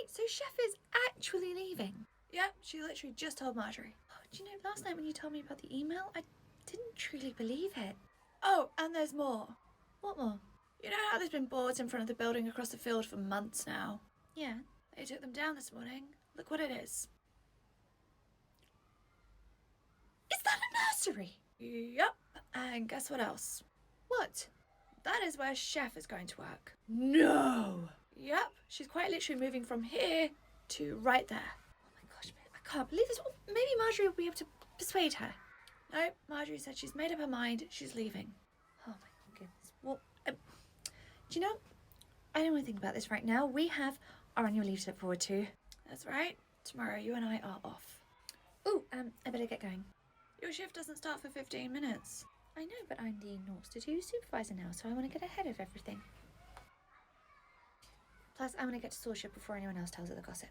Wait, so Chef is actually leaving? Yeah, she literally just told Marjorie. Oh, do you know, last night when you told me about the email, I didn't truly believe it. Oh, and there's more. What more? You know how there's been boards in front of the building across the field for months now? Yeah. They took them down this morning. Look what it is. Is that a nursery? Yup. And guess what else? What? That is where Chef is going to work. No! Yup. She's quite literally moving from here to right there. Oh my gosh, I can't believe this. Maybe Marjorie will be able to persuade her. No, Marjorie said she's made up her mind. She's leaving. Oh my goodness. Well, do you know, I don't want to think about this right now. We have our annual leave to look forward to. That's right. Tomorrow you and I are off. Ooh, I better get going. Your shift doesn't start for 15 minutes. I know, but I'm the North Statue supervisor now, so I want to get ahead of everything. Plus, I want to get to Sorsha before anyone else tells her the gossip.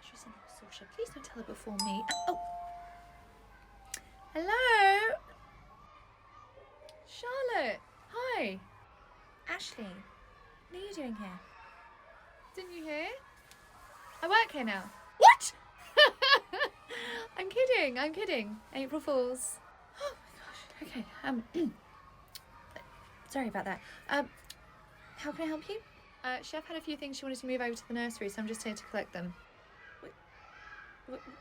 She's in Sorsha. Please don't tell her before me. Oh! Hello? Charlotte! Hi! Ashley, what are you doing here? Didn't you hear? I work here now. What? I'm kidding. April Fools. Oh my gosh. Okay. Sorry about that. How can I help you? Chef had a few things she wanted to move over to the nursery, so I'm just here to collect them.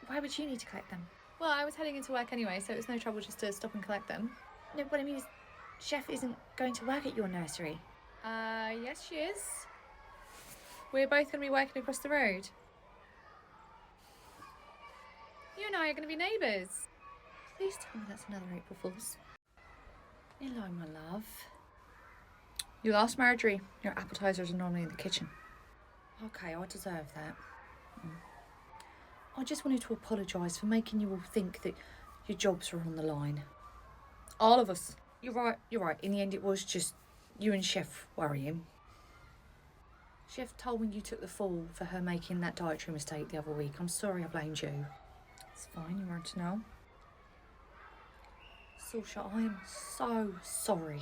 Why would you need to collect them? Well, I was heading into work anyway, so it was no trouble just to stop and collect them. No, what I mean is, Chef isn't going to work at your nursery. Yes she is. We're both going to be working across the road. You and I are going to be neighbours. Please tell me that's another April Fool's. Hello, my love. You lost Marjorie. Your appetizers are normally in the kitchen. Okay, I deserve that. I just wanted to apologise for making you all think that your jobs were on the line. All of us. You're right. In the end, it was just you and Chef worrying. Chef told me you took the fall for her making that dietary mistake the other week. I'm sorry I blamed you. It's fine, you weren't to know. Sorsha, I am so sorry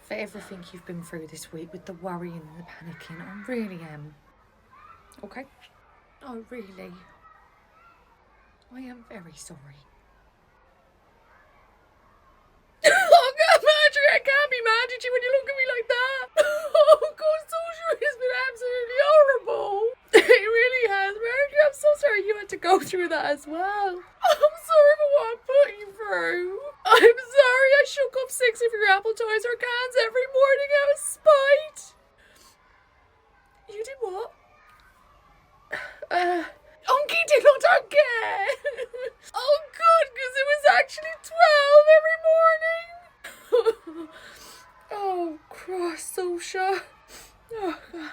for everything you've been through this week with the worrying and the panicking. I really am. Okay? Oh, really. I am very sorry. Oh God, Marjorie, I can't be mad at you when you look at me like that. Oh God, Sorsha has been absolutely horrible. It really has. Marjorie, I'm so sorry you had to go through that as well. I'm sorry for what I put you through. I'm sorry I shook off 6 of your appetizer cans every morning out of spite. You did what? Unky did not care. Oh God, because it was actually 12 every morning. Oh, cross, Sorsha. Oh God,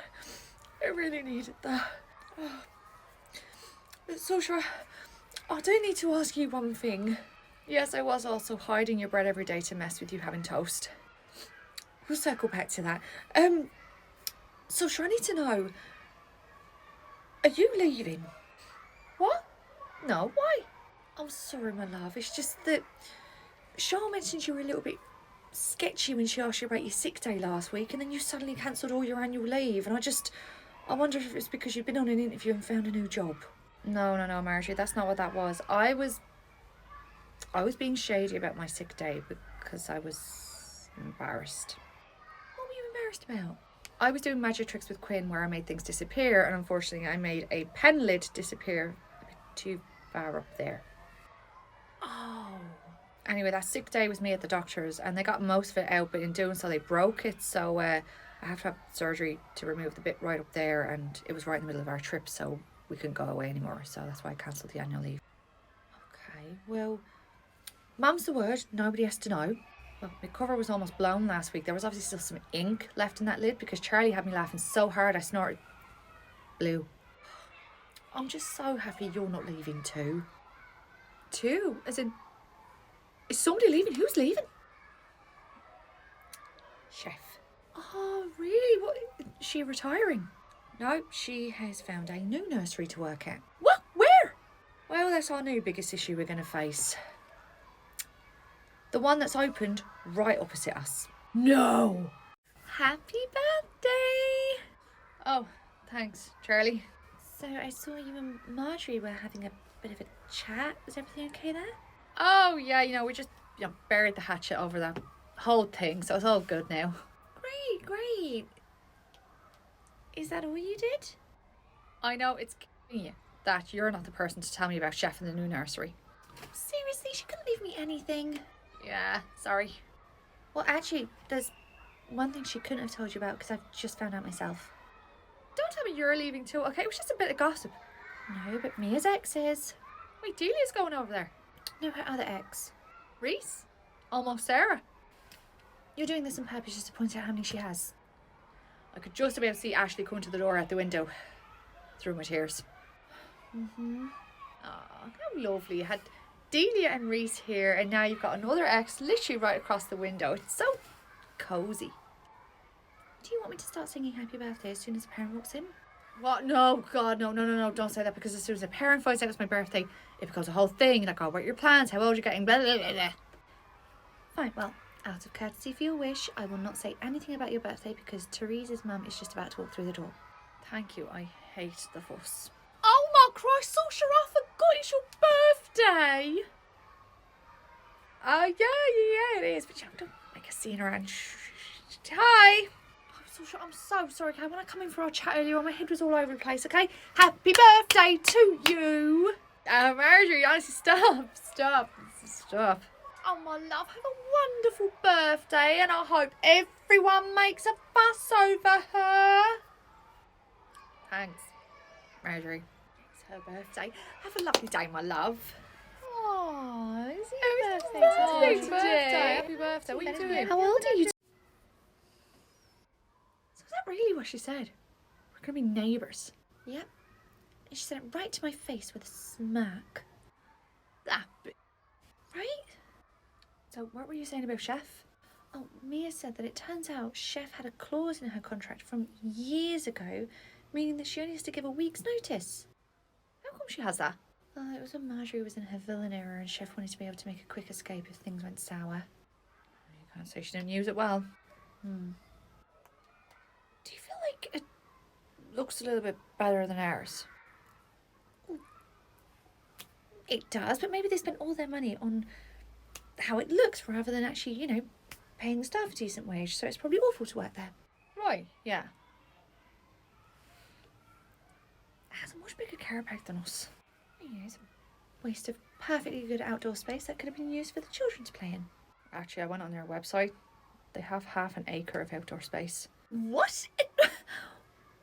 I really needed that. Oh. Sorsha, I do need to ask you one thing. Yes, I was also hiding your bread every day to mess with you having toast. We'll circle back to that. Sorsha, I need to know, are you leaving? What? No, why? I'm sorry, my love. It's just that Charlotte mentioned you were a little bit sketchy when she asked you about your sick day last week, and then you suddenly cancelled all your annual leave, and I wonder if it's because you've been on an interview and found a new job. No, Marjorie, that's not what that was. I was being shady about my sick day because I was embarrassed. What were you embarrassed about? I was doing magic tricks with Quinn where I made things disappear, and unfortunately I made a pen lid disappear a bit too far up there. Oh. Anyway, that sick day was me at the doctor's, and they got most of it out, but in doing so they broke it, so I have to have surgery to remove the bit right up there, and it was right in the middle of our trip, so we couldn't go away anymore, so that's why I cancelled the annual leave. Okay, well, mum's the word, nobody has to know. Well, my cover was almost blown last week. There was obviously still some ink left in that lid because Charlie had me laughing so hard I snorted blue. I'm just so happy you're not leaving too. Too? As in, is somebody leaving? Who's leaving? Chef. Oh, really? What? Is she retiring? No, she has found a new nursery to work at. What? Where? Well, that's our new biggest issue we're going to face. The one that's opened right opposite us. No! Happy birthday! Oh, thanks, Charlie. So I saw you and Marjorie were having a bit of a chat. Was everything okay there? Oh, yeah, we just, buried the hatchet over that whole thing, so it's all good now. Great, great. Is that all you did? I know it's killing you that you're not the person to tell me about Chef in the new nursery. Seriously, she couldn't leave me anything. Yeah, sorry. Well, actually, there's one thing she couldn't have told you about because I've just found out myself. Don't tell me you're leaving too, okay? It was just a bit of gossip. No, but Mia's ex is. Wait, Delia's going over there. No, her other ex. Reese? Almost Sarah. You're doing this on purpose just to point out how many she has. I could just about see Ashley coming to the door at the window through my tears. Mm-hmm. Aw, how lovely. You had Delia and Reese here, and now you've got another ex literally right across the window. It's so cosy. Do you want me to start singing happy birthday as soon as a parent walks in? What? No, God, no. Don't say that, because as soon as a parent finds out it's my birthday, it becomes a whole thing. Like, oh, what are your plans? How old are you getting? Blah, blah, blah, blah. Fine, well, out of courtesy for your wish, I will not say anything about your birthday because Therese's mum is just about to walk through the door. Thank you. I hate the fuss. Oh my Christ, Saoirse, I forgot it's your birthday. Yeah, it is. But don't make a scene around. Hi. Oh, Saoirse, I'm so sorry, okay? When I come in for our chat earlier, my head was all over the place, okay? Happy birthday to you. Marjorie, honestly, stop. Oh, my love, have a wonderful birthday, and I hope everyone makes a fuss over her. Thanks, Marjorie. It's her birthday. Have a lovely day, my love. Oh, it's It's your birthday today. today. Happy birthday. What are you doing? How old are you? So is that really what she said? We're going to be neighbours. Yep. And she said it right to my face with a smirk. That bit. Right? So what were you saying about Chef? Oh, Mia said that it turns out Chef had a clause in her contract from years ago, meaning that she only has to give a week's notice. How come she has that? It was when Marjorie was in her villain era and Chef wanted to be able to make a quick escape if things went sour. You can't say she didn't use it well. Hmm. Do you feel like it looks a little bit better than ours? It does, but maybe they spent all their money on how it looks rather than actually, paying the staff a decent wage, so it's probably awful to work there. Right, yeah. It has a much bigger car park than us. It's a waste of perfectly good outdoor space that could have been used for the children to play in. Actually, I went on their website. They have half an acre of outdoor space. What?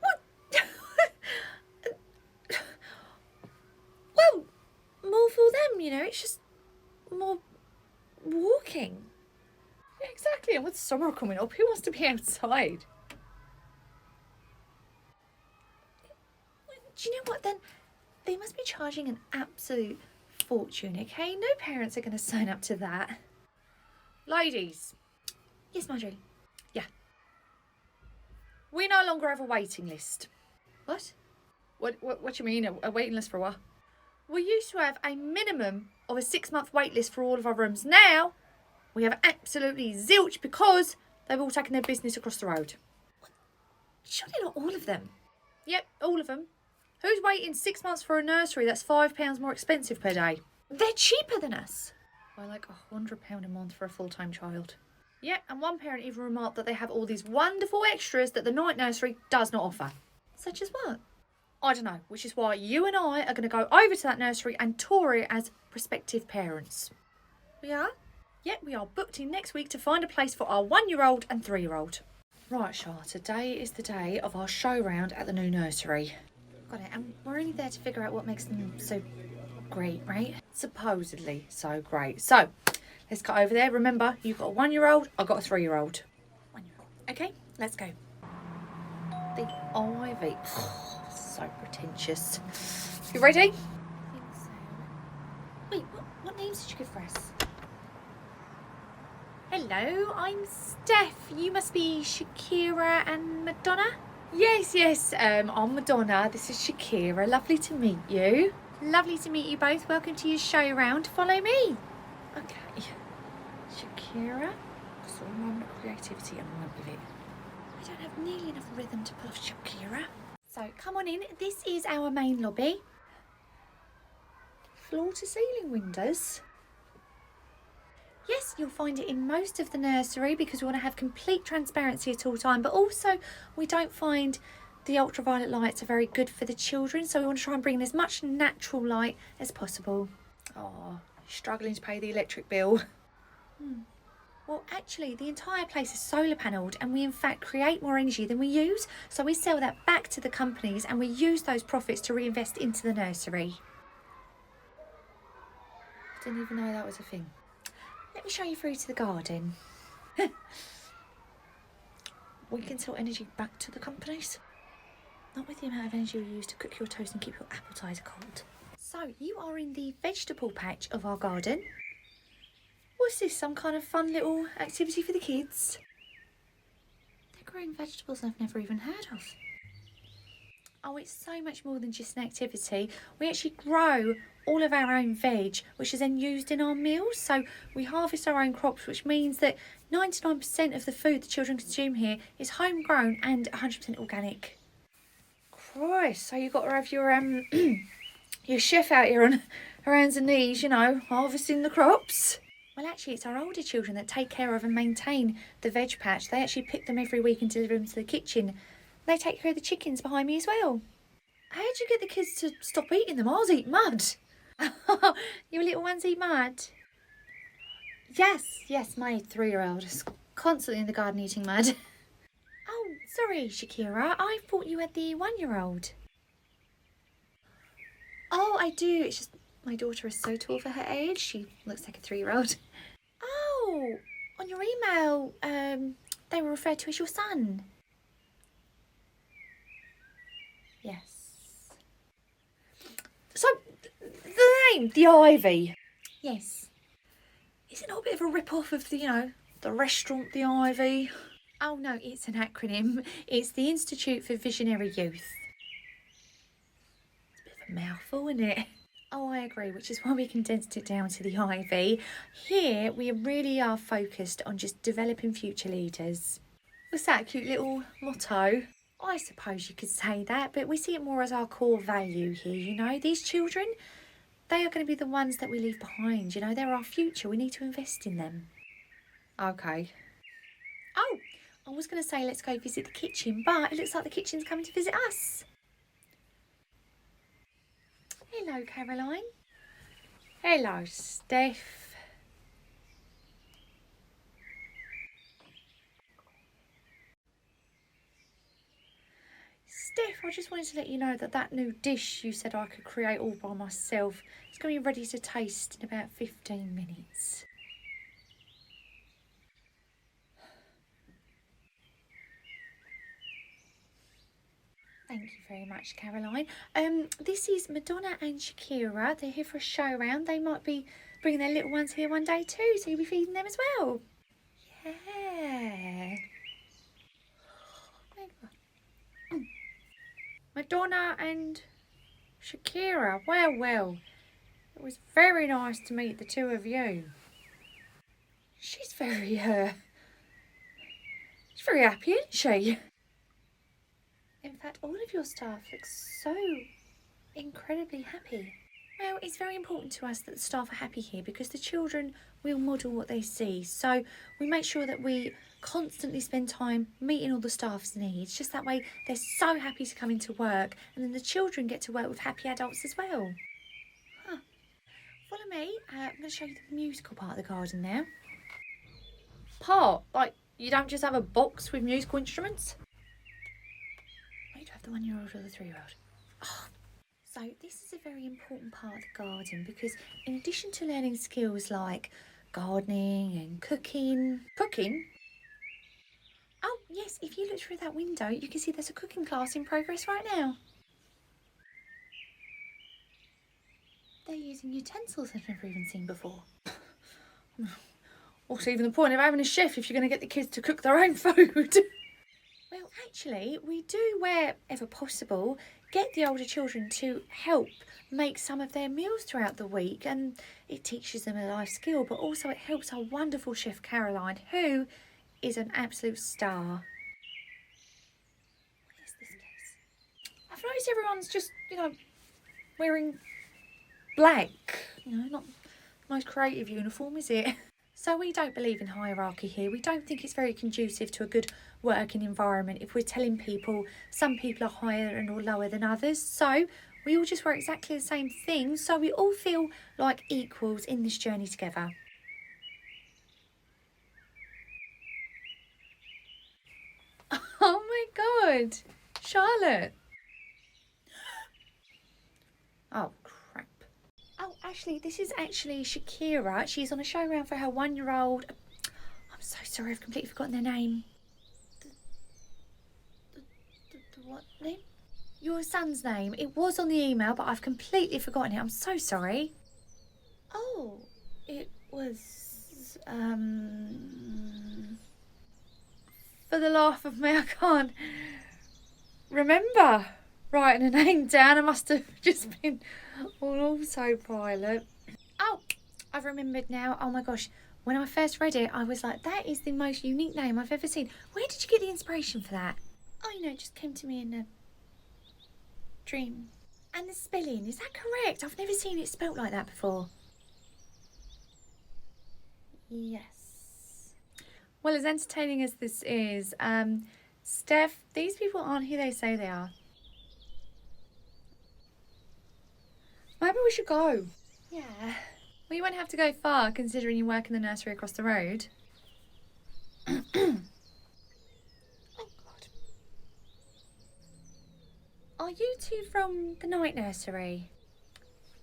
What? Well, more for them, it's just more walking. Yeah, exactly. And with summer coming up, who wants to be outside? Do you know what then? They must be charging an absolute fortune, okay? No parents are going to sign up to that. Ladies, Yes, Marjorie. we no longer have a waiting list. What? What do you mean? A waiting list for what? We used to have a minimum of a 6-month wait list for all of our rooms. Now, we have absolutely zilch because they've all taken their business across the road. What? Surely not all of them. Yep, all of them. Who's waiting 6 months for a nursery that's £5 more expensive per day? They're cheaper than us. By like £100 a month for a full-time child. Yeah, and one parent even remarked that they have all these wonderful extras that the night nursery does not offer. Such as what? I don't know, which is why you and I are going to go over to that nursery and tour it as prospective parents. We are? Yep, we are booked in next week to find a place for our 1-year-old and 3-year-old. Right, Charlotte, today is the day of our show round at the new nursery. Got it. And we're only there to figure out what makes them so great, right? Supposedly so great. So, let's go over there. Remember, you've got a 1-year-old, I've got a 3-year-old. 1-year-old. Okay, let's go. The Ivy. So pretentious. You ready? I think so. Wait, what names did you give for us? Hello, I'm Steph. You must be Shakira and Madonna? Yes. I'm Madonna. This is Shakira. Lovely to meet you. Lovely to meet you both. Welcome to your show round. Follow me. Okay. Shakira. Sort of moment of creativity. I'm lovely. I don't don't have nearly enough rhythm to pull off Shakira. So come on in. This is our main lobby. Floor to ceiling windows. Yes, you'll find it in most of the nursery because we want to have complete transparency at all time, but also we don't find the ultraviolet lights are very good for the children, so we want to try and bring in as much natural light as possible. Oh, struggling to pay the electric bill. Well, actually, the entire place is solar panelled and we in fact create more energy than we use, so we sell that back to the companies and we use those profits to reinvest into the nursery. I didn't even know that was a thing. Let me show you through to the garden. We can sell energy back to the companies. Not with the amount of energy we use to cook your toast and keep your appetizer cold. So, you are in the vegetable patch of our garden. What's this, some kind of fun little activity for the kids? They're growing vegetables I've never even heard of. Oh, it's so much more than just an activity. We actually grow all of our own veg, which is then used in our meals. So we harvest our own crops, which means that 99% of the food the children consume here is homegrown and 100% organic. Christ, so you've got to have your your chef out here on her hands and knees, you know, harvesting the crops. Well, actually, it's our older children that take care of and maintain the veg patch. They actually pick them every week and deliver them to the kitchen. They take care of the chickens behind me as well. How'd you get the kids to stop eating them? Ours eat mud. Your little ones eat mud? Yes, my 3-year-old is constantly in the garden eating mud. Oh, sorry, Shakira. I thought you had the 1-year-old. Oh, I do. It's just my daughter is so tall for her age. She looks like a 3-year-old. Oh, on your email, they were referred to as your son. Yes. So, the name, the Ivy. Yes. Is it not a bit of a rip-off of the, you know, the restaurant, the Ivy? Oh no, it's an acronym. It's the Institute for Visionary Youth. It's a bit of a mouthful, isn't it? Oh, I agree, which is why we condensed it down to the Ivy. Here, we really are focused on just developing future leaders. What's that cute little motto? I suppose you could say that, but we see it more as our core value here, you know. These children, they are going to be the ones that we leave behind, you know. They're our future. We need to invest in them. Okay. Oh, I was going to say let's go visit the kitchen, but it looks like the kitchen's coming to visit us. Hello, Caroline. Hello, Steph. Steph, I just wanted to let you know that that new dish you said I could create all by myself is going to be ready to taste in about 15 minutes. Thank you very much, Caroline. This is Madonna and Shakira. They're here for a show round. They might be bringing their little ones here one day too, so you'll be feeding them as well. Yeah. Madonna and Shakira. Well. It was very nice to meet the two of you. She's very happy, isn't she? In fact, all of your staff look so incredibly happy. Well, it's very important to us that the staff are happy here because the children will model what they see. So we make sure that we constantly spend time meeting all the staff's needs. Just that way they're so happy to come into work, and then the children get to work with happy adults as well. Follow me. I'm going to show you the musical part of the garden now. Part? Like, you don't just have a box with musical instruments? Wait, do I have the 1-year-old or the 3-year-old? Oh. So this is a very important part of the garden because in addition to learning skills like gardening and cooking... Cooking? Oh, yes, if you look through that window, you can see there's a cooking class in progress right now. They're using utensils I've never even seen before. What's even the point of having a chef if you're going to get the kids to cook their own food? Well, actually, we do, wherever possible, get the older children to help make some of their meals throughout the week, and it teaches them a life skill, but also it helps our wonderful chef Caroline, who is an absolute star. notice everyone's just, wearing black. Not the most creative uniform, is it? So we don't believe in hierarchy here. We don't think it's very conducive to a good working environment if we're telling people some people are higher and or lower than others. So we all just wear exactly the same thing, so we all feel like equals in this journey together. Oh my God, Charlotte. Oh, crap. Oh, actually, this is actually Shakira. She's on a show round for her 1-year-old. I'm so sorry, I've completely forgotten their name. The what name? Your son's name. It was on the email, but I've completely forgotten it. I'm so sorry. Oh, it was, for the life of me, I can't remember writing a name down. I must have just been on autopilot. Oh, I've remembered now. Oh my gosh. When I first read it, I was like, that is the most unique name I've ever seen. Where did you get the inspiration for that? Oh, it just came to me in a dream. And the spelling, is that correct? I've never seen it spelt like that before. Yes. Well, as entertaining as this is, Steph, these people aren't who they say they are. Maybe we should go. Yeah. Well, you won't have to go far, considering you work in the nursery across the road. Oh, God. Are you two from the night nursery?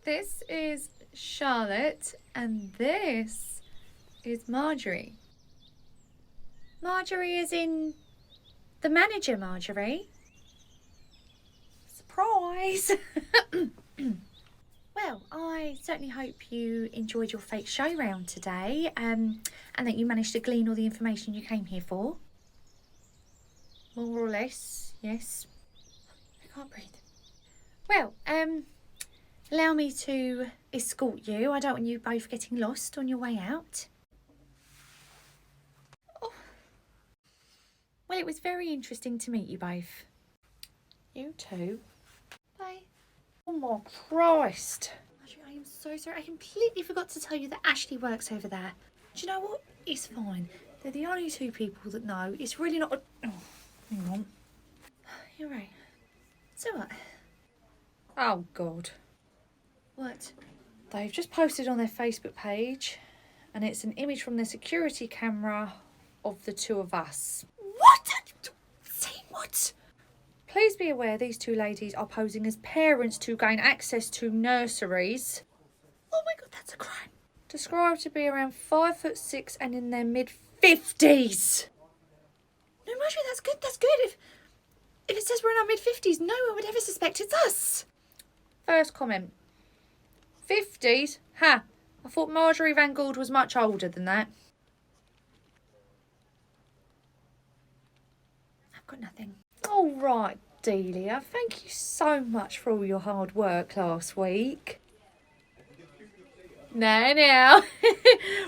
This is Charlotte, and this is Marjorie. Marjorie is in the manager, Marjorie. Surprise! Well, I certainly hope you enjoyed your fake show round today, and that you managed to glean all the information you came here for. More or less, yes. I can't breathe. Well, allow me to escort you. I don't want you both getting lost on your way out. Oh. Well, it was very interesting to meet you both. You too. Bye. Oh my Christ. I am so sorry. I completely forgot to tell you that Ashley works over there. Do you know what? It's fine. They're the only two people that know. It's really not a... Oh, hang on. You're right. So what? Oh, God. What? They've just posted on their Facebook page, and it's an image from their security camera of the two of us. What? Saying what? Please be aware these two ladies are posing as parents to gain access to nurseries. Oh my God, that's a crime. Described to be around 5'6" and in their mid-50s. No, Marjorie, that's good, that's good. If it says we're in our mid-50s, no one would ever suspect it's us. First comment. 50s? Ha! I thought Marjorie Van Gould was much older than that. I've got nothing. All right, Delia. Thank you so much for all your hard work last week. Now.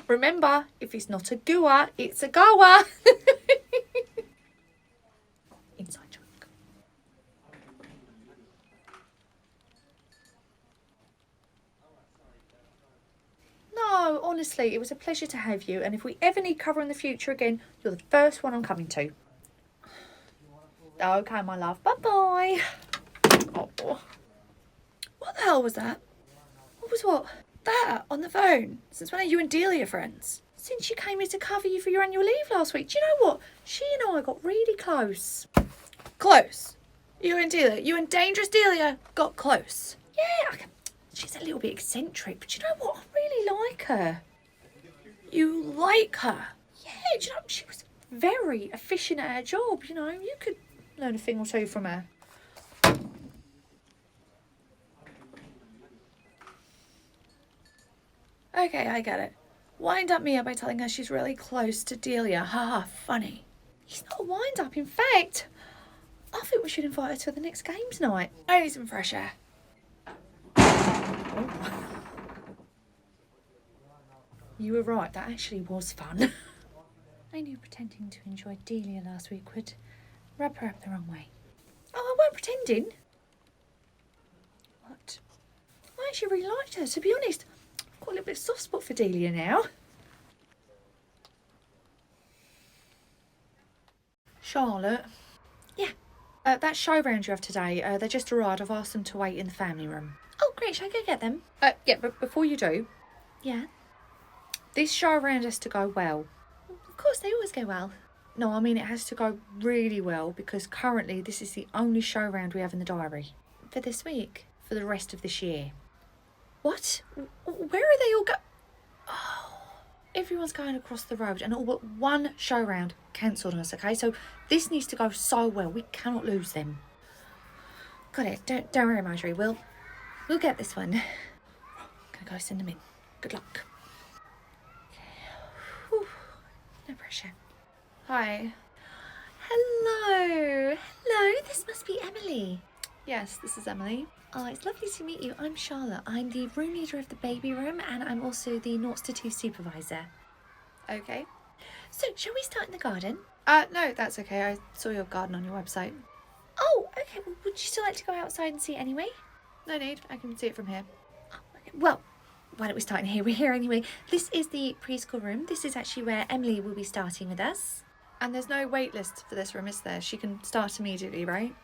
Remember, if it's not a goer, it's a goer. Inside joke. No, honestly, it was a pleasure to have you. And if we ever need cover in the future again, you're the first one I'm coming to. Okay, my love. Bye-bye. Oh. What the hell was that? What was what? That, on the phone. Since when are you and Delia friends? Since you came here to cover you for your annual leave last week. Do you know what? She and I got really close. Close? You and Delia, you and Dangerous Delia got close? Yeah, she's a little bit eccentric, but you know what? I really like her. You like her? Yeah, do you know, she was very efficient at her job, you know. You could learn a thing or two from her. Okay, I get it. Wind up Mia by telling her she's really close to Delia. Haha, funny. It's not a wind-up, in fact. I think we should invite her to the next games night. I need some fresh air. You were right, that actually was fun. I knew pretending to enjoy Delia last week would rub her up the wrong way. Oh, I weren't pretending. actually really liked her, to be honest. I've got a little bit of soft spot for Delia now. Charlotte? Yeah? That show round you have today, they just arrived. I've asked them to wait in the family room. Oh, great. Shall I go get them? Yeah, but before you do... Yeah? This show round has to go well. Of course, they always go well. No, I mean it has to go really well because currently this is the only show round we have in the diary. For this week? For the rest of this year. What? Where are they all Oh, everyone's going across the road and all but one show round cancelled on us, okay? So this needs to go so well. We cannot lose them. Got it. Don't worry, Marjorie. We'll get this one. Gonna go send them in. Good luck. Okay. Whew. No pressure. Hi. Hello. Hello. This must be Emily. Yes, this is Emily. Oh, it's lovely to meet you. I'm Charlotte. I'm the room leader of the baby room and I'm also the 0 to 2 supervisor. Okay. So, shall we start in the garden? No, that's okay. I saw your garden on your website. Oh, okay. Well, would you still like to go outside and see it anyway? No need. I can see it from here. Oh, okay. Well, why don't we start in here? We're here anyway. This is the preschool room. This is actually where Emily will be starting with us. And there's no wait list for this room, is there? She can start immediately, right?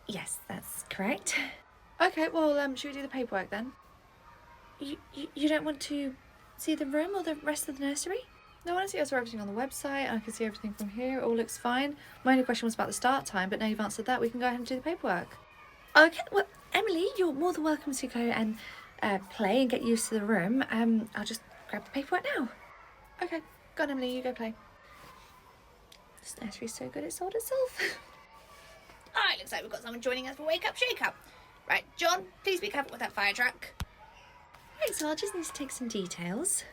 Yes, that's correct. Okay, well, should we do the paperwork then? You don't want to see the room or the rest of the nursery? No, I want to see everything on the website. I can see everything from here. It all looks fine. My only question was about the start time, but now you've answered that. We can go ahead and do the paperwork. Okay, well, Emily, you're more than welcome to go and play and get used to the room. I'll just grab the paperwork now. Okay, go on, Emily, you go play. This nursery's so good it sold itself. Alright, looks like we've got someone joining us for Wake Up Shake Up. Right, John, please be careful with that fire truck. Right, so I'll just need to take some details.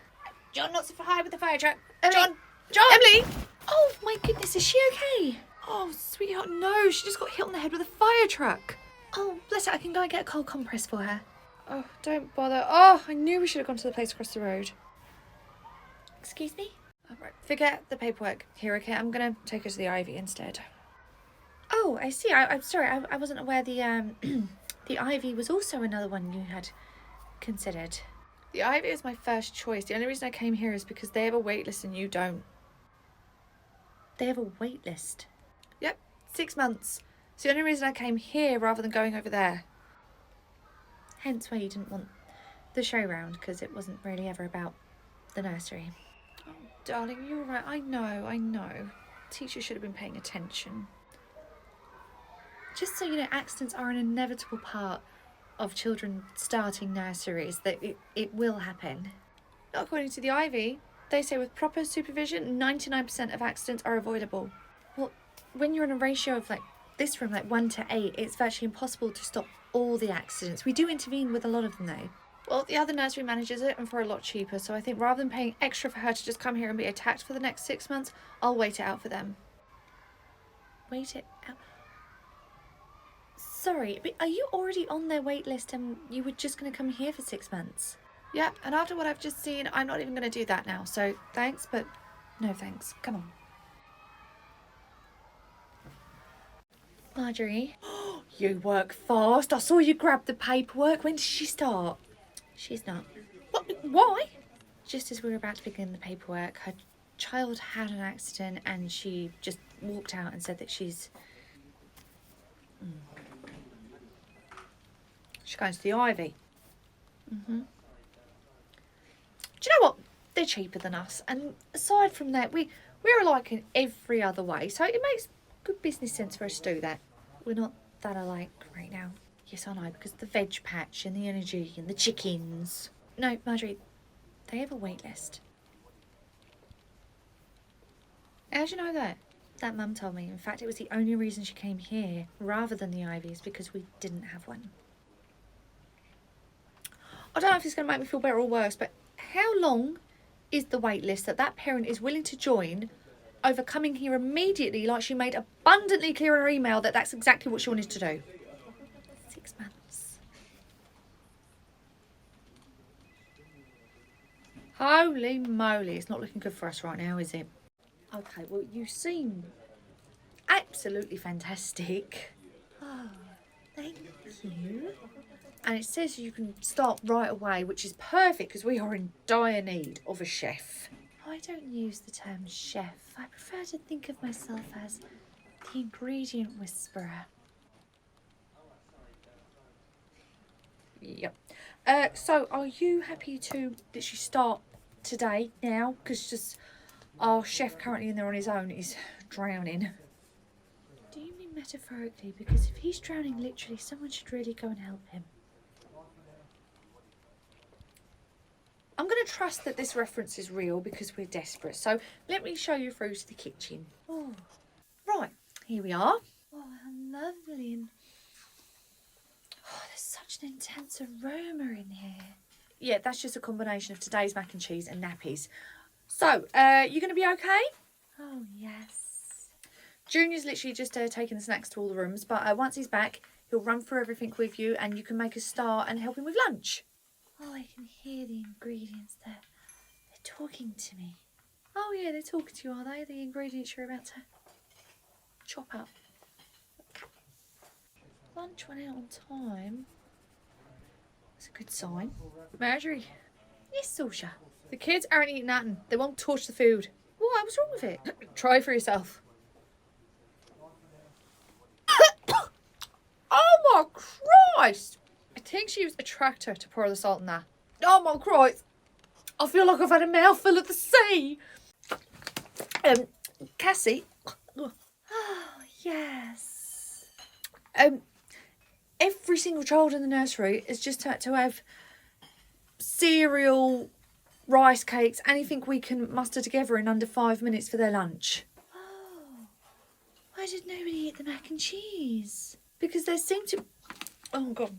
John, not so high with the fire truck. Emily. John! Emily! Oh my goodness, is she okay? Oh, sweetheart, no. She just got hit on the head with a fire truck. Oh, bless her. I can go and get a cold compress for her. Oh, don't bother. Oh, I knew we should have gone to the place across the road. Excuse me? All right, forget the paperwork here, okay? I'm going to take her to the Ivy instead. Oh, I see. I'm sorry. I wasn't aware the the Ivy was also another one you had considered. The Ivy is my first choice. The only reason I came here is because they have a wait list and you don't. They have a wait list? Yep, 6 months. It's the only reason I came here rather than going over there. Hence why you didn't want the show round, because it wasn't really ever about the nursery. Oh, darling, you're right. I know. Teachers should have been paying attention. Just so you know, accidents are an inevitable part of children starting nurseries, that it will happen. Not according to the Ivy. They say with proper supervision, 99% of accidents are avoidable. Well, when you're in a ratio of like this room, like 1 to 8, it's virtually impossible to stop all the accidents. We do intervene with a lot of them though. Well, the other nursery manages it and for a lot cheaper, so I think rather than paying extra for her to just come here and be attacked for the next 6 months, I'll wait it out for them. Wait it out? Sorry, but are you already on their wait list and you were just going to come here for 6 months? Yeah, and after what I've just seen, I'm not even going to do that now, so thanks, but no thanks. Come on. Marjorie? You work fast. I saw you grab the paperwork. When did she start? She's not. What? Why? Just as we were about to begin the paperwork, her child had an accident and she just walked out and said that she's... She's going to the Ivy. Mm-hmm. Do you know what? They're cheaper than us, and aside from that, we're alike in every other way, so it makes good business sense for us to do that. We're not that alike right now. Yes, I know, because of the veg patch and the energy and the chickens. No, Marjorie, they have a wait list. How'd you know that? That Mum told me. In fact, it was the only reason she came here rather than the Ivies, because we didn't have one. I don't know if it's going to make me feel better or worse, but how long is the wait list that parent is willing to join over coming here immediately, like she made abundantly clear in her email that that's exactly what she wanted to do? 6 months. Holy moly, it's not looking good for us right now, is it? Okay, well, you seem absolutely fantastic. Oh, they Thank you. And it says you can start right away, which is perfect because we are in dire need of a chef. I don't use the term chef. I prefer to think of myself as the ingredient whisperer. Yep. So are you happy to literally start today now? Because just our chef currently in there on his own is drowning. Do you mean metaphorically? Because if he's drowning literally, someone should really go and help him. I'm going to trust that this reference is real because we're desperate. So let me show you through to the kitchen. Oh, right, here we are. Oh, how lovely. And oh, there's such an intense aroma in here. Yeah, that's just a combination of today's mac and cheese and nappies. So, you going to be okay? Oh, yes. Junior's literally just taking the snacks to all the rooms, but once he's back, he'll run through everything with you and you can make a start and help him with lunch. Oh, I can hear the ingredients there. They're talking to me. Oh, yeah, they're talking to you, are they? The ingredients you're about to chop up. Lunch went out on time. That's a good sign. Marjorie. Yes, Saoirse. The kids aren't eating nothing. They won't touch the food. What? What's wrong with it? Try for yourself. Oh my Christ! I think she used a tractor to pour the salt in that. Oh my Christ! I feel like I've had a mouthful of the sea. Cassie. Oh yes. Every single child in the nursery has just had to have cereal, rice cakes, anything we can muster together in under 5 minutes for their lunch. Oh, why did nobody eat the mac and cheese? Because there seemed to... Oh, God.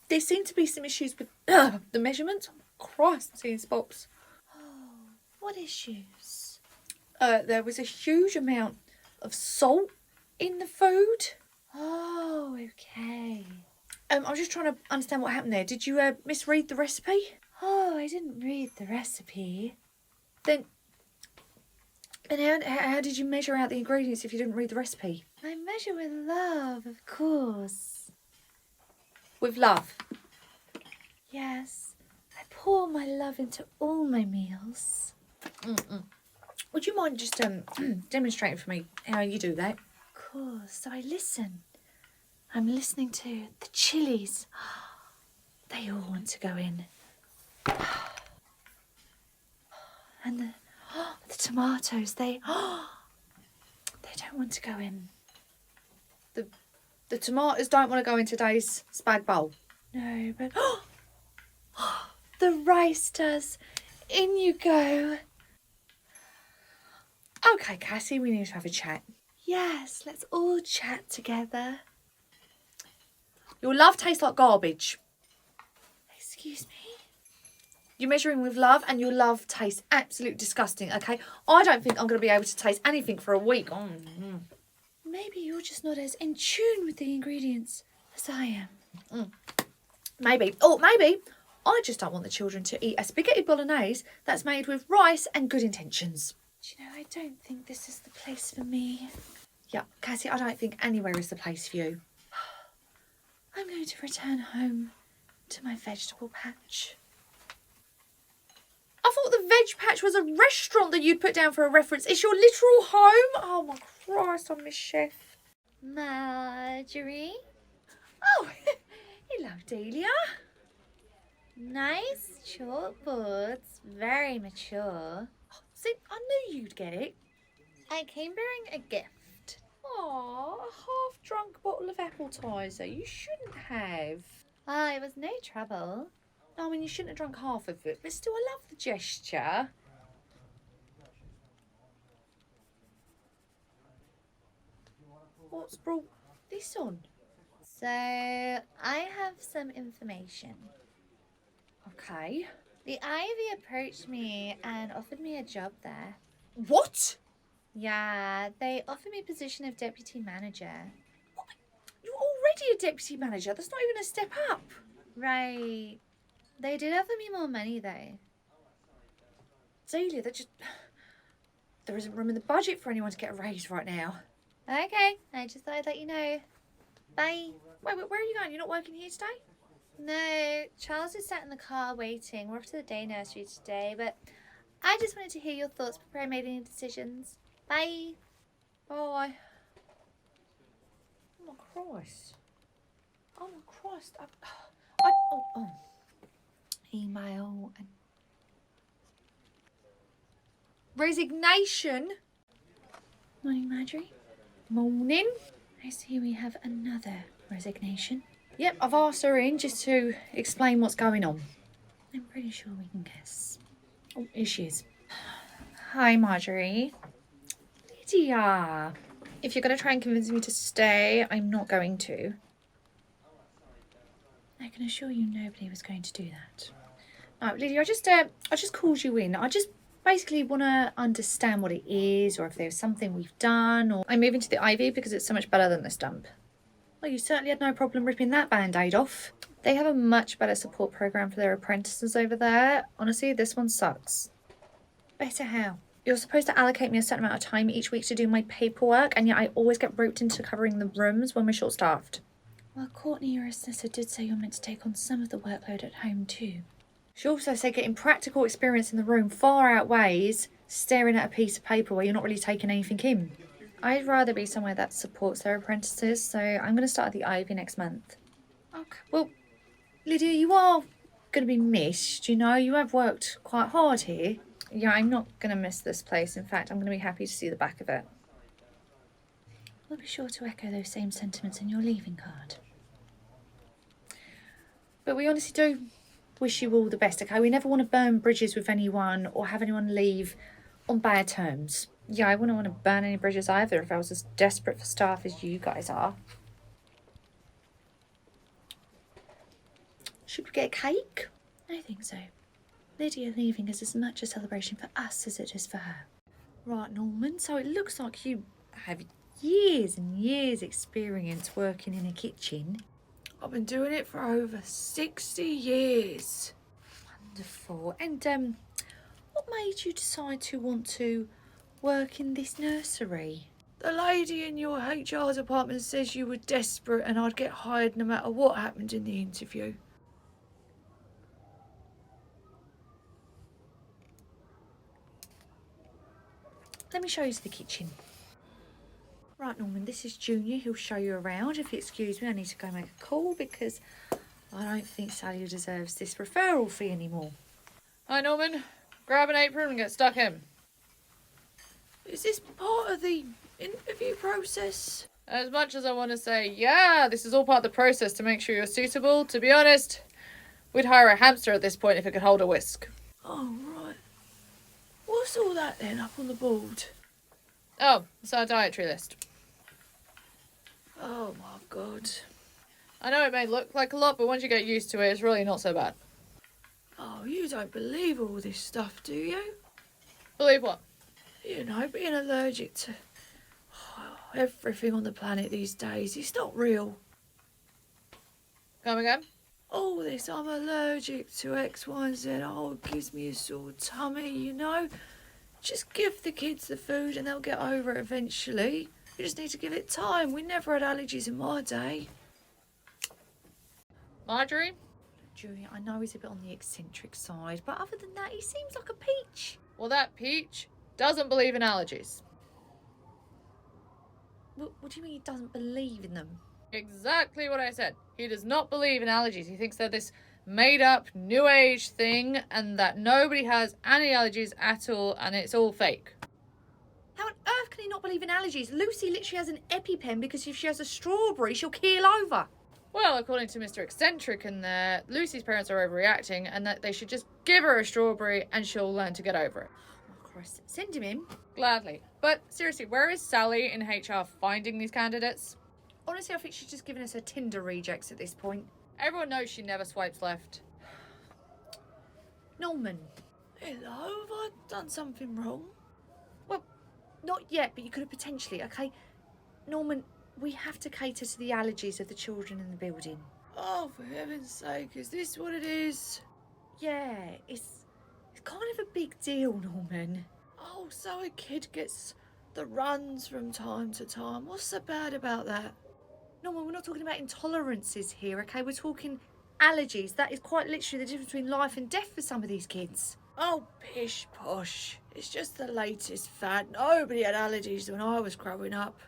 There seemed to be some issues with the measurements. Christ, I'm seeing spots. Oh, what issues? There was a huge amount of salt in the food. Oh, okay. I was just trying to understand what happened there. Did you misread the recipe? Oh, I didn't read the recipe. Then how did you measure out the ingredients if you didn't read the recipe? I measure with love, of course. With love? Yes. I pour my love into all my meals. Would you mind just demonstrating for me how you do that? Of course. So I listen. I'm listening to the chilies. They all want to go in. And the tomatoes, they don't want to go in. The tomatoes don't want to go in today's spag bowl. No, but the rice does. In you go. Okay, Cassie, we need to have a chat. Yes, let's all chat together. Your love tastes like garbage. Excuse me? You're measuring with love and your love tastes absolutely disgusting, okay? I don't think I'm going to be able to taste anything for a week. Maybe you're just not as in tune with the ingredients as I am. Maybe. Or maybe I just don't want the children to eat a spaghetti bolognese that's made with rice and good intentions. Do you know, I don't think this is the place for me. Yeah, Cassie, I don't think anywhere is the place for you. I'm going to return home to my vegetable patch. I thought the veg patch was a restaurant that you'd put down for a reference. It's your literal home? Oh my Christ, I miss Chef. Marjorie? Oh, hello, Delia. Nice chalkboards. Very mature. See, I knew you'd get it. I came bearing a gift. Aw, a half-drunk bottle of appetizer. You shouldn't have. Oh, it was no trouble. I mean, you shouldn't have drunk half of it, but still, I love the gesture. What's brought this on? So, I have some information. Okay. The Ivy approached me and offered me a job there. What? Yeah, they offered me a position of deputy manager. What? You're already a deputy manager. That's not even a step up. Right. They did offer me more money though. Delia, there isn't room in the budget for anyone to get a raise right now. Okay, I just thought I'd let you know. Bye. Wait, where are you going? You're not working here today? No, Charles is sat in the car waiting. We're off to the day nursery today, but I just wanted to hear your thoughts before I made any decisions. Bye. Bye. Oh my Christ. Oh my Christ. Email and Resignation. morning, Marjorie. Morning. I see we have another resignation. Yep, I've asked her in just to explain what's going on. I'm pretty sure we can guess. Oh, here she is. Hi, Marjorie. Lydia. If you're going to try and convince me to stay, I'm not going to. I can assure you nobody was going to do that. No, Lydia, I just called you in. I just basically want to understand what it is, or if there's something we've done, or I'm moving to the Ivy because it's so much better than this dump. well, you certainly had no problem ripping that band-aid off. They have a much better support program for their apprentices over there. Honestly, this one sucks. Better how? You're supposed to allocate me a certain amount of time each week to do my paperwork, and yet I always get roped into covering the rooms when we're short-staffed. Well, Courtney, your assessor, did say you're meant to take on some of the workload at home too. She also said getting practical experience in the room far outweighs staring at a piece of paper where you're not really taking anything in. I'd rather be somewhere that supports their apprentices, so I'm going to start at the Ivy next month. Okay. Well, Lydia, you are going to be missed, you know. You have worked quite hard here. Yeah, I'm not going to miss this place. In fact, I'm going to be happy to see the back of it. We'll be sure to echo those same sentiments in your leaving card. But we honestly do wish you all the best, okay? We never want to burn bridges with anyone or have anyone leave on bad terms. Yeah, I wouldn't want to burn any bridges either if I was as desperate for staff as you guys are. Should we get a cake? I think so. Lydia leaving is as much a celebration for us as it is for her. Right, Norman, so it looks like you have years and years experience working in a kitchen. I've been doing it for over 60 years. Wonderful. And what made you decide to want to work in this nursery? The lady in your HR department says you were desperate and I'd get hired no matter what happened in the interview. Let me show you to the kitchen. Right, Norman, this is Junior. He'll show you around. If you excuse me, I need to go make a call because I don't think Sally deserves this referral fee anymore. Hi, Norman. Grab an apron and get stuck in. Is this part of the interview process? As much as I want to say, yeah, this is all part of the process to make sure you're suitable, to be honest, we'd hire a hamster at this point if it could hold a whisk. Oh, right. What's all that then up on the board? Oh, it's our dietary list. Oh my God. I know it may look like a lot, but once you get used to it, it's really not so bad. Oh, you don't believe all this stuff, do you? Believe what? You know, being allergic to everything on the planet these days. It's not real. Come again? All this, I'm allergic to X, Y, and Z. Oh, it gives me a sore tummy, you know. Just give the kids the food and they'll get over it eventually. You just need to give it time. We never had allergies in my day. Marjorie? Junior, I know he's a bit on the eccentric side, but other than that, he seems like a peach. Well, that peach doesn't believe in allergies. What do you mean he doesn't believe in them? Exactly what I said. He does not believe in allergies. He thinks they're this made-up, new age thing and that nobody has any allergies at all and it's all fake. How on earth can he not believe in allergies? Lucy literally has an EpiPen because if she has a strawberry, she'll keel over. Well, according to Mr. Eccentric in there, Lucy's parents are overreacting and that they should just give her a strawberry and she'll learn to get over it. Oh, Christ. Send him in. Gladly. But seriously, where is Sally in HR finding these candidates? Honestly, I think she's just giving us her Tinder rejects at this point. Everyone knows she never swipes left. Norman. Hello, have I done something wrong? Well, not yet, but you could have potentially, okay? Norman, we have to cater to the allergies of the children in the building. Oh, for heaven's sake, is this what it is? Yeah, it's kind of a big deal, Norman. Oh, so a kid gets the runs from time to time. What's so bad about that? Norman, we're not talking about intolerances here, okay? We're talking allergies. That is quite literally the difference between life and death for some of these kids. Oh, pish posh. It's just the latest fad. Nobody had allergies when I was growing up.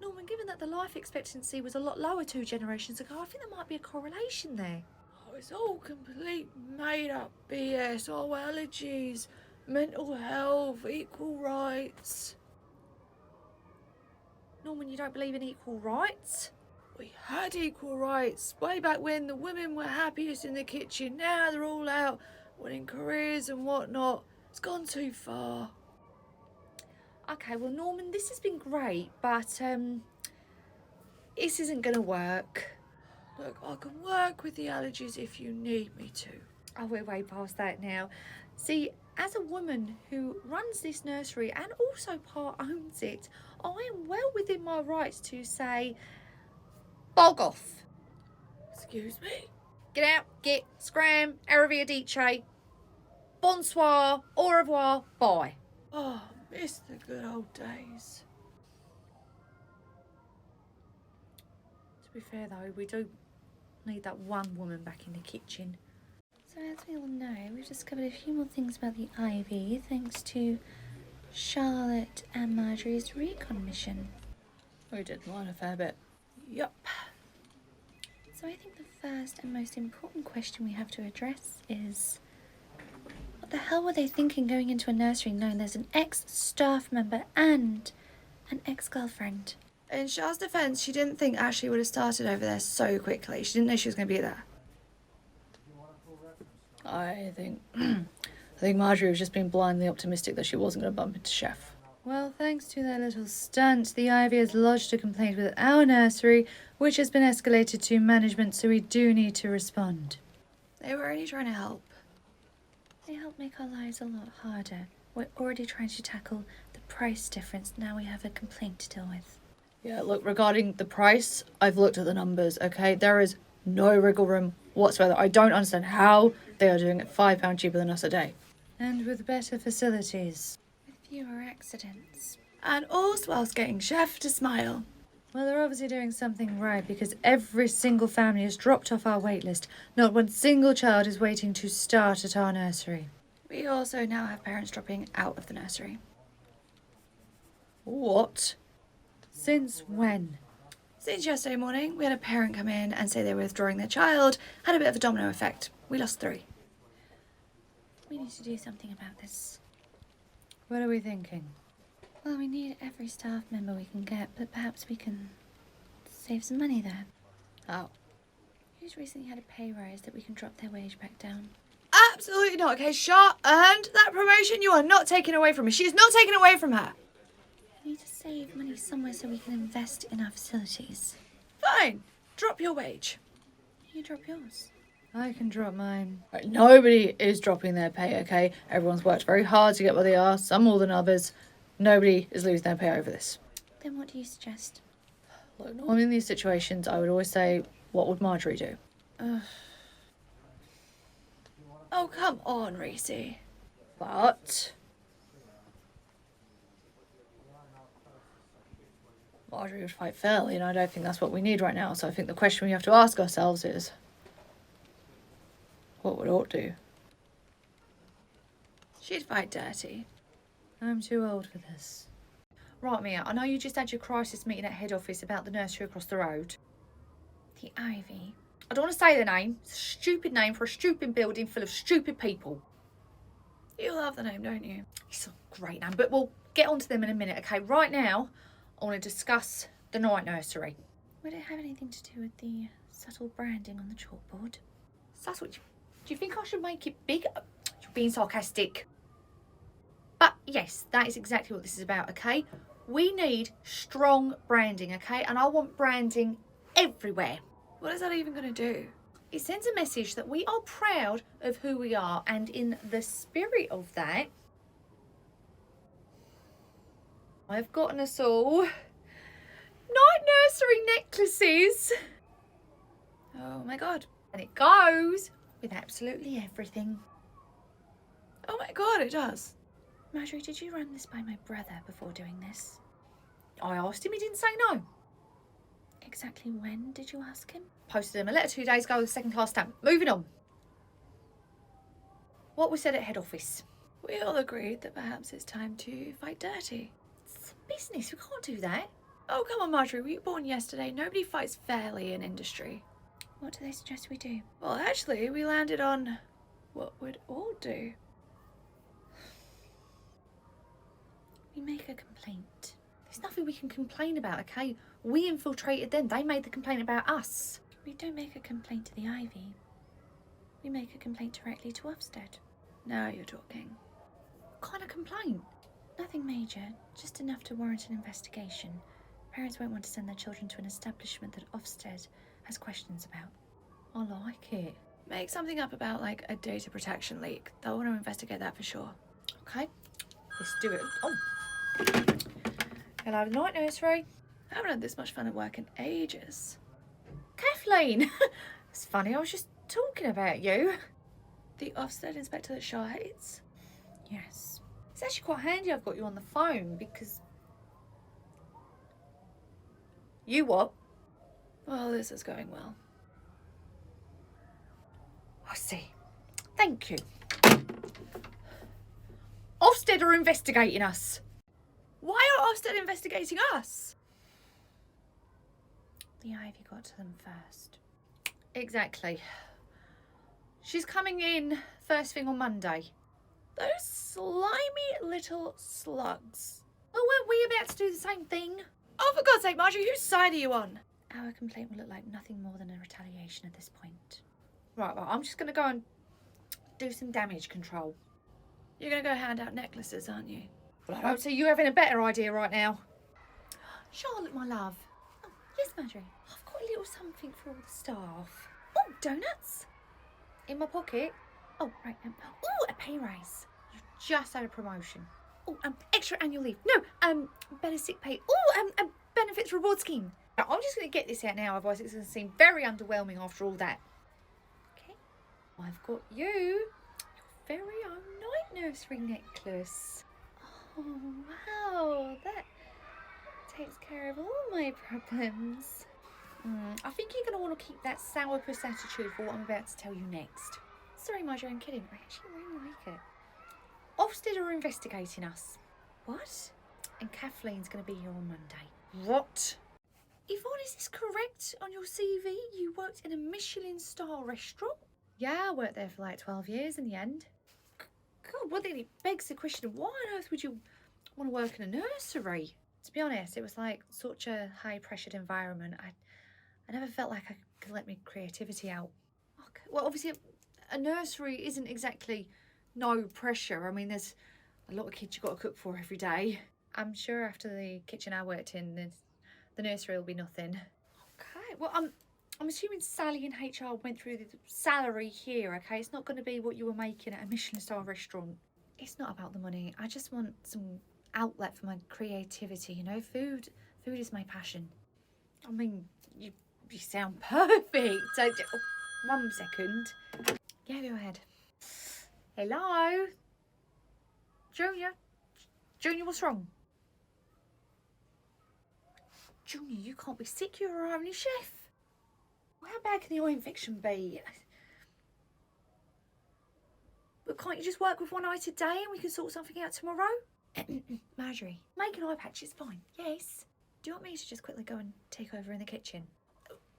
Norman, given that the life expectancy was a lot lower 2 generations ago, I think there might be a correlation there. Oh, it's all complete made up BS. Oh, allergies, mental health, equal rights. Norman, you don't believe in equal rights? We had equal rights way back when the women were happiest in the kitchen. Now they're all out winning careers and whatnot. It's gone too far. Okay, well, Norman, this has been great, but this isn't going to work. Look, I can work with the allergies if you need me to. Oh, we're way past that now. See, as a woman who runs this nursery and also part owns it, I am well within my rights to say, bog off. Excuse me? Get out, get, scram, arrivederci, bonsoir, au revoir, bye. Oh, miss the good old days. To be fair though, we do need that one woman back in the kitchen. So as we all know, we've discovered a few more things about the Ivy thanks to Charlotte and Marjorie's recon mission. We did learn a fair bit. Yup. So I think the first and most important question we have to address is, what the hell were they thinking going into a nursery knowing there's an ex-staff member and an ex-girlfriend? In Char's defence, she didn't think Ashley would have started over there so quickly. She didn't know she was going to be there. I think Marjorie was just being blindly optimistic that she wasn't going to bump into Chef. Well, thanks to their little stunt, the Ivy has lodged a complaint with our nursery, which has been escalated to management, so we do need to respond. They were only trying to help. They help make our lives a lot harder. We're already trying to tackle the price difference. Now we have a complaint to deal with. Yeah, look, regarding the price, I've looked at the numbers, okay? There is no wriggle room whatsoever. I don't understand how they are doing it £5 cheaper than us a day. And with better facilities. With fewer accidents. And all whilst getting Chef to smile. Well, they're obviously doing something right because every single family has dropped off our wait list. Not one single child is waiting to start at our nursery. We also now have parents dropping out of the nursery. What? Since when? Since yesterday morning, we had a parent come in and say they were withdrawing their child. Had a bit of a domino effect. We lost 3. We need to do something about this. What are we thinking? Well, we need every staff member we can get, but perhaps we can save some money there. How? Who's recently had a pay rise that we can drop their wage back down? Absolutely not, okay? Char earned that promotion. You are not taking away from her. She is not taken away from her. We need to save money somewhere so we can invest in our facilities. Fine. Drop your wage. You drop yours. I can drop mine. Right, nobody is dropping their pay, okay? Everyone's worked very hard to get where they are, some more than others. Nobody is losing their pay over this. Then what do you suggest? Look, normally in these situations, I would always say, what would Marjorie do? Oh, come on, Reese. But Marjorie would fight fairly, and I don't think that's what we need right now. So I think the question we have to ask ourselves is, what would Aunt do? She'd fight dirty. I'm too old for this. Right, Mia, I know you just had your crisis meeting at head office about the nursery across the road. The Ivy. I don't want to say the name. It's a stupid name for a stupid building full of stupid people. You love the name, don't you? It's a great name, but we'll get onto them in a minute, okay? Right now, I want to discuss the night nursery. Would it have anything to do with the subtle branding on the chalkboard? Subtle? Do you think I should make it big? You're being sarcastic. But yes, that is exactly what this is about, okay? We need strong branding, okay? And I want branding everywhere. What is that even going to do? It sends a message that we are proud of who we are, and in the spirit of that, I've gotten us all night nursery necklaces. Oh my god. And it goes with absolutely everything. Oh my god, it does. Marjorie, did you run this by my brother before doing this? I asked him, he didn't say no. Exactly when did you ask him? Posted him a letter 2 days ago with a second-class stamp. Moving on. What was said at head office? We all agreed that perhaps it's time to fight dirty. It's business, we can't do that. Oh, come on, Marjorie, were you born yesterday? Nobody fights fairly in industry. What do they suggest we do? Well, actually, we landed on what we'd all do. We make a complaint. There's nothing we can complain about, okay? We infiltrated them. They made the complaint about us. We don't make a complaint to the Ivy. We make a complaint directly to Ofsted. Now you're talking. What kind of complaint? Nothing major, just enough to warrant an investigation. Parents won't want to send their children to an establishment that Ofsted has questions about. I like it. Make something up about, like, a data protection leak. They'll want to investigate that for sure. Okay, let's do it. Oh. Hello, night nursery. I haven't had this much fun at work in ages. Kathleen. It's funny, I was just talking about you. The Ofsted inspector that Shaw hates? Yes. It's actually quite handy I've got you on the phone because... You what? Well, this is going well. I see. Thank you. Ofsted are investigating us. Why are Ofsted investigating us? The Ivy got to them first. Exactly. She's coming in first thing on Monday. Those slimy little slugs. Well, weren't we about to do the same thing? Oh, for God's sake, Marjorie, whose side are you on? Our complaint will look like nothing more than a retaliation at this point. Right, I'm just going to go and do some damage control. You're going to go hand out necklaces, aren't you? Well, I don't see you having a better idea right now. Charlotte, my love. Oh, yes, Marjorie. I've got a little something for all the staff. Oh, donuts? In my pocket. Oh, right. Oh, a pay rise. You just had a promotion. Oh, extra annual leave. No, better sick pay. Oh, a benefits reward scheme. Now, I'm just going to get this out now, otherwise it's going to seem very underwhelming after all that. Okay. I've got you your very own night nursery necklace. Oh, wow. That takes care of all my problems. I think you're going to want to keep that sourpuss attitude for what I'm about to tell you next. Sorry, Marjorie, I'm kidding. I actually really like it. Ofsted are investigating us. What? And Kathleen's going to be here on Monday. What? Yvonne, is this correct on your CV? You worked in a Michelin-star restaurant? Yeah, I worked there for like 12 years in the end. God, well then it begs the question, why on earth would you want to work in a nursery? To be honest, it was like such a high-pressured environment. I never felt like I could let my creativity out. Okay. Well, obviously, a nursery isn't exactly no pressure. I mean, there's a lot of kids you've got to cook for every day. I'm sure after the kitchen I worked in, the nursery will be nothing. Okay, well, I'm assuming Sally in HR went through the salary here, okay? It's not going to be what you were making at a Michelin-star restaurant. It's not about the money. I just want some outlet for my creativity, you know? Food is my passion. I mean, you sound perfect. So, oh, 1 second. Yeah, go ahead. Hello? Junior? Junior, what's wrong? Junior, you can't be sick. You're our only chef. Well, how bad can the eye infection be? But can't you just work with one eye today and we can sort something out tomorrow? Marjorie, Make an eye patch, it's fine. yes? Do you want me to just quickly go and take over in the kitchen?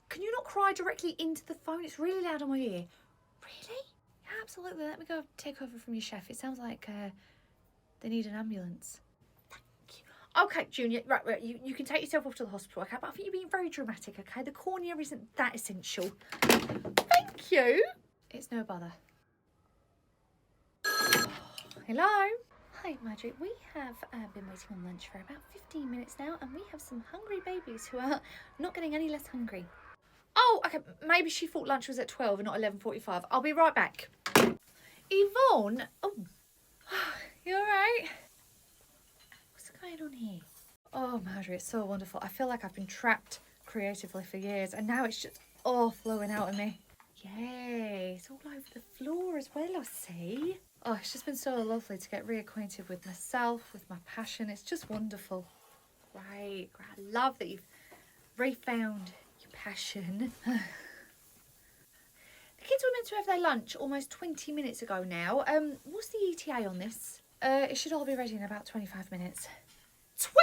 Can you not cry directly into the phone? It's really loud on my ear. Really? Yeah, absolutely. Let me go take over from your chef. It sounds like they need an ambulance. Thank you. Okay, Junior, right, you can take yourself off to the hospital, okay? But I think you're being very dramatic, okay? The cornea isn't that essential. Thank you. It's no bother. Hello? Hi, Marjorie. We have been waiting on lunch for about 15 minutes now, and we have some hungry babies who are not getting any less hungry. Oh, okay, maybe she thought lunch was at 12 and not 11:45. I'll be right back. Yvonne? Oh, you all right? What's going on here? Oh, Marjorie, it's so wonderful. I feel like I've been trapped creatively for years, and now it's just all flowing out of me. Yay, it's all over the floor as well, I see. Oh, it's just been so lovely to get reacquainted with myself, with my passion. It's just wonderful. Great. I love that you've refound your passion. The kids were meant to have their lunch almost 20 minutes ago now. What's the ETA on this? It should all be ready in about 25 minutes. 25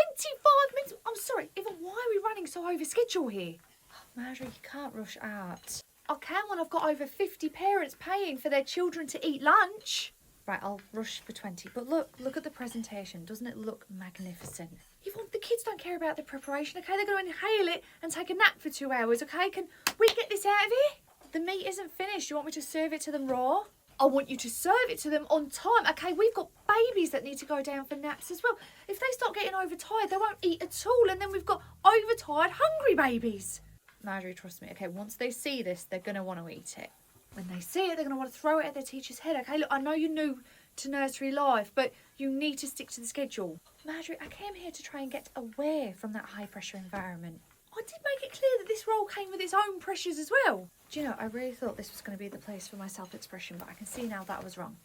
minutes? I'm sorry, Eva, why are we running so over schedule here? Oh, Marjorie, you can't rush out. I can when I've got over 50 parents paying for their children to eat lunch. Right, I'll rush for 20. But look at the presentation. Doesn't it look magnificent? Yvonne, the kids don't care about the preparation, okay? They're going to inhale it and take a nap for 2 hours, okay? Can we get this out of here? The meat isn't finished. You want me to serve it to them raw? I want you to serve it to them on time, okay? We've got babies that need to go down for naps as well. If they start getting overtired, they won't eat at all, and then we've got overtired, hungry babies. Marjorie, trust me, okay? Once they see this, they're going to want to eat it. When they see it, they're going to want to throw it at their teacher's head, okay? Look, I know you're new to nursery life, but you need to stick to the schedule. Marjorie, I came here to try and get away from that high-pressure environment. I did make it clear that this role came with its own pressures as well. Do you know, I really thought this was going to be the place for my self-expression, but I can see now that I was wrong.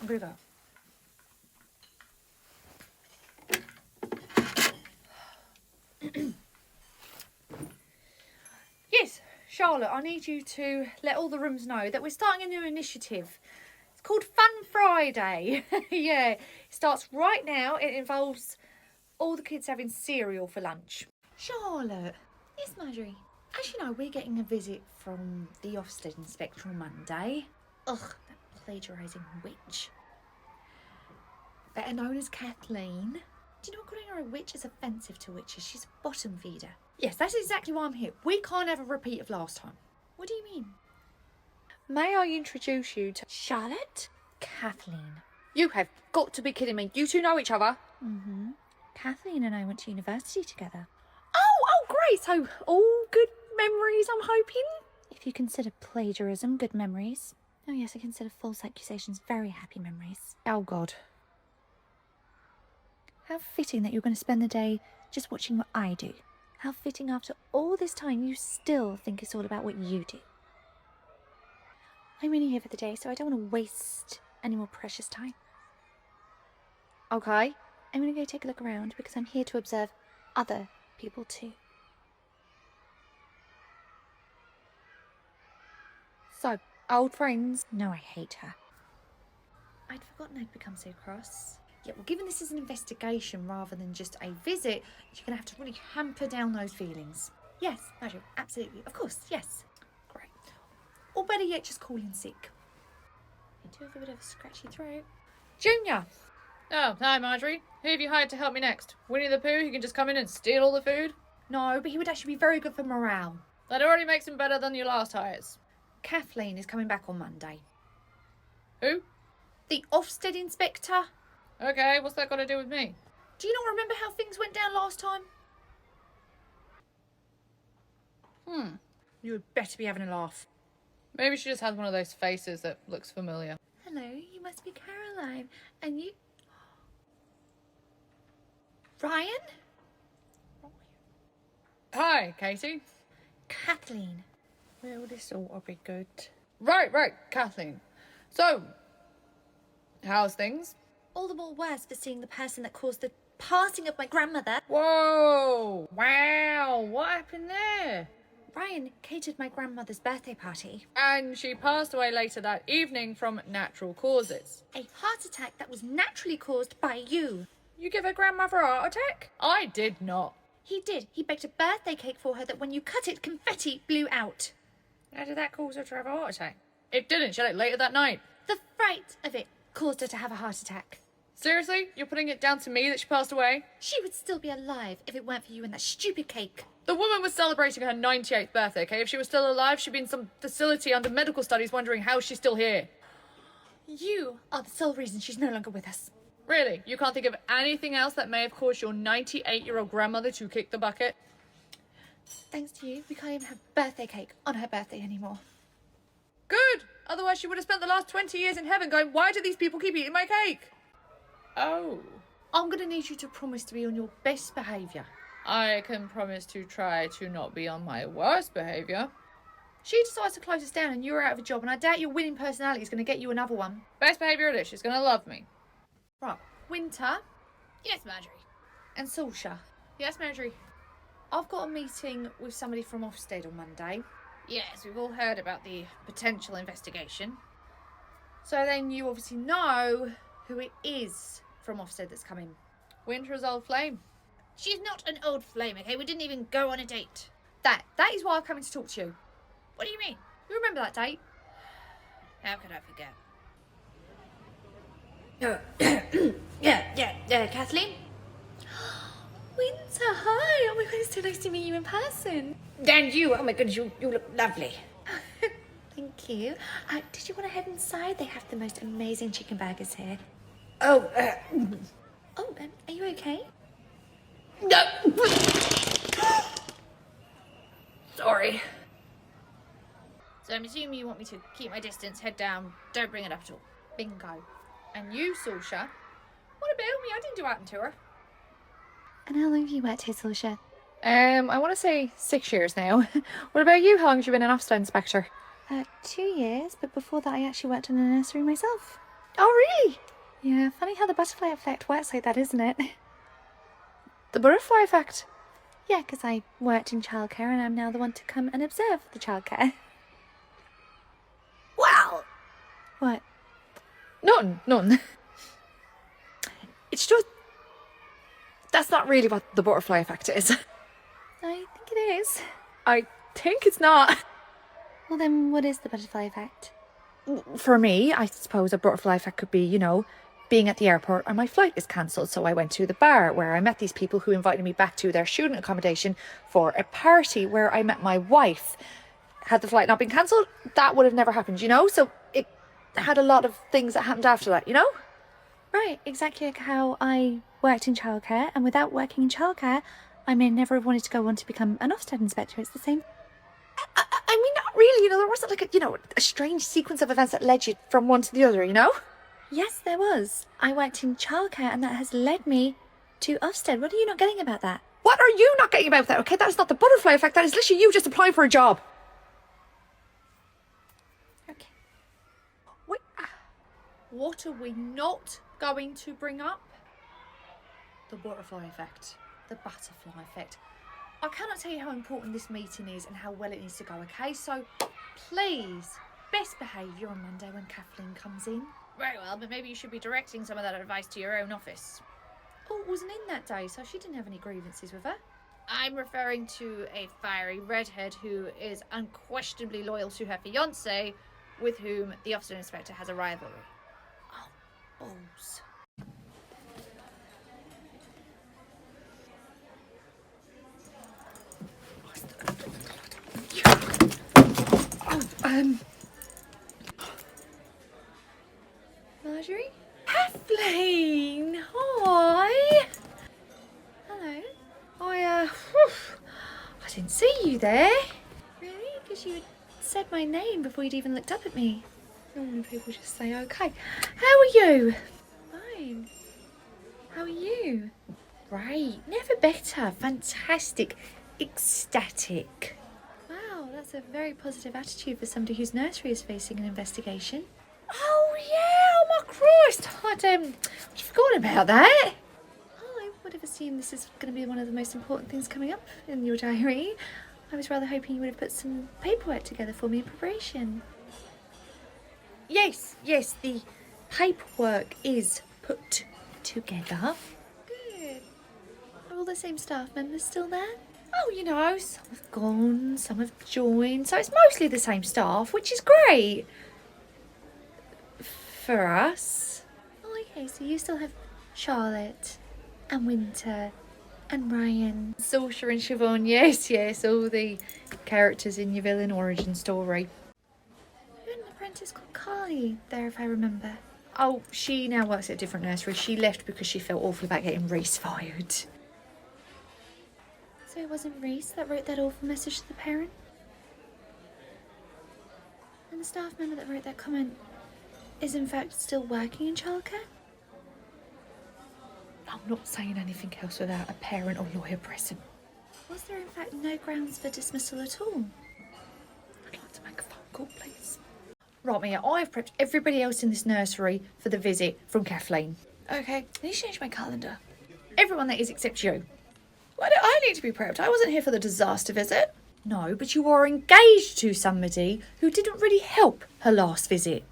I'm going to go. Yes, Charlotte, I need you to let all the rooms know that we're starting a new initiative. It's called Fun Friday. Yeah, it starts right now. It involves all the kids having cereal for lunch. Charlotte. Yes, Marjorie. As you know, we're getting a visit from the Ofsted Inspector on Monday. Ugh, that plagiarising witch. Better known as Kathleen. Do you know calling her a witch is offensive to witches? She's a bottom feeder. Yes, that's exactly why I'm here. We can't have a repeat of last time. What do you mean? May I introduce you to Charlotte? Kathleen? You have got to be kidding me. You two know each other? Mm-hmm. Kathleen and I went to university together. Oh, great. So, all good memories, I'm hoping? If you consider plagiarism good memories. Oh yes, I consider false accusations very happy memories. Oh, God. How fitting that you're going to spend the day just watching what I do. How fitting after all this time you still think it's all about what you do. I'm only here for the day, so I don't want to waste any more precious time. Okay. I'm going to go take a look around because I'm here to observe other people too. So, old friends? No, I hate her. I'd forgotten I'd become so cross. Yeah, well, given this is an investigation rather than just a visit, you're going to have to really hamper down those feelings. Yes, Marjorie, absolutely. Of course, yes. Great. Or better yet, just call in sick. I do have a bit of a scratchy throat. Junior! Oh, hi, Marjorie. Who have you hired to help me next? Winnie the Pooh, who can just come in and steal all the food? No, but he would actually be very good for morale. That already makes him better than your last hires. Kathleen is coming back on Monday. Who? The Ofsted Inspector. Okay, what's that got to do with me? Do you not remember how things went down last time? You would better be having a laugh. Maybe she just has one of those faces that looks familiar. Hello, you must be Caroline. And you... Ryan? Hi, Katie. Kathleen. Will this all be good? Right, Kathleen. So, how's things? all the more worse for seeing the person that caused the passing of my grandmother. Whoa! Wow! What happened there? Ryan catered my grandmother's birthday party. And she passed away later that evening from natural causes. A heart attack that was naturally caused by you. You give her grandmother a heart attack? I did not. He did. He baked a birthday cake for her that when you cut it, confetti blew out. How did that cause her to have a heart attack? It didn't. She had it later that night. The fright of it caused her to have a heart attack. Seriously? You're putting it down to me that she passed away? She would still be alive if it weren't for you and that stupid cake. The woman was celebrating her 98th birthday, okay? If she was still alive, she'd be in some facility under medical studies wondering how she's still here. You are the sole reason she's no longer with us. Really? You can't think of anything else that may have caused your 98-year-old grandmother to kick the bucket? Thanks to you, we can't even have birthday cake on her birthday anymore. Good! Otherwise she would have spent the last 20 years in heaven going, why do these people keep eating my cake? Oh. I'm going to need you to promise to be on your best behaviour. I can promise to try to not be on my worst behaviour. She decides to close us down and you're out of a job, and I doubt your winning personality is going to get you another one. Best behaviour it is. She's going to love me. Right, Winter Yes, Marjorie. and Saoirse. Yes, Marjorie? I've got a meeting with somebody from Ofsted on Monday. Yes, we've all heard about the potential investigation. So then you obviously know who it is from Ofsted that's coming. Winter's old flame. She's not an old flame, okay? We didn't even go on a date. That is why I'm coming to talk to you. What do you mean? You remember that date? How could I forget? Yeah, Kathleen? Winter, hi! Oh my god, it's so nice to meet you in person. And you, oh my goodness, you look lovely. Thank you. Did you want to head inside? They have the most amazing chicken burgers here. Oh, Are you okay? no. Sorry. So I'm assuming you want me to keep my distance, head down, don't bring it up at all. Bingo. And you, Saoirse? What about me? I didn't do Atten to her. And how long have you worked here, Saoirse? I want to say 6 years now. What about you? How long have you been an Ofsted inspector? 2 years, but before that I actually worked in a nursery myself. Oh, really? Yeah, funny how the butterfly effect works like that, isn't it? The butterfly effect? Yeah, because I worked in childcare and I'm now the one to come and observe the childcare. Wow. What? None. It's just... That's not really what the butterfly effect is. I think it is. I think it's not. Well then, what is the butterfly effect? For me, I suppose a butterfly effect could be, you know, being at the airport and my flight is cancelled. So I went to the bar where I met these people who invited me back to their student accommodation for a party where I met my wife. Had the flight not been cancelled, that would have never happened, you know? So it had a lot of things that happened after that, you know? Right, exactly like how I worked in childcare, and without working in childcare, I may never have wanted to go on to become an Ofsted inspector. It's the same. I mean, not really, you know, there wasn't like a strange sequence of events that led you from one to the other, you know? Yes, there was. I worked in childcare, and that has led me to Ofsted. What are you not getting about that? What are you not getting about that, okay? That is not the butterfly effect, that is literally you just applying for a job. Okay. Wait. What are we not going to bring up? The butterfly effect. The butterfly effect. I cannot tell you how important this meeting is and how well it needs to go, okay? So, please, best behaviour on Monday when Kathleen comes in. Very well, but maybe you should be directing some of that advice to your own office. Oh, wasn't in that day, so she didn't have any grievances with her. I'm referring to a fiery redhead who is unquestionably loyal to her fiancé, with whom the Ofsted inspector has a rivalry. Oh, balls. Marjorie? Kathleen, hi. Hello. I didn't see you there. Really? Because you had said my name before you'd even looked up at me. Normally people just say, okay. How are you? Fine. How are you? Great, never better, fantastic, ecstatic. Wow, that's a very positive attitude for somebody whose nursery is facing an investigation. Oh yeah, oh my Christ, I'd forgotten about that. Oh, I would have assumed this is going to be one of the most important things coming up in your diary. I was rather hoping you would have put some paperwork together for me in preparation. Yes, the paperwork is put together. Good. Are all the same staff members still there? Oh, you know, some have gone, some have joined, so it's mostly the same staff, which is great. For us. Oh, okay, so you still have Charlotte and Winter and Ryan. Saoirse and Siobhan, yes, all the characters in your villain origin story. You had an apprentice called Carly there, if I remember. Oh, she now works at a different nursery. She left because she felt awful about getting Reese fired. So it wasn't Reese that wrote that awful message to the parent? And the staff member that wrote that comment is in fact still working in childcare? I'm not saying anything else without a parent or lawyer present. Was there in fact no grounds for dismissal at all? I'd like to make a phone call, please. Right, Mia, I've prepped everybody else in this nursery for the visit from Kathleen. Okay, I need to change my calendar. Everyone that is except you. Why do I need to be prepped? I wasn't here for the disaster visit. No, but you are engaged to somebody who didn't really help her last visit.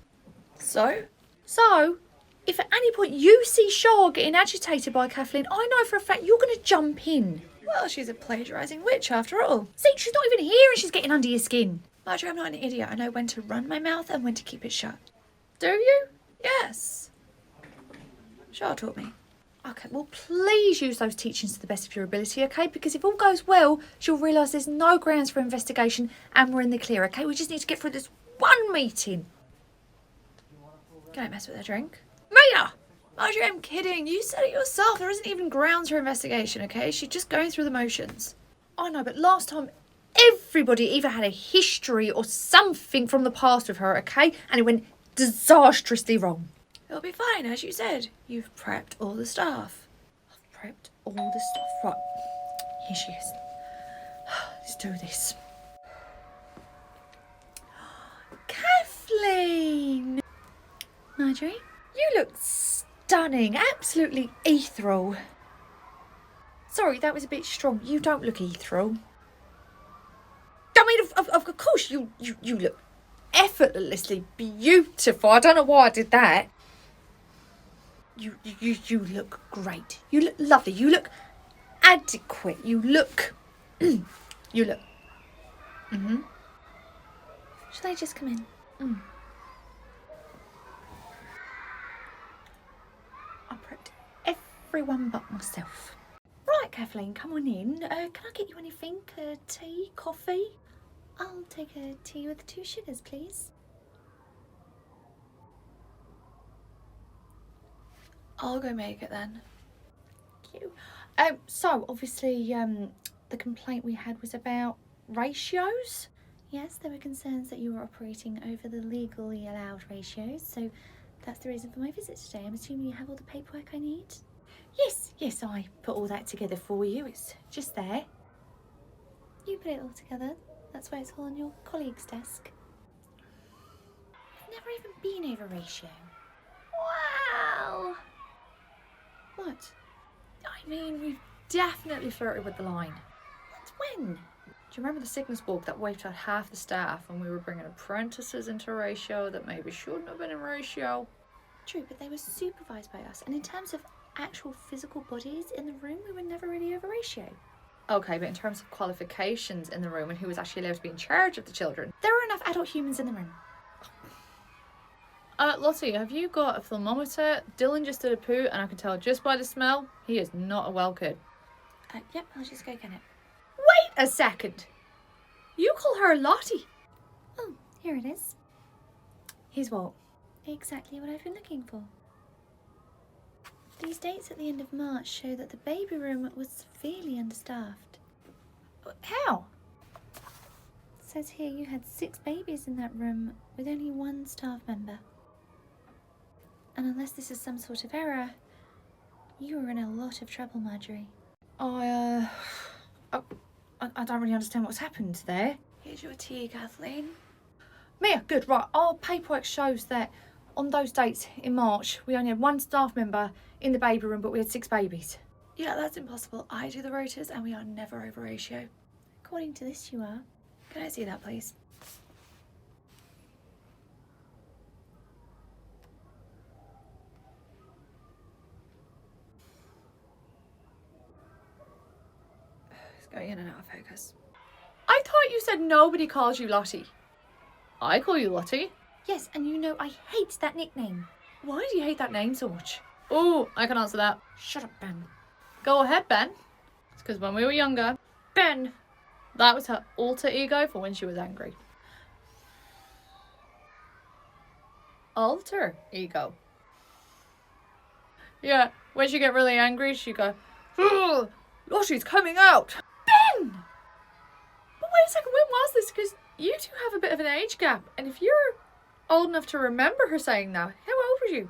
So? So, if at any point you see Shah getting agitated by Kathleen, I know for a fact you're going to jump in. Well, she's a plagiarising witch after all. See, she's not even here and she's getting under your skin. Marjorie, I'm not an idiot. I know when to run my mouth and when to keep it shut. Do you? Yes. Shah taught me. Okay, well, please use those teachings to the best of your ability, okay? Because if all goes well, she'll realise there's no grounds for investigation and we're in the clear, okay? We just need to get through this one meeting. Can I mess with her drink? Mia! Marjorie, I'm kidding. You said it yourself. There isn't even grounds for investigation, okay? She's just going through the motions. I know, but last time everybody either had a history or something from the past with her, okay? And it went disastrously wrong. It'll be fine, as you said. You've prepped all the staff. I've prepped all the stuff. Right, here she is. Let's do this. Kathleen! Marjorie? You look stunning, absolutely ethereal. Sorry, that was a bit strong. You don't look ethereal. I mean, of course, you look effortlessly beautiful. I don't know why I did that. You look great. You look lovely. You look adequate. You look... you look... Shall I just come in? I prepped everyone but myself. Right, Kathleen, come on in. Can I get you anything? Tea, coffee? I'll take a tea with 2 sugars, please. I'll go make it then. Thank you. So, obviously, the complaint we had was about ratios. Yes, there were concerns that you were operating over the legally allowed ratios, so that's the reason for my visit today. I'm assuming you have all the paperwork I need? Yes, I put all that together for you. It's just there. You put it all together. That's why it's all on your colleague's desk. I've never even been over ratio. Wow! What? I mean, we've definitely flirted with the line. What? When? Do you remember the sickness bug that wiped out half the staff and we were bringing apprentices into ratio that maybe shouldn't have been in ratio? True, but they were supervised by us, and in terms of actual physical bodies in the room, we were never really over ratio. Okay, but in terms of qualifications in the room and who was actually allowed to be in charge of the children. There were enough adult humans in the room. Lottie, have you got a thermometer? Dylan just did a poo and I can tell just by the smell, he is not a well kid. Yep, I'll just go get it. Wait a second! You call her Lottie? Oh, here it is. Here's what? Exactly what I've been looking for. These dates at the end of March show that the baby room was severely understaffed. How? It says here you had 6 babies in that room with only 1 staff member. And unless this is some sort of error, you are in a lot of trouble, Marjorie. I don't really understand what's happened there. Here's your tea, Kathleen. Mia, good, right. Our paperwork shows that on those dates in March, we only had 1 staff member in the baby room, but we had 6 babies. Yeah, that's impossible. I do the rotas and we are never over ratio. According to this, you are. Can I see that, please? It's going in and out of focus. I thought you said nobody calls you Lottie. I call you Lottie. Yes, and you know I hate that nickname. Why do you hate that name so much? Oh, I can answer that. Shut up, Ben. Go ahead, Ben. It's because when we were younger, Ben, that was her alter ego for when she was angry. Alter ego. Yeah, when she get really angry, she go, "Ugh, Lottie's coming out." Ben! But wait a second, when was this? Because you two have a bit of an age gap. And if you're old enough to remember her saying that, how old were you?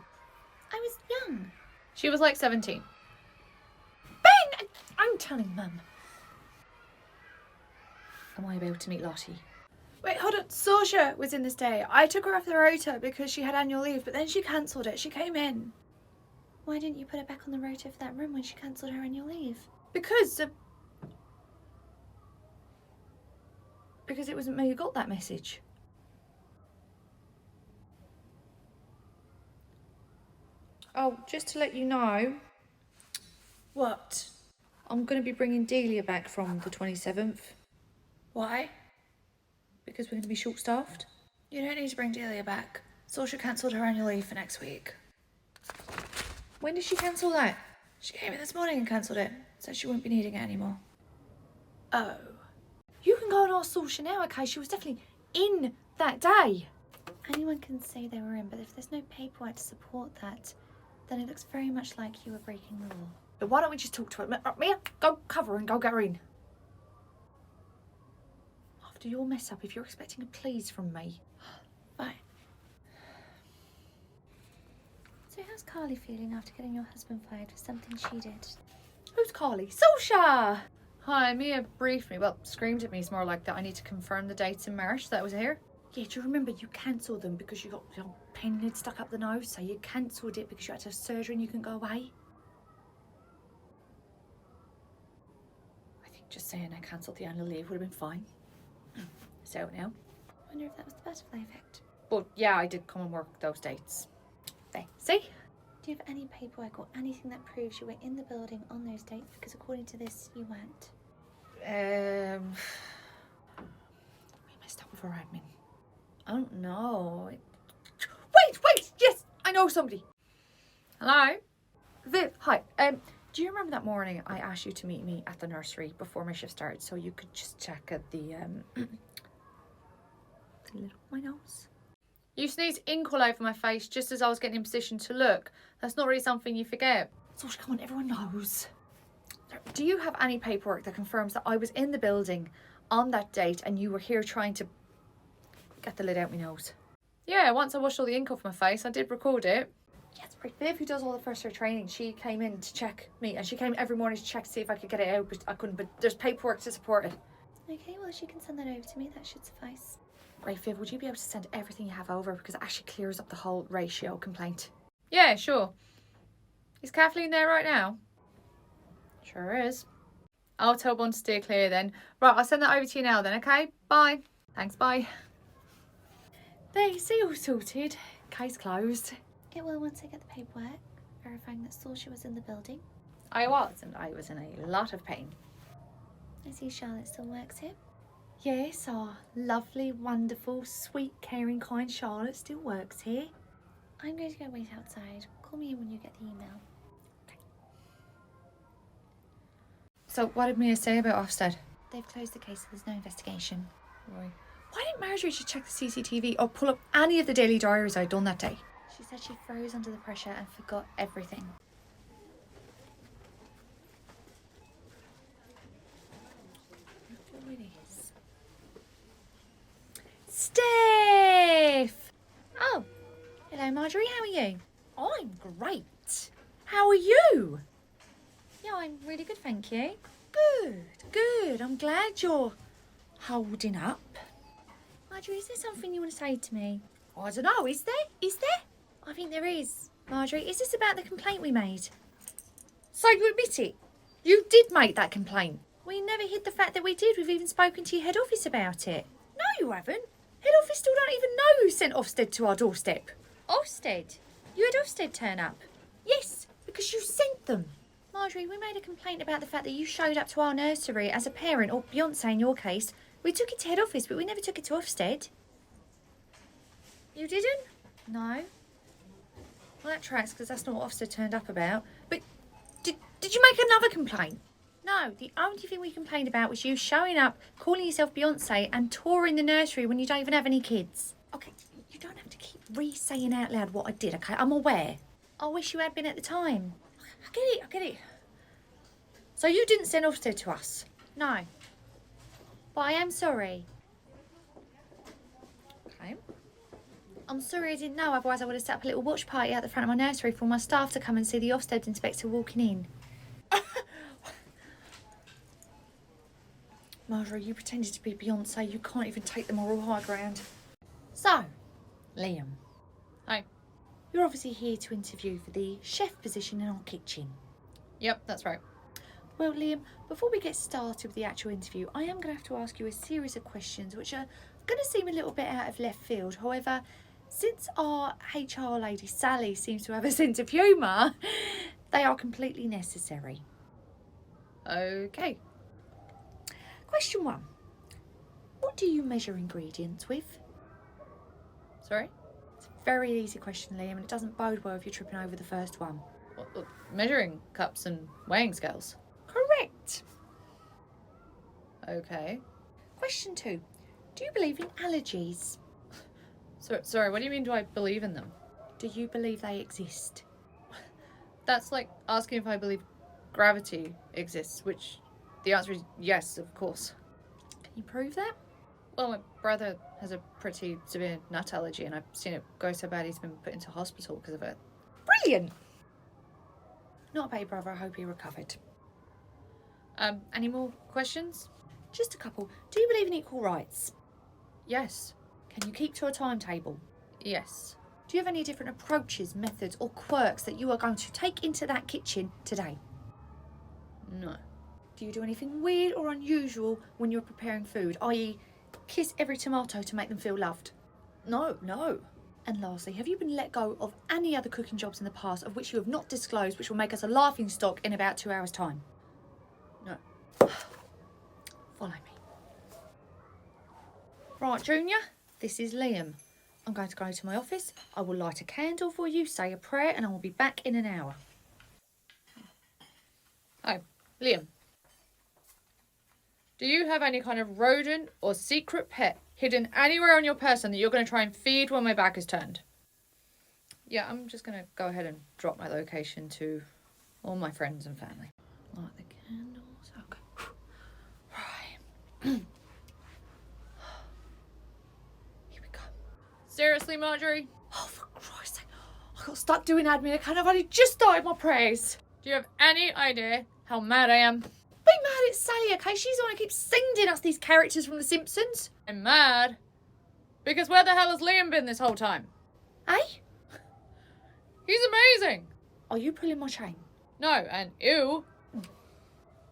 I was young. She was like 17. Ben! I'm telling Mum. Am I about to meet Lottie? Wait, hold on. Sorsha was in this day. I took her off the rota because she had annual leave, but then she cancelled it. She came in. Why didn't you put her back on the rota for that room when she cancelled her annual leave? Because Because it wasn't me who got that message. Oh, just to let you know, What? I'm going to be bringing Delia back from the 27th Why? because we're going to be short-staffed. You don't need to bring Delia back. Saoirse cancelled her annual leave for next week. When did she cancel that? She came in this morning and cancelled it. Said she wouldn't be needing it anymore. Oh. You can go and ask Saoirse now, okay? She was definitely in that day. Anyone can say they were in, but if there's no paperwork to support that, then it looks very much like you were breaking the law. But why don't we just talk to her? Mia, go cover her and go get her in. After your mess up, if you're expecting a please from me. Fine. So how's Carly feeling after getting your husband fired for something she did? Who's Carly? Saoirse! Hi, Mia briefed me, well, screamed at me. It's more like that I need to confirm the dates in March that I was here. Yeah, do you remember you cancelled them because you got your pen lid stuck up the nose? So you cancelled it because you had to have surgery and you couldn't go away? I think just saying I cancelled the annual leave would have been fine. So now. I wonder if that was the butterfly effect. But yeah, I did come and work those dates. There, see? Do you have any paperwork or anything that proves you were in the building on those dates? Because according to this, you weren't. We messed up with our admin. I don't know. Wait! Yes, I know somebody. Hello? Viv, hi. Do you remember that morning I asked you to meet me at the nursery before my shift started so you could just check at the the lid of my nose? You sneezed ink all over my face just as I was getting in position to look. That's not really something you forget. So come on, everyone knows. Do you have any paperwork that confirms that I was in the building on that date and you were here trying to get the lid out my nose? Yeah, once I washed all the ink off my face, I did record it. Yes, right. Viv, who does all the first aid training, she came in to check me and she came every morning to check to see if I could get it out, but I couldn't. But there's paperwork to support it. Okay, well, if you can send that over to me, that should suffice. Right, Viv, would you be able to send everything you have over because it actually clears up the whole ratio complaint? Yeah, sure. Is Kathleen there right now? Sure is. I'll tell Bon to steer clear then. Right, I'll send that over to you now then, okay? Bye. Thanks, bye. There, you see, all sorted. Case closed. It will once I get the paperwork, verifying that Saoirse was in the building. I was, and I was in a lot of pain. I see Charlotte still works here. Yes, our lovely, wonderful, sweet, caring, kind Charlotte still works here. I'm going to go wait outside. Call me when you get the email. So, what did Mia say about Ofsted? They've closed the case, so there's no investigation. Right. Why didn't Marjorie just check the CCTV or pull up any of the daily diaries I'd done that day? She said she froze under the pressure and forgot everything. It is. Steph! Oh, hello Marjorie, how are you? I'm great. How are you? Yeah, I'm really good, thank you. Good. I'm glad you're holding up. Marjorie, is there something you want to say to me? I don't know, is there? I think there is. Marjorie, is this about the complaint we made? So you admit it? You did make that complaint? We never hid the fact that we did. We've even spoken to your head office about it. No, you haven't. Head office still don't even know who sent Ofsted to our doorstep. Ofsted? You had Ofsted turn up? Yes, because you sent them. Marjorie, we made a complaint about the fact that you showed up to our nursery as a parent, or Beyonce in your case. We took it to head office, but we never took it to Ofsted. You didn't? No. Well, that tracks, because that's not what Ofsted turned up about. But did you make another complaint? No, the only thing we complained about was you showing up, calling yourself Beyonce, and touring the nursery when you don't even have any kids. Okay, you don't have to keep re-saying out loud what I did, okay? I'm aware. I wish you had been at the time. I get it. So you didn't send Ofsted to us? No. But I am sorry. Okay. I'm sorry I didn't know, otherwise I would have set up a little watch party out the front of my nursery for my staff to come and see the Ofsted inspector walking in. Marjorie, you pretended to be Beyonce. You can't even take the moral high ground. So, Liam. Hi. you're obviously here to interview for the chef position in our kitchen. Yep, that's right. Well, Liam, before we get started with the actual interview, I am going to have to ask you a series of questions which are going to seem a little bit out of left field. However, since our HR lady Sally seems to have a sense of humour, they are completely necessary. Okay. Question 1. What do you measure ingredients with? Sorry? It's a very easy question, Liam, and it doesn't bode well if you're tripping over the first one. Measuring cups and weighing scales. Correct. Okay. Question 2. Do you believe in allergies? Sorry, what do you mean, do I believe in them? Do you believe they exist? That's like asking if I believe gravity exists, which the answer is yes, of course. Can you prove that? Well, my brother has a pretty severe nut allergy, and I've seen it go so bad he's been put into hospital because of it. Brilliant. Not a baby brother, I hope he recovered. Any more questions? Just a couple. Do you believe in equal rights? Yes. Can you keep to a timetable? Yes. Do you have any different approaches, methods or quirks that you are going to take into that kitchen today? No. Do you do anything weird or unusual when you're preparing food, i.e. kiss every tomato to make them feel loved? No. And lastly, have you been let go of any other cooking jobs in the past of which you have not disclosed, which will make us a laughing stock in about 2 hours' time? No. Follow me. Right, Junior, this is Liam. I'm going to go to my office. I will light a candle for you, say a prayer, and I will be back in an hour. Hi, Liam. Do you have any kind of rodent or secret pet hidden anywhere on your person that you're going to try and feed when my back is turned? Yeah, I'm just going to go ahead and drop my location to all my friends and family. Light the candles. Okay. Right. Here we go. Seriously, Marjorie? Oh, for Christ's sake. I got stuck doing admin and I've only just started my prayers. Do you have any idea how mad I am? Be mad at Sally, okay? She's the one who keeps sending us these characters from The Simpsons. I'm mad because where the hell has Liam been this whole time? Eh? He's amazing. Are you pulling my chain? No, and ew.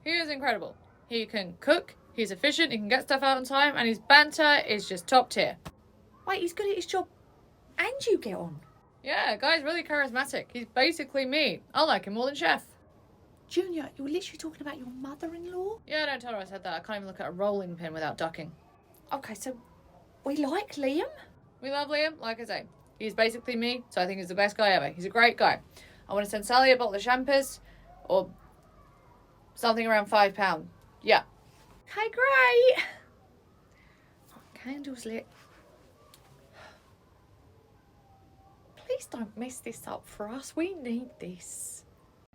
He is incredible. He can cook, he's efficient, he can get stuff out on time, and his banter is just top tier. Wait, he's good at his job and you get on. Yeah, guy's really charismatic. He's basically me. I like him more than Chef. Junior, you were literally talking about your mother-in-law? Yeah, don't tell her I said that. I can't even look at a rolling pin without ducking. Okay, so we like Liam? We love Liam, like I say. He's basically me, so I think he's the best guy ever. He's a great guy. I want to send Sally a bottle of champers, or something around £5. Yeah. Okay, great. Candles lit. Please don't mess this up for us. We need this.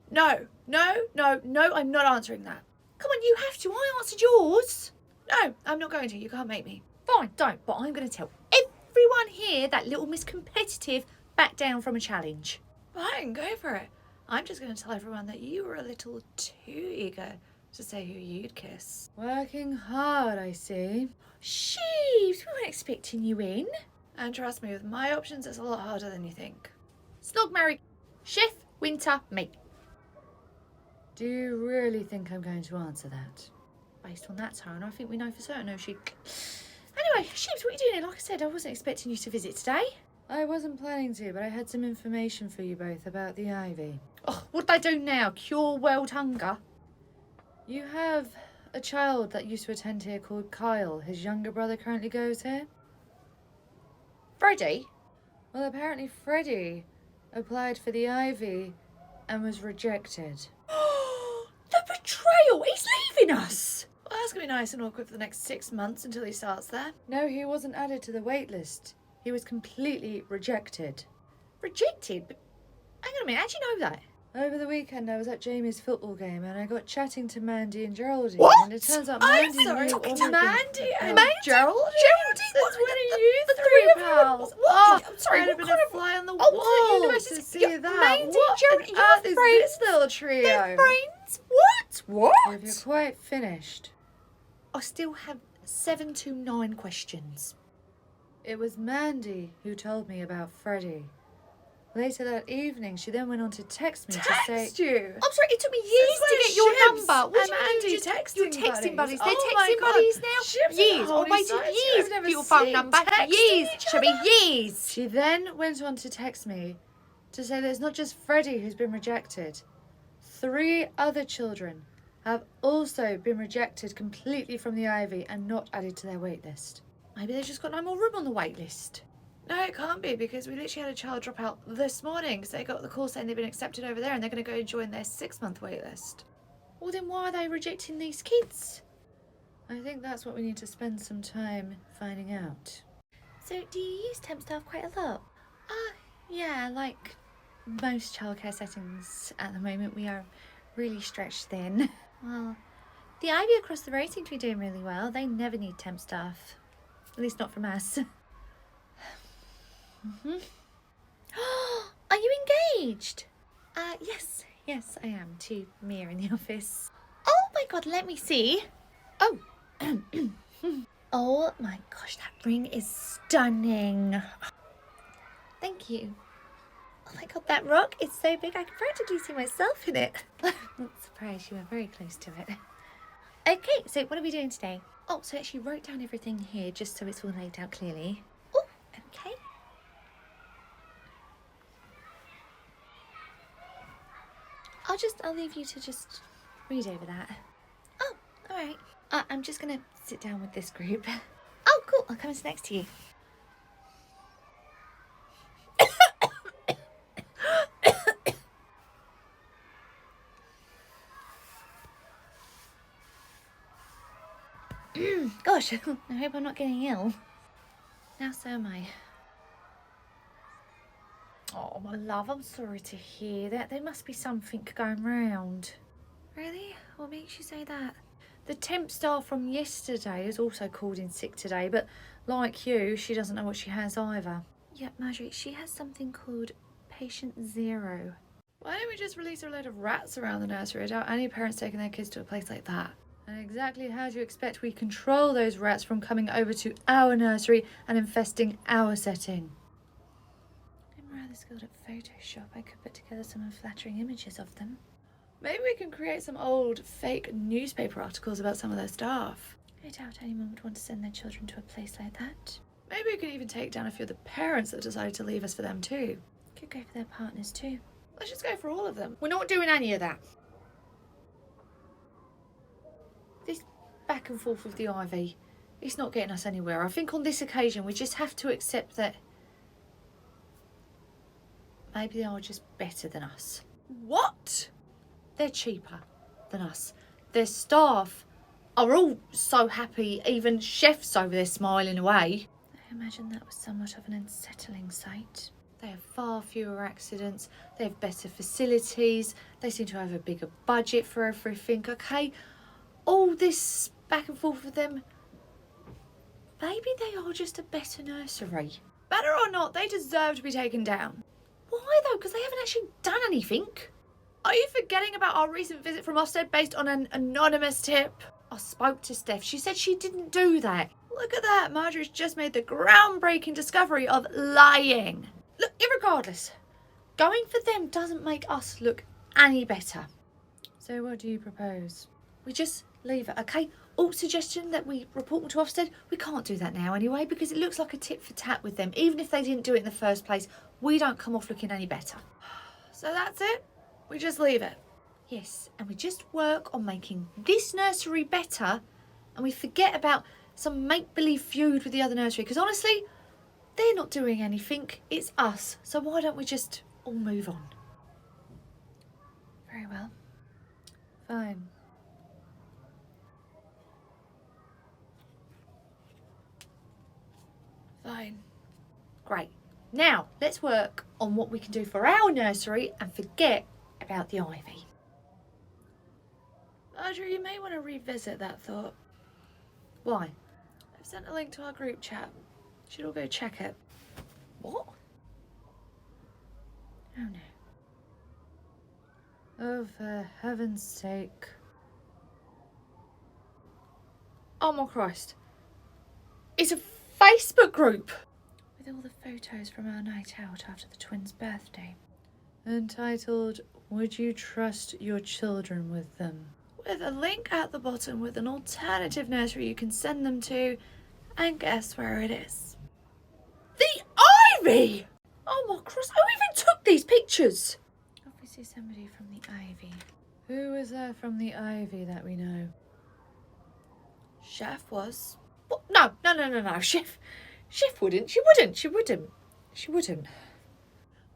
No, I'm not answering that. Come on, you have to. I answered yours. No, I'm not going to. You can't make me. Fine, don't. But I'm going to tell everyone here that little Miss Competitive backed down from a challenge. Fine, go for it. I'm just going to tell everyone that you were a little too eager to say who you'd kiss. Working hard, I see. Sheesh, we weren't expecting you in. And trust me, with my options, it's a lot harder than you think. Snog, marry, Chef, Winter, me. Do you really think I'm going to answer that? Based on that tone, I think we know for certain who she... Anyway, Sheeps, what are you doing here? Like I said, I wasn't expecting you to visit today. I wasn't planning to, but I had some information for you both about the ivy. Oh, what'd they do now? Cure world hunger? You have a child that used to attend here called Kyle. His younger brother currently goes here. Freddie? Well, apparently Freddie applied for the ivy and was rejected. The betrayal! He's leaving us! Well, that's going to be nice and awkward for the next 6 months until he starts there. No, he wasn't added to the wait list. He was completely rejected. Rejected? But hang on a minute, how'd you know that? Over the weekend, I was at Jamie's football game and I got chatting to Mandy and Geraldine. What? And it turns out I'm Mandy sorry, knew talking all to of Mandy the... and Geraldine? Since when are you the three of you? pals? What? Oh, I'm sorry, I'd what have been kind a of... fly on the Oh, wall what universe to is... see Yeah, that. Mandy, What Geraldine, on earth you're is friends? this little trio? They're friends? What? If you're quite finished. I still have 7 to 9 questions. It was Mandy who told me about Freddie. Later that evening, she then went on to text me to say... Text you? I'm sorry, it took me years to get your Shibs number. What and do you Andy mean? You're texting texting buddies. buddies. They're Oh my texting God. buddies now. Shibs and Years. I Holy waited Sites years I've never for your phone seen number. texting Years, each Chubby, years. She then went on to text me to say that it's not just Freddie who's been rejected. 3 other children have also been rejected completely from the Ivy and not added to their wait list. Maybe they've just got no more room on the wait list. No, it can't be, because we literally had a child drop out this morning because they got the call saying they've been accepted over there and they're going to go join their 6-month wait list. Well, then why are they rejecting these kids? I think that's what we need to spend some time finding out. So, do you use temp staff quite a lot? Yeah, like most childcare settings at the moment, we are really stretched thin. Well, the Ivy across the road seem to be doing really well. They never need temp staff. At least not from us. Are you engaged? Yes, I am, to Mia in the office. Oh my god, let me see. Oh, Oh my gosh, that ring is stunning. Thank you. Oh my god, that rock is so big I can practically see myself in it. not surprised, you were very close to it. Okay, so what are we doing today? Oh, so I actually wrote down everything here just so it's all laid out clearly. Oh, okay. I'll leave you to just Read over that. Oh, all right. I'm just going to sit down with this group. Oh, cool. I'll come and sit next to you. Gosh, I hope I'm not getting ill. Now so am I. Oh, my love, I'm sorry to hear that. There must be something going round. Really? What makes you say that? The temp staff from yesterday is also called in sick today, but like you, she doesn't know what she has either. Yeah, Marjorie, she has something called Patient Zero. Why don't we just release a load of rats around the nursery? I doubt any parents taking their kids to a place like that. And exactly how do you expect we control those rats from coming over to our nursery and infesting our setting? I'm rather skilled at Photoshop. I could put together some unflattering images of them. Maybe we can create some old fake newspaper articles about some of their staff. I doubt anyone would want to send their children to a place like that. Maybe we can even take down a few of the parents that decided to leave us for them too. Could go for their partners too. Let's just go for all of them. We're not doing any of that. This back and forth with the Ivy, it's not getting us anywhere. I think on this occasion we just have to accept that maybe they are just better than us. What? They're cheaper than us. Their staff are all so happy, even chefs over there smiling away. I imagine that was somewhat of an unsettling sight. They have far fewer accidents, they have better facilities, they seem to have a bigger budget for everything, okay? All this back and forth with them, maybe they are just a better nursery. Better or not, they deserve to be taken down. Why though? Because they haven't actually done anything. Are you forgetting about our recent visit from Ofsted based on an anonymous tip? I spoke to Steph, she said she didn't do that. Look at that, Marjorie's just made the groundbreaking discovery of lying. Look, irregardless, going for them doesn't make us look any better. So what do you propose? We just leave it, okay? All suggestion that we report them to Ofsted, we can't do that now anyway because it looks like a tit for tat with them. Even if they didn't do it in the first place, we don't come off looking any better. So that's it? We just leave it? Yes, and we just work on making this nursery better and we forget about some make-believe feud with the other nursery because honestly, they're not doing anything, it's us. So why don't we just all move on? Very well. Fine. Fine. Great. Now, let's work on what we can do for our nursery and forget about the Ivy. Marjorie, you may want to revisit that thought. Why? I've sent a link to our group chat. You should all go check it. What? Oh no. Oh, for heaven's sake. Oh my Christ. It's a Facebook group. With with all the photos from our night out after the twins' birthday. Entitled, Would You Trust Your Children with Them? With a link at the bottom with an alternative nursery you can send them to, and guess where it is? The Ivy! Oh my cross, who even took these pictures? Obviously somebody from the Ivy. Who was there from the Ivy that we know? Chef was. What? No. Chef wouldn't. She wouldn't.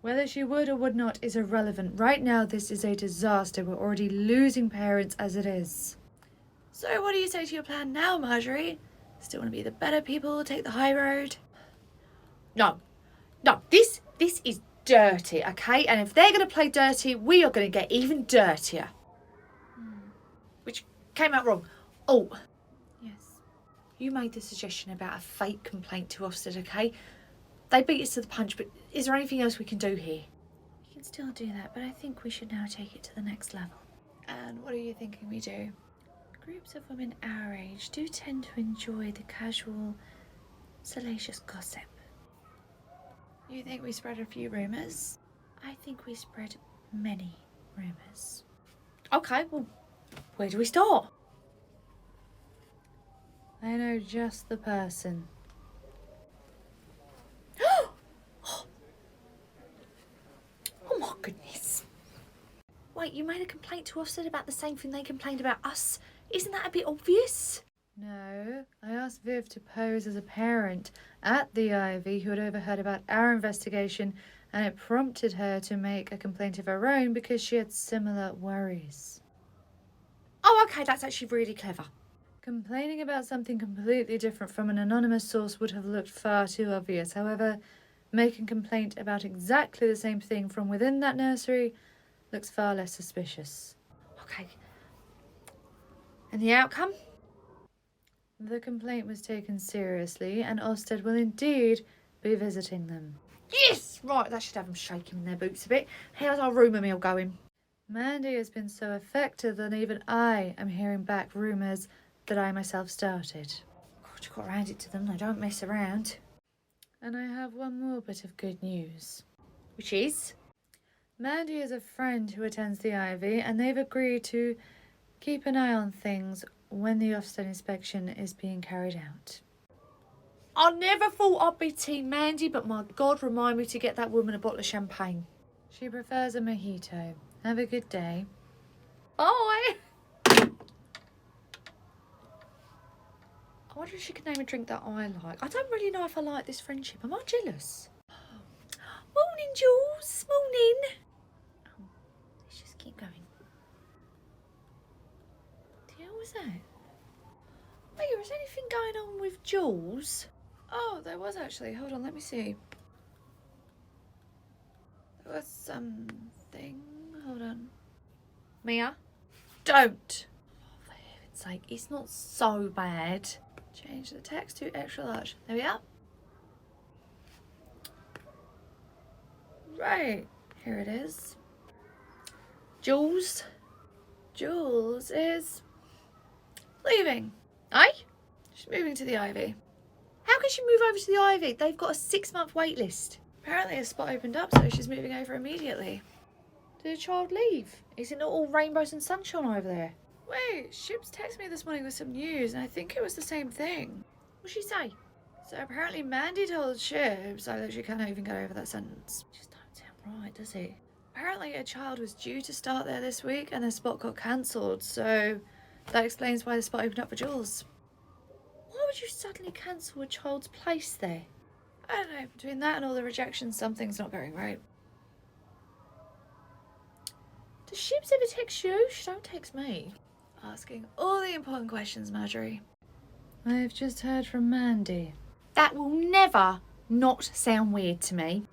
Whether she would or would not is irrelevant. Right now, this is a disaster. We're already losing parents as it is. So what do you say to your plan now, Marjorie? Still want to be the better people, take the high road? No, this is dirty, okay? And if they're going to play dirty, we are going to get even dirtier. Which came out wrong. Oh, Yes. you made the suggestion about a fake complaint to Ofsted, okay? They beat us to the punch, but is there anything else we can do here? We can still do that, but I think we should now take it to the next level. And what are you thinking we do? Groups of women our age do tend to enjoy the casual, salacious gossip. You think we spread a few rumours? I think we spread many rumours. Okay, well, where do we start? I know just the person. Oh my goodness. Wait, you made a complaint to Ofsted about the same thing they complained about us? Isn't that a bit obvious? No, I asked Viv to pose as a parent at the Ivy who had overheard about our investigation, and it prompted her to make a complaint of her own because she had similar worries. Oh, okay, that's actually really clever. Complaining about something completely different from an anonymous source would have looked far too obvious. However, making complaint about exactly the same thing from within that nursery looks far less suspicious. Okay. And the outcome? The complaint was taken seriously, and Ofsted will indeed be visiting them. Yes! Right, that should have them shaking in their boots a bit. How's our rumour mill going? Mandy has been so effective that even I am hearing back rumours that I myself started. God, you got to hand it to them. They don't mess around. And I have one more bit of good news. Which is? Mandy is a friend who attends the Ivy, and they've agreed to keep an eye on things when the Ofsted inspection is being carried out. I never thought I'd be Team Mandy, but my God, remind me to get that woman a bottle of champagne. She prefers a mojito. Have a good day. Bye! I wonder if she can name a drink that I like. I don't really know if I like this friendship. Am I jealous? Morning, Jules. Morning. Let's just keep going. The hell was that? Wait, is anything going on with Jules? Oh, there was actually. Hold on, let me see. There was something. Hold on. Mia? Don't. Oh, for heaven's sake, it's not so bad. Change the text to extra large. There we are. Right, here it is. Jules? Jules is leaving. Aye? She's moving to the Ivy. How can she move over to the Ivy? They've got a 6-month wait list. Apparently a spot opened up, so she's moving over immediately. Did the child leave? Is it not all rainbows and sunshine over there? Wait, Ships texted me this morning with some news, and I think it was the same thing. What'd she say? So apparently Mandy told Ships, I literally can't even get over that sentence. Just don't sound right, does it? Apparently a child was due to start there this week, and their spot got cancelled, so that explains why the spot opened up for Jules. Why would you suddenly cancel a child's place there? I don't know, between that and all the rejections, something's not going right. Does Ships ever text you? She don't text me. Asking all the important questions, Marjorie. I've just heard from Mandy. That will never not sound weird to me.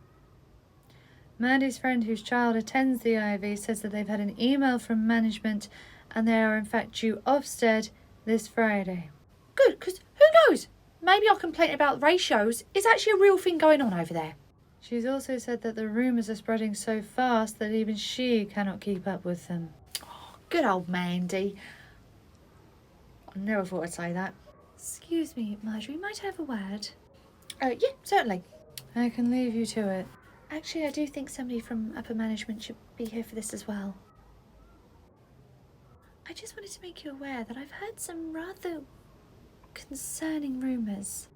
Mandy's friend whose child attends the Ivy says that they've had an email from management and they are in fact due Ofsted this Friday. Good, because who knows? Maybe our complaint about ratios is actually a real thing going on over there. She's also said that the rumours are spreading so fast that even she cannot keep up with them. Oh, good old Mandy. I never thought I'd say that. Excuse me, Marjorie, might I have a word? Yeah, certainly. I can leave you to it. Actually, I do think somebody from upper management should be here for this as well. I just wanted to make you aware that I've heard some rather concerning rumours.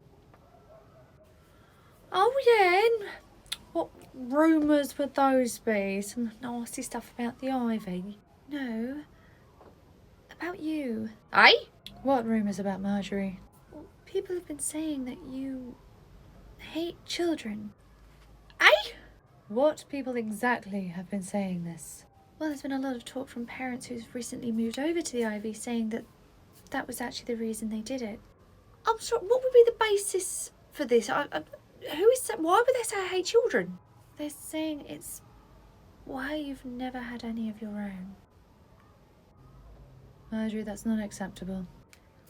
Oh, yeah? What rumours would those be? Some nasty stuff about the Ivy? No. About you. Eh? What rumours about Marjorie? Well, people have been saying that you hate children. Eh? What people exactly have been saying this? Well, there's been a lot of talk from parents who've recently moved over to the Ivy saying that that was actually the reason they did it. I'm sorry, what would be the basis for this? Who is that? Why would they say I hate children? They're saying it's why you've never had any of your own. Marjorie, that's not acceptable.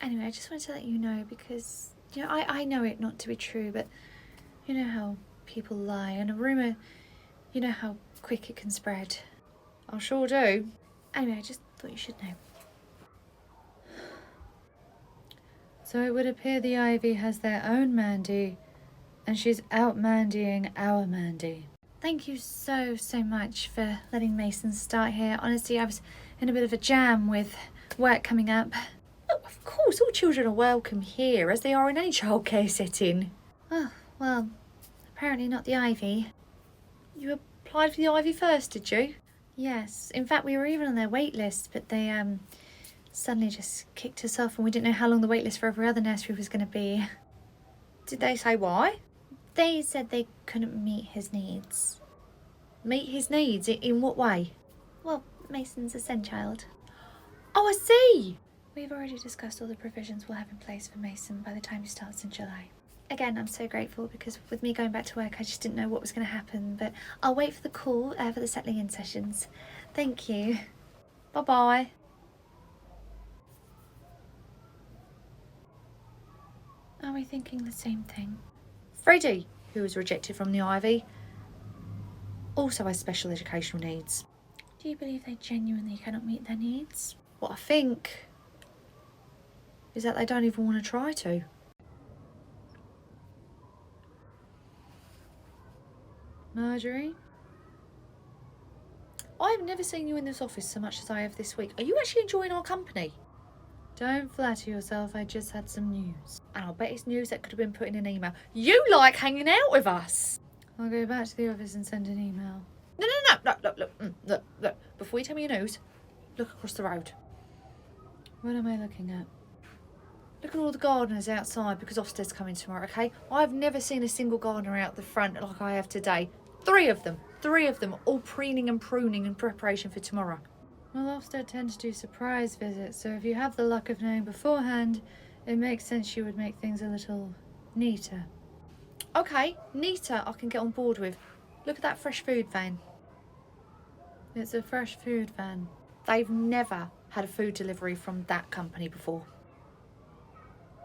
Anyway, I just wanted to let you know because, you know, I know it not to be true, but you know how people lie, and a rumour, you know how quick it can spread. I sure do. Anyway, I just thought you should know. So it would appear the Ivy has their own Mandy, and she's out-Mandying our Mandy. Thank you so much for letting Mason start here. Honestly, I was in a bit of a jam with work coming up. Oh, of course, all children are welcome here, as they are in any childcare setting. Oh, well, apparently not the Ivy. You applied for the Ivy first, did you? Yes, in fact, we were even on their wait list, but they suddenly just kicked us off and we didn't know how long the wait list for every other nursery was going to be. Did they say why? They said they couldn't meet his needs. Meet his needs? In what way? Well, Mason's a SEND child. Oh, I see. We've already discussed all the provisions we'll have in place for Mason by the time he starts in July. Again, I'm so grateful because with me going back to work, I just didn't know what was going to happen, but I'll wait for the call for the settling in sessions. Thank you. Bye-bye. Are we thinking the same thing? Freddie, who was rejected from the Ivy, also has special educational needs. Do you believe they genuinely cannot meet their needs? What I think is that they don't even want to try to. Marjorie? I've never seen you in this office so much as I have this week. Are you actually enjoying our company? Don't flatter yourself, I just had some news. And I'll bet it's news that could have been put in an email. You like hanging out with us. I'll go back to the office and send an email. Look. Before you tell me your news, look across the road. What am I looking at? Look at all the gardeners outside because Ofsted's coming tomorrow, okay? I've never seen a single gardener out the front like I have today. Three of them, all preening and pruning in preparation for tomorrow. Well, Ofsted tend to do surprise visits, so if you have the luck of knowing beforehand, it makes sense you would make things a little neater. Okay, neater I can get on board with. Look at that fresh food van. It's a fresh food van. They've never had a food delivery from that company before.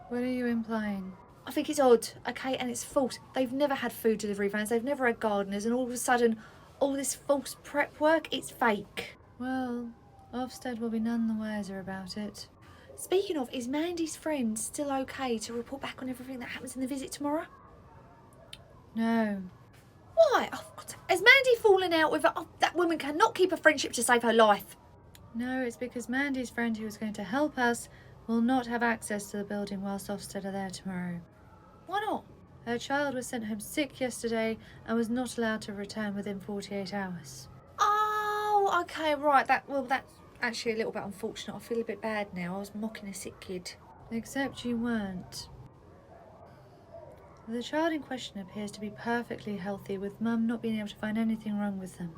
What are you implying? I think it's odd, okay, and it's false. They've never had food delivery vans, they've never had gardeners, and all of a sudden, all this false prep work, it's fake. Well, Ofsted will be none the wiser about it. Speaking of, is Mandy's friend still okay to report back on everything that happens in the visit tomorrow? No. Why? Oh, God. Has Mandy fallen out with her? Oh, that woman cannot keep a friendship to save her life. No, it's because Mandy's friend who was going to help us will not have access to the building whilst Ofsted are there tomorrow. Why not? Her child was sent home sick yesterday and was not allowed to return within 48 hours. Oh, okay, right. That's actually a little bit unfortunate. I feel a bit bad now. I was mocking a sick kid. Except you weren't. The child in question appears to be perfectly healthy, with Mum not being able to find anything wrong with them.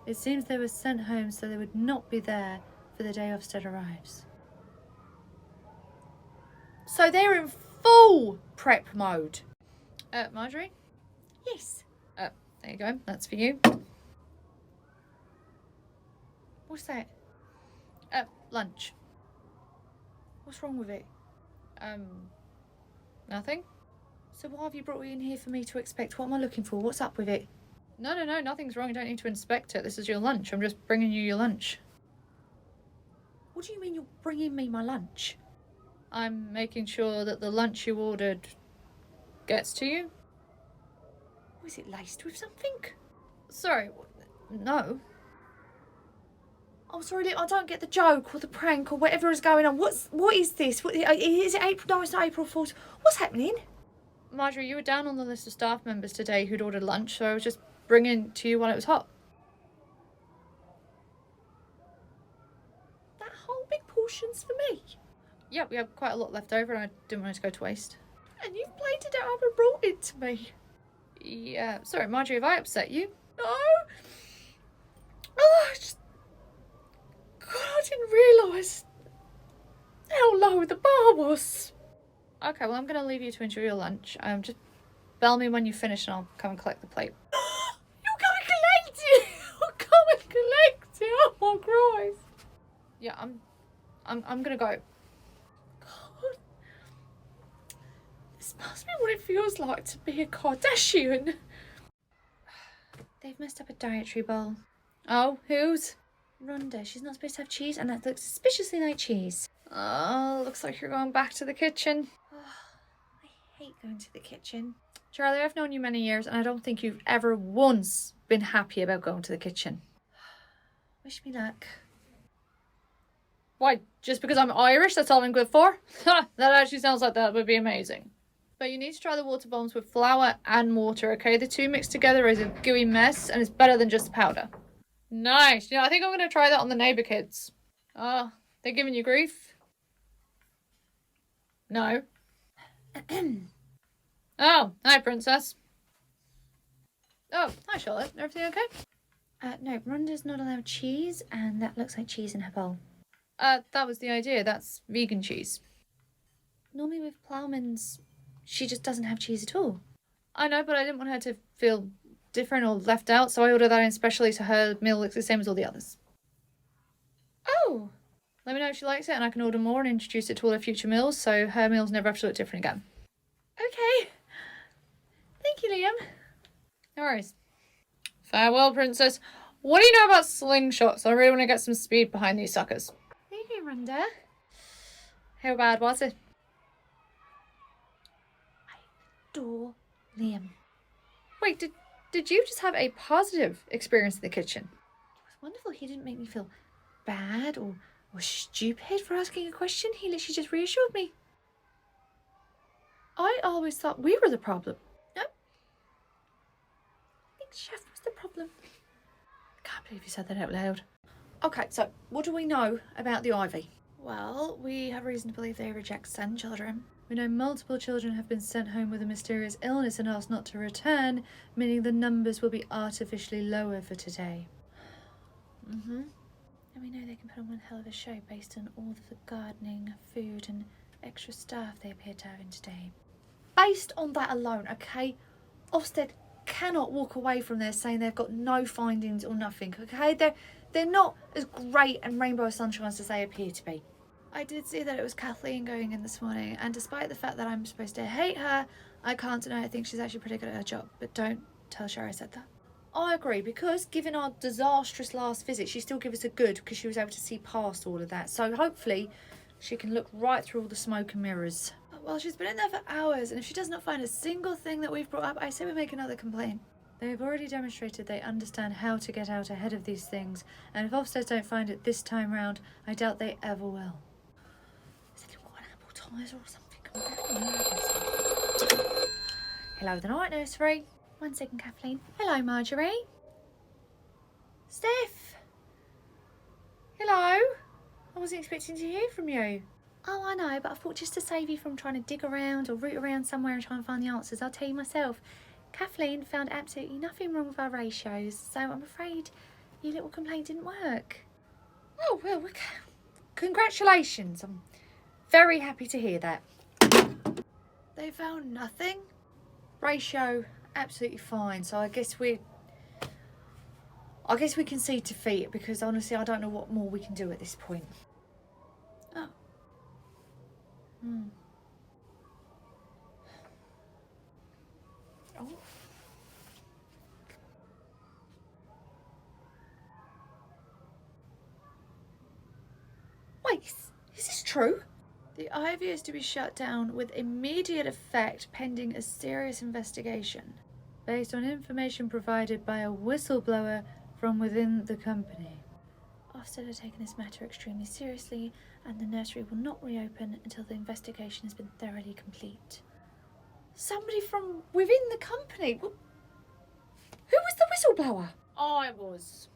It seems they were sent home so they would not be there for the day Ofsted arrives. So they're in full prep mode. Marjorie? Yes. There you go. That's for you. What's that? Lunch. What's wrong with it? Nothing? So why have you brought it in here for me to expect? What am I looking for? What's up with it? No, nothing's wrong. You don't need to inspect it. This is your lunch. I'm just bringing you your lunch. What do you mean you're bringing me my lunch? I'm making sure that the lunch you ordered gets to you. Was it laced with something? Sorry, no. Oh, sorry, Liam, I don't get the joke or the prank or whatever is going on. What is this? Is it April? No, it's not April Fool's. What's happening? Marjorie, you were down on the list of staff members today who'd ordered lunch, so I was just bringing it to you while it was hot. That whole big portion's for me? Yeah, we have quite a lot left over and I didn't want it to go to waste. And you've plated it up and brought it to me. Yeah, sorry, Marjorie, have I upset you? No. Oh, God, I didn't realise how low the bar was. Okay, well, I'm going to leave you to enjoy your lunch. Just bell me when you finish and I'll come and collect the plate. You'll come and collect it! You'll come and collect it! Oh my Christ! Yeah, I'm going to go. God. This must be what it feels like to be a Kardashian. They've messed up a dietary bowl. Oh, whose? Rhonda, she's not supposed to have cheese, and that looks suspiciously like cheese. Oh, looks like you're going back to the kitchen. I hate going to the kitchen. Charlie, I've known you many years and I don't think you've ever once been happy about going to the kitchen. Wish me luck. Why, just because I'm Irish, that's all I'm good for? Ha! That actually sounds like that would be amazing. But you need to try the water bombs with flour and water, okay? The two mixed together is a gooey mess and it's better than just the powder. Nice. I think I'm going to try that on the neighbour kids. Oh, they're giving you grief? No. Oh, hi, Princess. Oh, hi, Charlotte. Everything okay? No, Rhonda's not allowed cheese, and that looks like cheese in her bowl. That was the idea. That's vegan cheese. Normally with Plowman's, she just doesn't have cheese at all. I know, but I didn't want her to feel different or left out, so I ordered that in specially so her meal looks the same as all the others. Oh! Let me know if she likes it and I can order more and introduce it to all her future meals so her meals never have to look different again. Okay. Thank you, Liam. No worries. Farewell, Princess. What do you know about slingshots? I really want to get some speed behind these suckers. Maybe, Rhonda. How bad was it? Adore Liam. Wait, did you just have a positive experience in the kitchen? It was wonderful. He didn't make me feel bad or stupid for asking a question. He literally just reassured me. I always thought we were the problem. No. I think Chef was the problem. I can't believe you said that out loud. Okay, so what do we know about the Ivy? Well, we have reason to believe they reject send children. We know multiple children have been sent home with a mysterious illness and asked not to return, meaning the numbers will be artificially lower for today. And we know they can put on one hell of a show based on all of the gardening, food and extra staff they appear to have in today. Based on that alone, okay, Ofsted cannot walk away from there saying they've got no findings or nothing, okay? They're not as great and rainbow sunshines as they appear to be. I did see that it was Kathleen going in this morning, and despite the fact that I'm supposed to hate her, I can't deny I think she's actually pretty good at her job. But don't tell Sherry I said that. I agree, because given our disastrous last visit, she still gave us a good because she was able to see past all of that. So hopefully she can look right through all the smoke and mirrors. Well, she's been in there for hours, and if she does not find a single thing that we've brought up, I say we make another complaint. They have already demonstrated they understand how to get out ahead of these things, and if Ofsted don't find it this time round, I doubt they ever will. Has anyone got an apple tizer or something? I'm very nervous. Hello, the night nursery. 1 second, Kathleen. Hello, Marjorie. Steph. Hello. I wasn't expecting to hear from you. Oh, I know, but I thought just to save you from trying to dig around or root around somewhere and try and find the answers, I'll tell you myself. Kathleen found absolutely nothing wrong with our ratios, so I'm afraid your little complaint didn't work. Oh, well, congratulations. I'm very happy to hear that. They found nothing? Ratio, absolutely fine. So I guess we concede defeat because honestly I don't know what more we can do at this point. Oh. Oh. Wait, is this true? The Ivy is to be shut down with immediate effect pending a serious investigation. based on information provided by a whistleblower from within the company. Ofsted are taking this matter extremely seriously, and the nursery will not reopen until the investigation has been thoroughly complete. Somebody from within the company? Who was the whistleblower? I was.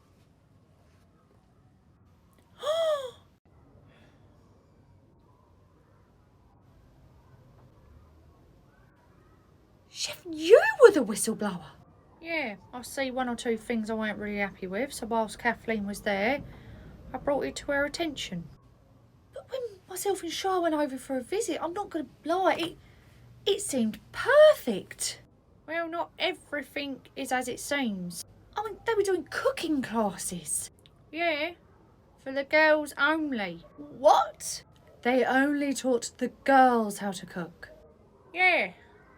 Chef, you were the whistleblower? Yeah, I see one or two things I weren't really happy with, so whilst Kathleen was there, I brought it to her attention. But when myself and Shah went over for a visit, I'm not going to lie, it seemed perfect. Well, not everything is as it seems. I mean, they were doing cooking classes. Yeah, for the girls only. What? They only taught the girls how to cook. Yeah,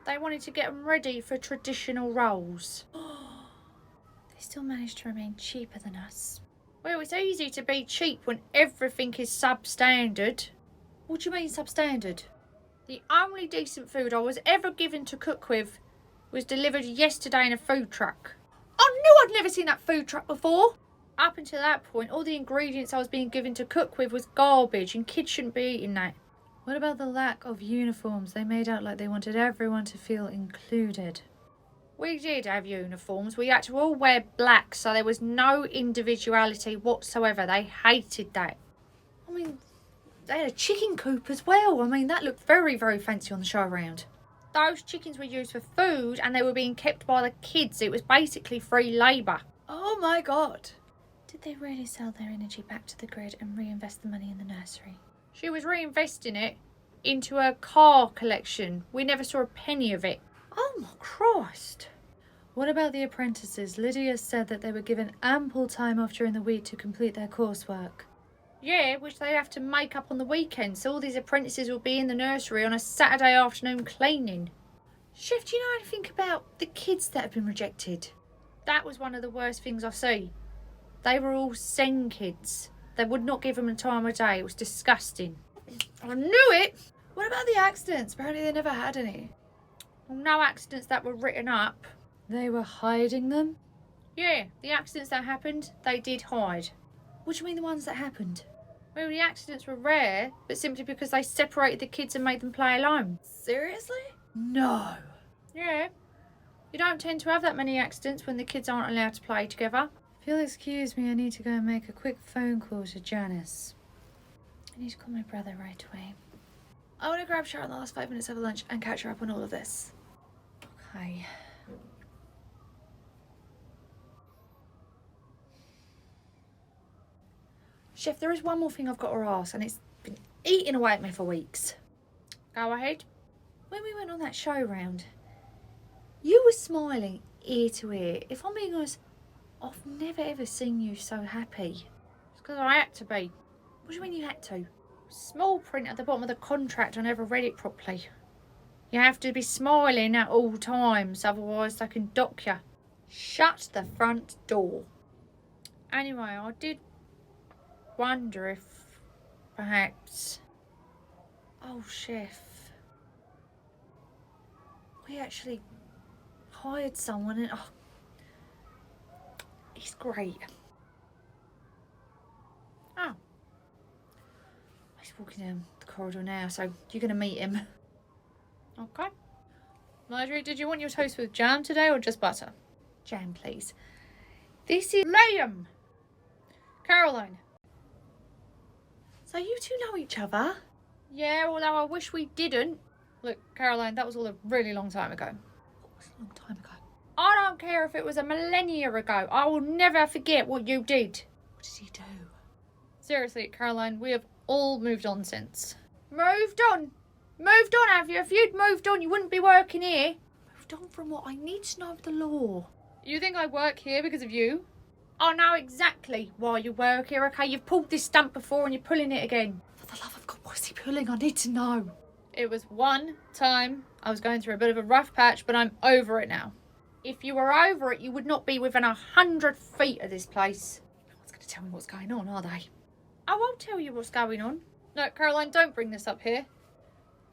they wanted to get them ready for traditional roles. They still managed to remain cheaper than us. Well, it's easy to be cheap when everything is substandard. What do you mean substandard? The only decent food I was ever given to cook with was delivered yesterday in a food truck. I knew I'd never seen that food truck before. Up until that point, all the ingredients I was being given to cook with was garbage, and kids shouldn't be eating that. What about the lack of uniforms? They made out like they wanted everyone to feel included. We did have uniforms. We had to all wear black, so there was no individuality whatsoever. They hated that. I mean, they had a chicken coop as well. I mean, that looked very, very fancy on the show round. Those chickens were used for food, and they were being kept by the kids. It was basically free labour. Oh my God. Did they really sell their energy back to the grid and reinvest the money in the nursery? She was reinvesting it into a car collection. We never saw a penny of it. Oh my Christ. What about the apprentices? Lydia said that they were given ample time off during the week to complete their coursework. Yeah, which they have to make up on the weekend, so all these apprentices will be in the nursery on a Saturday afternoon cleaning. Chef, do you know anything about the kids that have been rejected? That was one of the worst things I see. They were all SEN kids. They would not give them the time of day. It was disgusting. I knew it! What about the accidents? Apparently they never had any. Well, no accidents that were written up. They were hiding them? Yeah, the accidents that happened, they did hide. What do you mean the ones that happened? Well, the accidents were rare, but simply because they separated the kids and made them play alone. Seriously? No. Yeah. You don't tend to have that many accidents when the kids aren't allowed to play together. If you'll excuse me, I need to go and make a quick phone call to Janice. I need to call my brother right away. I want to grab Sharon in the last 5 minutes of lunch and catch her up on all of this. Okay. Chef, there is one more thing I've got to ask, and it's been eating away at me for weeks. Go ahead. When we went on that show round, you were smiling ear to ear. If I'm being honest, I've never ever seen you so happy. It's because I had to be. What do you mean you had to? Small print at the bottom of the contract, I never read it properly. You have to be smiling at all times, otherwise they can dock you. Shut the front door. Anyway, I did wonder if perhaps... Oh, Chef. We actually hired someone and... Oh, he's great. Oh. He's walking down the corridor now, so you're going to meet him. Okay. Marjorie, did you want your toast with jam today or just butter? Jam, please. This is... Liam! Caroline. So you two know each other? Yeah, although I wish we didn't. Look, Caroline, that was all a really long time ago. What was a long time ago? I don't care if it was a millennia ago. I will never forget what you did. What did he do? Seriously, Caroline, we have all moved on since. Moved on? Moved on, have you? If you'd moved on, you wouldn't be working here. Moved on from what? I need to know the law. You think I work here because of you? I know exactly why you work here, okay? You've pulled this stunt before and you're pulling it again. For the love of God, what's he pulling? I need to know. It was one time I was going through a bit of a rough patch, but I'm over it now. If you were over it, you would not be within 100 feet of this place. No one's going to tell me what's going on, are they? I won't tell you what's going on. No, Caroline, don't bring this up here.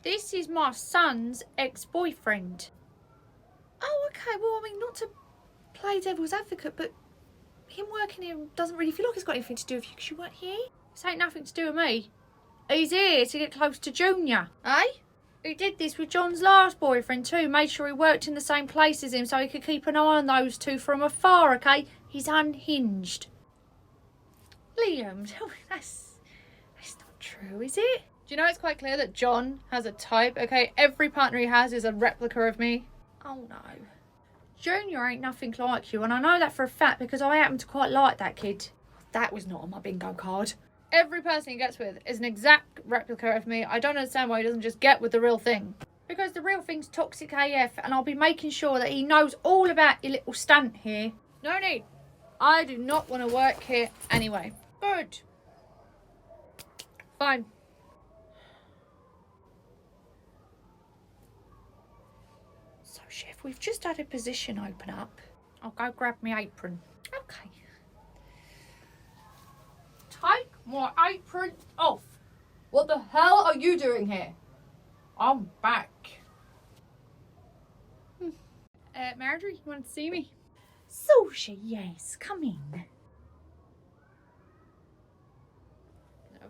This is my son's ex-boyfriend. Oh, okay. Okay, well, I mean, not to play devil's advocate, but him working here doesn't really feel like it's got anything to do with you because you weren't here. This ain't nothing to do with me. He's here to get close to Junior, eh? He did this with John's last boyfriend too, made sure he worked in the same place as him so he could keep an eye on those two from afar, okay? He's unhinged. Liam, that's not true, is it? Do you know it's quite clear that John has a type, okay? Every partner he has is a replica of me. Oh no. Junior ain't nothing like you, and I know that for a fact because I happen to quite like that kid. That was not on my bingo card. Every person he gets with is an exact replica of me. I don't understand why he doesn't just get with the real thing. Because the real thing's toxic AF, and I'll be making sure that he knows all about your little stunt here. No need. I do not want to work here anyway. Good. Fine. So, Chef, we've just had a position open up. I'll go grab my apron. Okay. Take my apron off. What the hell are you doing here? I'm back. Marjorie, you want to see me? Sosha, yes, come in.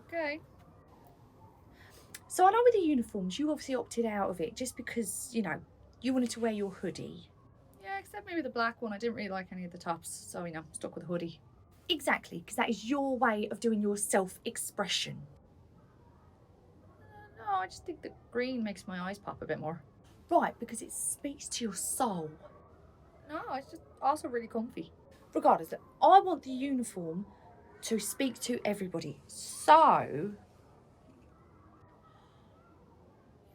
Okay. So I know with the uniforms, you obviously opted out of it just because, you know, you wanted to wear your hoodie. Yeah, except maybe the black one. I didn't really like any of the tops, so, you know, stuck with a hoodie. Exactly, because that is your way of doing your self-expression. No, I just think the green makes my eyes pop a bit more. Right, because it speaks to your soul. No, it's just also really comfy. Regardless, I want the uniform to speak to everybody. So, you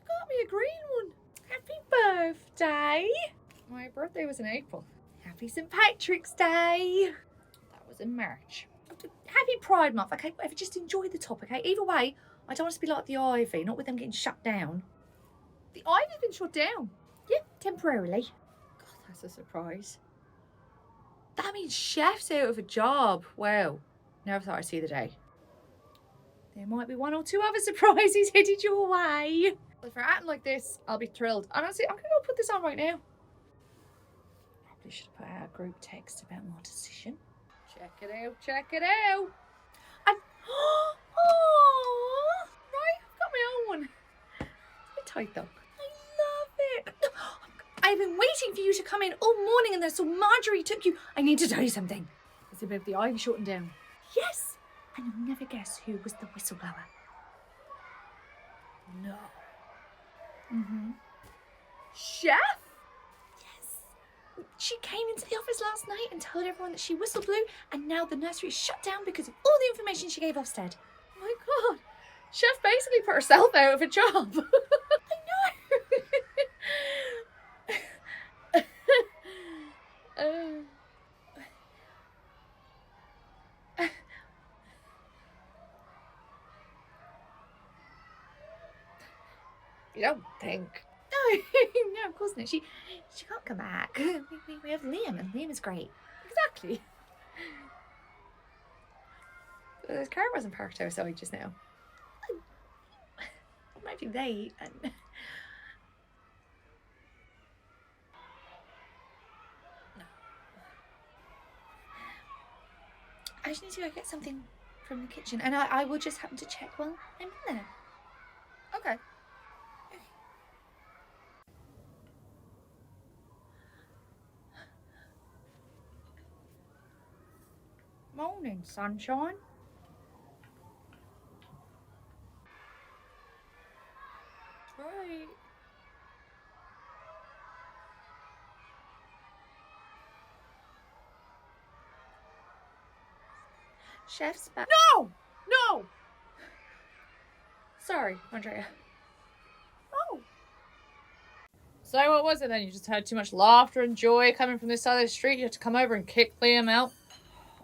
got me a green one. Happy birthday. My birthday was in April. Happy St. Patrick's Day. That was in March. Happy Pride Month, okay? Whatever, just enjoy the top, okay? Either way, I don't want us to be like the Ivy, not with them getting shut down. The Ivy's been shut down. Yeah, temporarily. God, that's a surprise. That means Chef's out of a job. Well, never thought I'd see the day. There might be one or two other surprises headed your way. Well, if you're acting like this, I'll be thrilled. And honestly, I'm gonna go put this on right now. Probably should have put out a group text about my decision. Check it out, check it out. And oh, Right, I've got my own one. it's a bit tight though. I love it. I've been waiting for you to come in all morning, and then so Marjorie took you. I need to tell you something. It's about the Ivy shutting down. Yes, and you'll never guess who was the whistleblower. No. Chef? Yes. She came into the office last night and told everyone that she whistle blew, and now the nursery is shut down because of all the information she gave Ofsted. Oh my God. Chef basically put herself out of a job. I know. You don't think? No, no, of course not. She can't come back. We have Liam, and Liam is great. Exactly. The car wasn't parked outside just now. Might be late. And... I just need to go get something from the kitchen, and I will just happen to check while I'm in there. Okay. Morning, sunshine. Right. Chef's back. No! No! Sorry, Andrea. Oh. So what was it then? You just had too much laughter and joy coming from this side of the street. You had to come over and kick Liam out.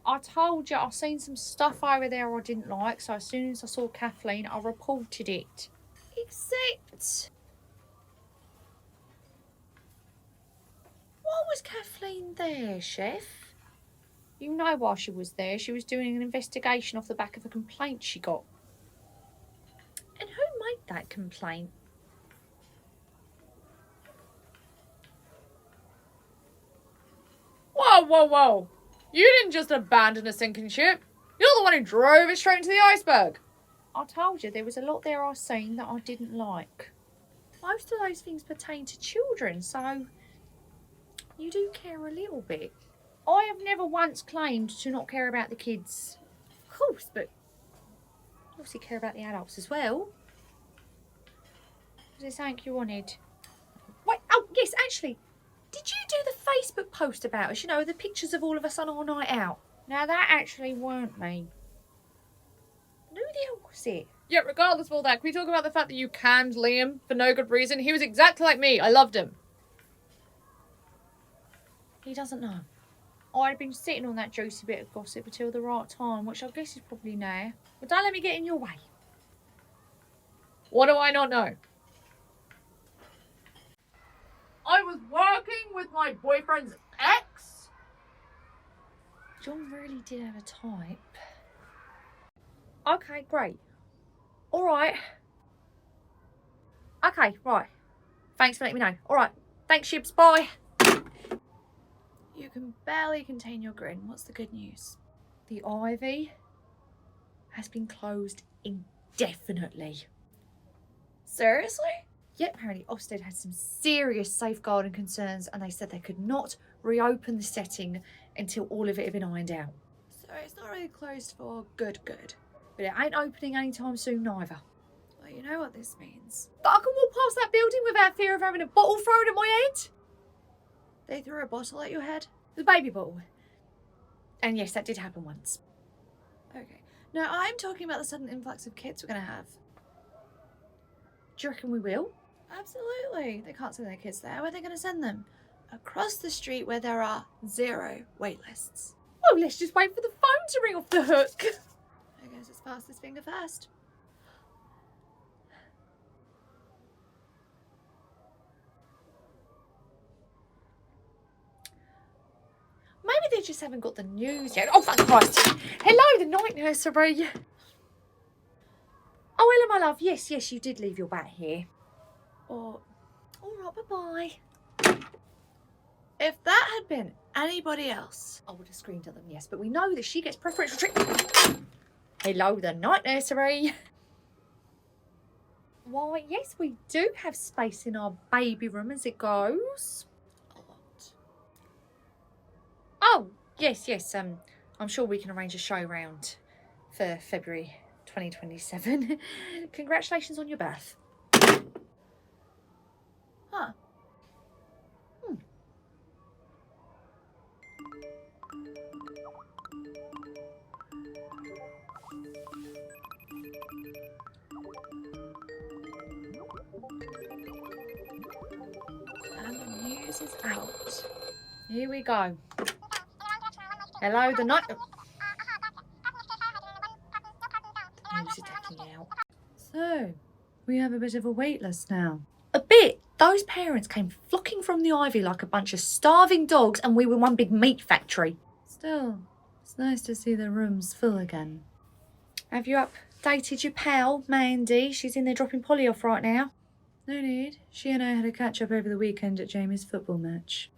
I told you I've seen some stuff over there I didn't like, so as soon as I saw Kathleen, I reported it. Except... why was Kathleen there, Chef? You know why she was there. She was doing an investigation off the back of a complaint she got. And who made that complaint? whoa. You didn't just abandon a sinking ship. You're the one who drove it straight into the iceberg. I told you there was a lot there I seen that I didn't like. Most of those things pertain to children, so you do care a little bit. I have never once claimed to not care about the kids. Of course, but obviously care about the adults as well. Was there something you wanted? Wait, oh yes, actually, did you do the Facebook post about us? You know, the pictures of all of us on our night out. Now that actually weren't me. Who the hell was it? Yeah, regardless of all that, can we talk about the fact that you canned Liam for no good reason? He was exactly like me. I loved him. He doesn't know. I'd been sitting on that juicy bit of gossip until the right time, which I guess is probably now. But don't let me get in your way. What do I not know? I was working with my boyfriend's ex. John really did have a type. Okay, great. All right. Okay, right. Thanks for letting me know. All right. Thanks, Shibs. Bye. You can barely contain your grin. What's the good news? The Ivy has been closed indefinitely. Seriously? Yep, apparently Ofsted had some serious safeguarding concerns and they said they could not reopen the setting until all of it had been ironed out. So it's not really closed for good. But it ain't opening anytime soon neither. Well, you know what this means. That I can walk past that building without fear of having a bottle thrown at my head? They threw a bottle at your head? The baby bottle. And yes, that did happen once. Okay. No, I'm talking about the sudden influx of kids we're going to have. Do you reckon we will? Absolutely. They can't send their kids there. Where are they going to send them? Across the street where there are 0 wait lists. Well, let's just wait for the phone to ring off the hook. I guess it's fastest finger first. Maybe they just haven't got the news yet. Oh, thank Christ. Hello, the night nursery. Oh, hello, my love. Yes, you did leave your bat here. Or All right, bye-bye. if that had been anybody else. I would have screamed at them, yes, but we know that she gets preferential treatment. Hello, the night nursery. Why, yes, we do have space in our baby room as it goes. A lot. Oh, yes. I'm sure we can arrange a show round for February 2027. Congratulations on your birth. Huh. And the news is out. Here we go. Hello, the night... Who's attacking you out? So, we have a bit of a wait list now. A bit. Those parents came flocking from the Ivy like a bunch of starving dogs and we were one big meat factory. Still, it's nice to see the rooms full again. Have you updated your pal, Mandy? She's in there dropping Polly off right now. No need. She and I had a catch up over the weekend at Jamie's football match.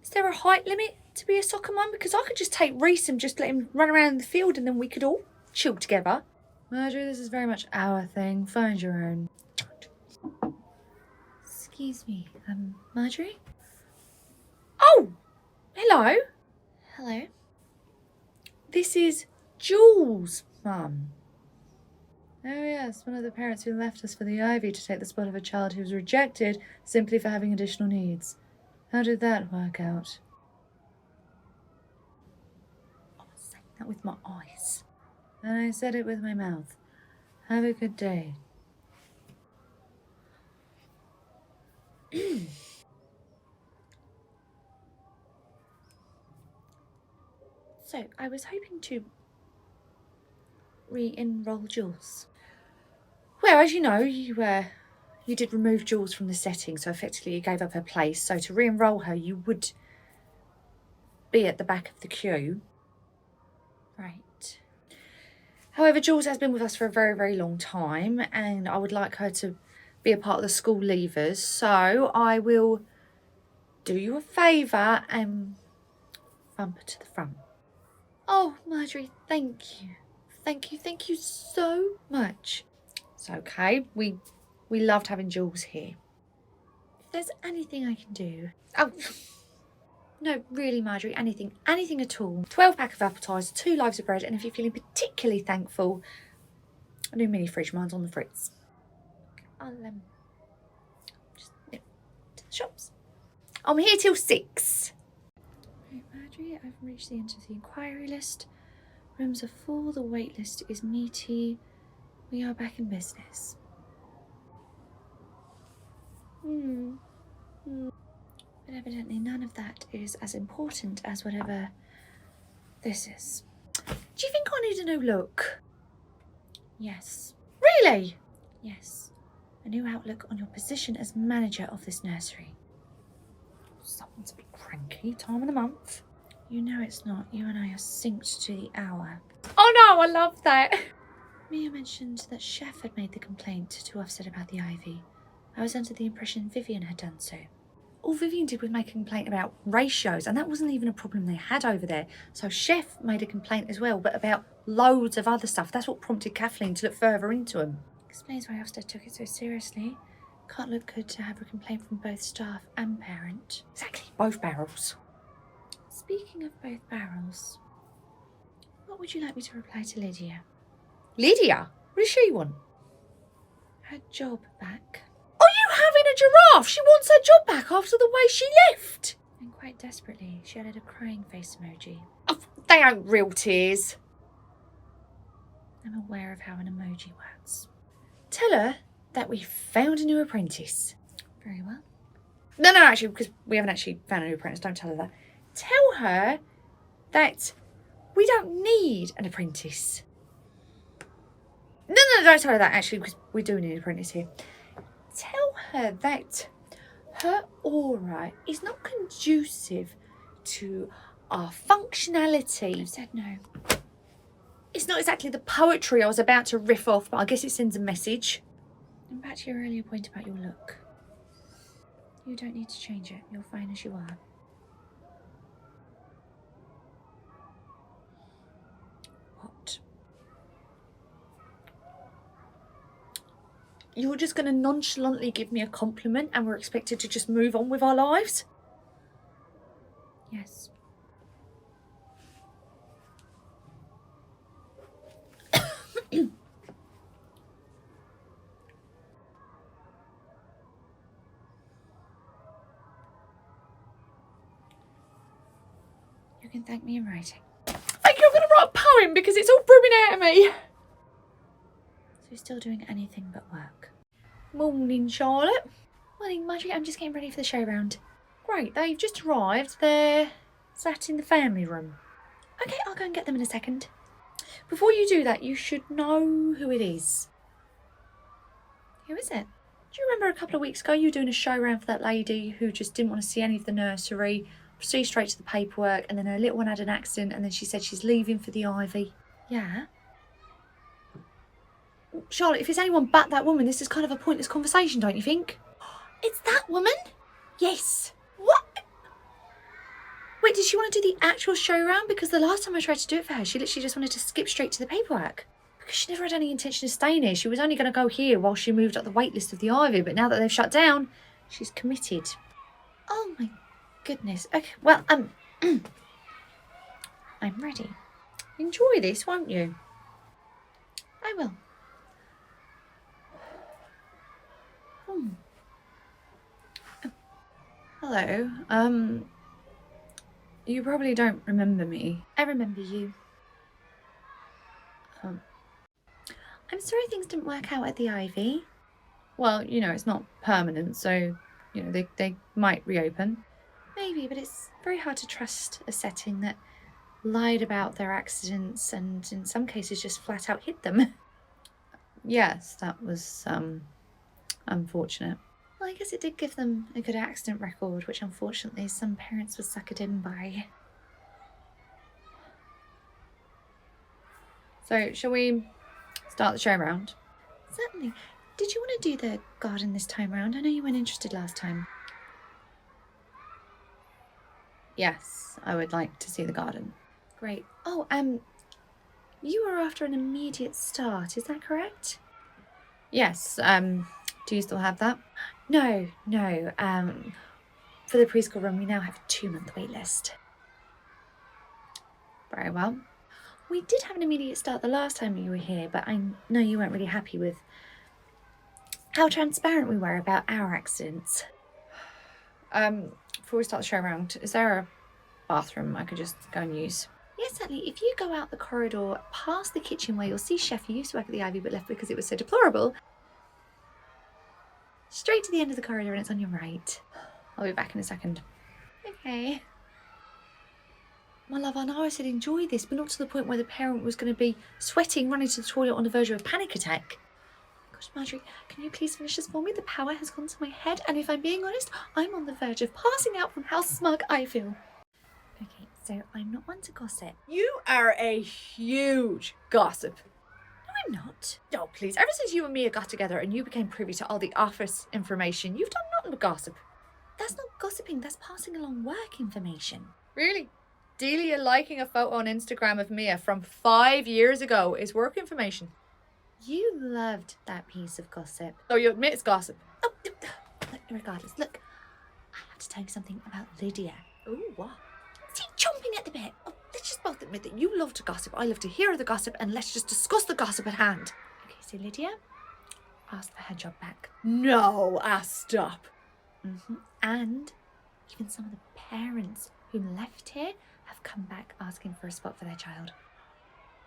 Is there a height limit to be a soccer mum? Because I could just take Reese and just let him run around the field and then we could all chill together. Marjorie, this is very much our thing. Find your own. Excuse me, Marjorie? Oh, hello. Hello? This is Jules' mum. Oh yes, one of the parents who left us for the Ivy to take the spot of a child who was rejected simply for having additional needs. How did that work out? I was saying that with my eyes. And I said it with my mouth. Have a good day. So, I was hoping to re-enroll Jules. Well, as you know, you did remove Jules from the setting, so effectively you gave up her place. So to re-enroll her, you would be at the back of the queue. Right. However, Jules has been with us for a very, very long time, and I would like her to be a part of the school leavers. So I will do you a favour and bumper to the front. Oh, Marjorie, thank you. Thank you so much. It's okay. We loved having Jules here. If there's anything I can do. Oh, No, really, Marjorie, anything at all. 12-pack of appetizers, 2 loaves of bread, and if you're feeling particularly thankful, a new mini fridge. Mine's on the fritz. I'll just nip to the shops. I'm here till 6. Right, Marjorie, I've reached the end of the inquiry list. Rooms are full, the wait list is meaty. We are back in business. But evidently none of that is as important as whatever this is. Do you think I need a new look? Yes, Really? yes. A new outlook on your position as manager of this nursery. Someone's a bit cranky. Time of the month. You know it's not. You and I are synced to the hour. Oh no, I love that. Mia mentioned that Chef had made the complaint to Offset about the ivy. I was under the impression Vivian had done so. All Vivian did was make a complaint about ratios, and that wasn't even a problem they had over there. So Chef made a complaint as well, but about loads of other stuff. That's what prompted Kathleen to look further into them. Explains why Ofsted took it so seriously. Can't look good to have a complaint from both staff and parent. Exactly, both barrels. Speaking of both barrels, what would you like me to reply to Lydia? Lydia? What does she want? Her job back. Are you having a giraffe? She wants her job back after the way she left. And quite desperately, she added a crying face emoji. Oh, they ain't real tears. I'm aware of how an emoji works. Tell her that we found a new apprentice. Very well. No, actually, because we haven't actually found a new apprentice. Don't tell her that. Tell her that we don't need an apprentice. No, don't tell her that, actually, because we do need an apprentice here. Tell her that her aura is not conducive to our functionality. I've said no. It's not exactly the poetry I was about to riff off, but I guess it sends a message. And back to your earlier point about your look. You don't need to change it. You're fine as you are. What? You're just going to nonchalantly give me a compliment and we're expected to just move on with our lives? Yes. You can thank me in writing. Like you're going to write a poem because it's all brimming out of me. So you're still doing anything but work. Morning, Charlotte. Morning, Marjorie. I'm just getting ready for the show round. Great, they've just arrived. They're sat in the family room. Okay, I'll go and get them in a second. Before you do that, you should know who it is. Who is it? Do you remember a couple of weeks ago you were doing a show round for that lady who just didn't want to see any of the nursery, proceed straight to the paperwork, and then her little one had an accident, and then she said she's leaving for the Ivy? Yeah. Charlotte, if it's anyone but that woman, this is kind of a pointless conversation, don't you think? It's that woman? Yes. What? Wait, did she want to do the actual show round? Because the last time I tried to do it for her, she literally just wanted to skip straight to the paperwork. Because she never had any intention of staying here. She was only going to go here while she moved up the wait list of the Ivy, but now that they've shut down, she's committed. Oh my goodness. Okay, well, I'm ready. Enjoy this, won't you? I will. Hello. You probably don't remember me. I remember you. I'm sorry things didn't work out at the Ivy. Well, you know, it's not permanent, so, you know, they might reopen. Maybe, but it's very hard to trust a setting that lied about their accidents and in some cases just flat out hid them. Yes, that was, unfortunate. Well, I guess it did give them a good accident record, which unfortunately some parents were suckered in by. So, shall we start the show round? Certainly. Did you want to do the garden this time round? I know you weren't interested last time. Yes, I would like to see the garden. Great. Oh, you are after an immediate start, is that correct? Yes, do you still have that? No. For the preschool room, we now have a 2-month wait list. Very well. We did have an immediate start the last time you were here, but I know you weren't really happy with how transparent we were about our accidents. Before we start the show around, is there a bathroom I could just go and use? Yes, certainly. If you go out the corridor past the kitchen where you'll see Chef, who used to work at the Ivy but left because it was so deplorable, straight to the end of the corridor and it's on your right. I'll be back in a second. Okay. My love, I know I said enjoy this, but not to the point where the parent was going to be sweating, running to the toilet on the verge of a panic attack. Gosh, Marjorie, can you please finish this for me? The power has gone to my head, and if I'm being honest, I'm on the verge of passing out from how smug I feel. Okay, so I'm not one to gossip. You are a huge gossip. No, I'm not. Oh, please. Ever since you and Mia got together and you became privy to all the office information, you've done nothing but gossip. That's not gossiping, that's passing along work information. Really? Delia liking a photo on Instagram of Mia from 5 years ago is work information. You loved that piece of gossip. So you admit it's gossip? Oh, regardless, look, I have to tell you something about Lydia. Ooh, what? See, chomping at the bit. Oh, let's just both admit that you love to gossip, I love to hear the gossip, and let's just discuss the gossip at hand. Okay, so Lydia asked for her job back. No, stop. And even some of the parents who left here have come back asking for a spot for their child.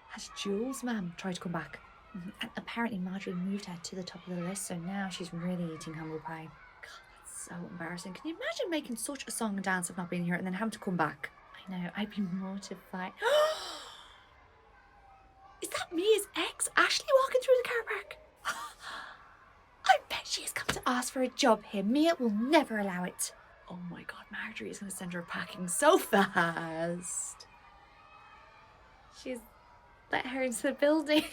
Has Jules, ma'am, tried to come back? And apparently Marjorie moved her to the top of the list, so now she's really eating humble pie. God, that's so embarrassing. Can you imagine making such a song and dance of not being here and then having to come back? I know, I'd be mortified. Is that Mia's ex, Ashley, walking through the car park? I bet she has come to ask for a job here. Mia will never allow it. Oh my God, Marjorie is going to send her packing so fast. She's let her into the building.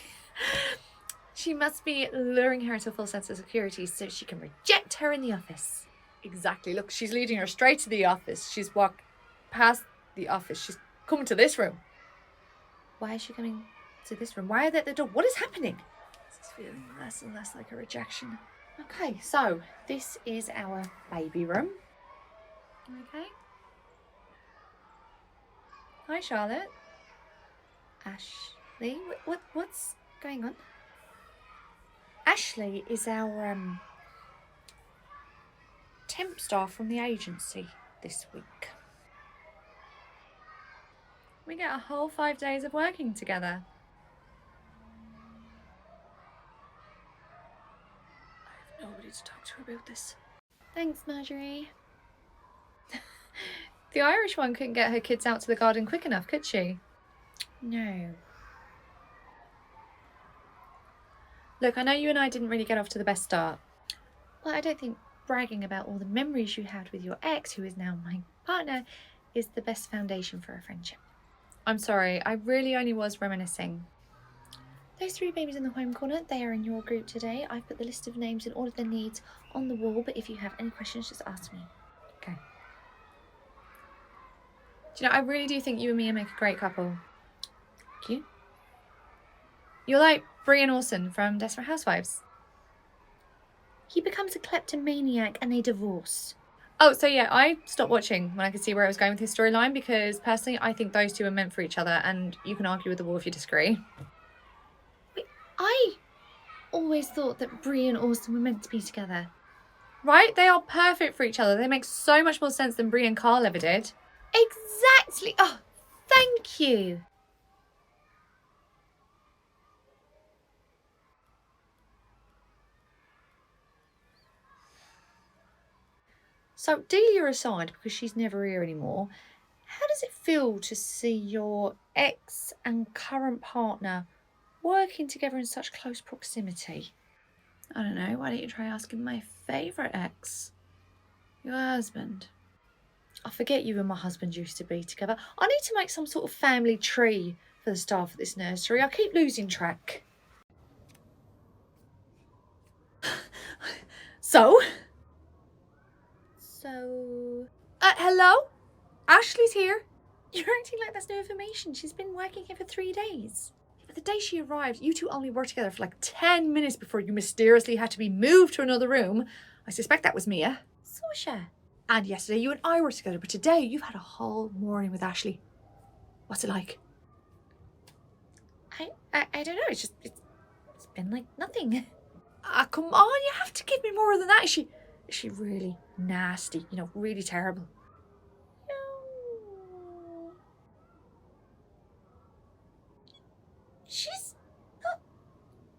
She must be luring her to a full sense of security so she can reject her in the office. Exactly. Look, she's leading her straight to the office. She's walked past the office. She's coming to this room. Why is she coming to this room? Why are they at the door? What is happening? This is feeling less and less like a rejection. Okay, so this is our baby room. Okay. Hi, Charlotte. Ashley, what's going on? Ashley is our Temp staff from the agency this week. We get a whole 5 days of working together. I have nobody to talk to about this. Thanks, Marjorie. The Irish one couldn't get her kids out to the garden quick enough, could she? No. Look, I know you and I didn't really get off to the best start. Well, I don't think bragging about all the memories you had with your ex, who is now my partner, is the best foundation for a friendship. I'm sorry, I really only was reminiscing. Those 3 babies in the home corner, they are in your group today. I've put the list of names and all of their needs on the wall, but if you have any questions, just ask me. Okay. Do you know, I really do think you and Mia make a great couple. Thank you. You're like Brie and Orson from Desperate Housewives. He becomes a kleptomaniac and they divorce. Oh, so yeah, I stopped watching when I could see where I was going with his storyline because personally I think those two are meant for each other, and you can argue with the wall if you disagree. Wait, I always thought that Brie and Orson were meant to be together. Right? They are perfect for each other. They make so much more sense than Brie and Carl ever did. Exactly. Oh, thank you. So Delia aside, because she's never here anymore, how does it feel to see your ex and current partner working together in such close proximity? I don't know. Why don't you try asking my favourite ex? Your husband. I forget you and my husband used to be together. I need to make some sort of family tree for the staff at this nursery. I keep losing track. So? Hello? Ashley's here. You're acting like that's no information. She's been working here for 3 days. But the day she arrived, you two only worked together for like 10 minutes before you mysteriously had to be moved to another room. I suspect that was Mia. Sasha. And yesterday you and I were together, but today you've had a whole morning with Ashley. What's it like? I don't know. It's been like nothing. Ah, come on, you have to give me more than that. Is she really nasty? You know, really terrible. No. She's not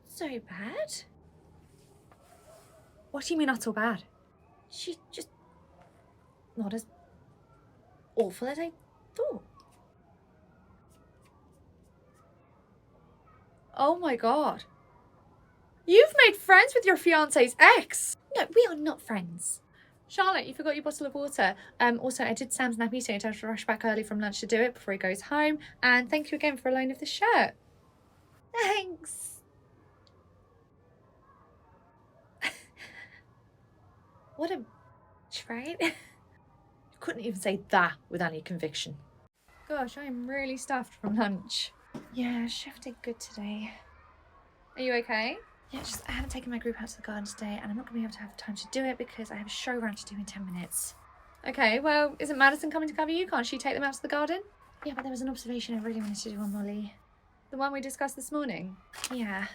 so bad. What do you mean not so bad? She's just not as awful as I thought. Oh my god. You've made friends with your fiance's ex. No, we are not friends. Charlotte, you forgot your bottle of water. Also, I did Sam's nappy, so you have to rush back early from lunch to do it before he goes home. And thank you again for a loan of the shirt. Thanks. What a trade. You couldn't even say that with any conviction. Gosh, I am really stuffed from lunch. Yeah, chef did good today. Are you okay? Yeah, just I haven't taken my group out to the garden today, and I'm not going to be able to have time to do it because I have a show run to do in 10 minutes. Okay, well, isn't Madison coming to cover you? Can't she take them out to the garden? Yeah, but there was an observation I really wanted to do on Molly. The one we discussed this morning? Yeah.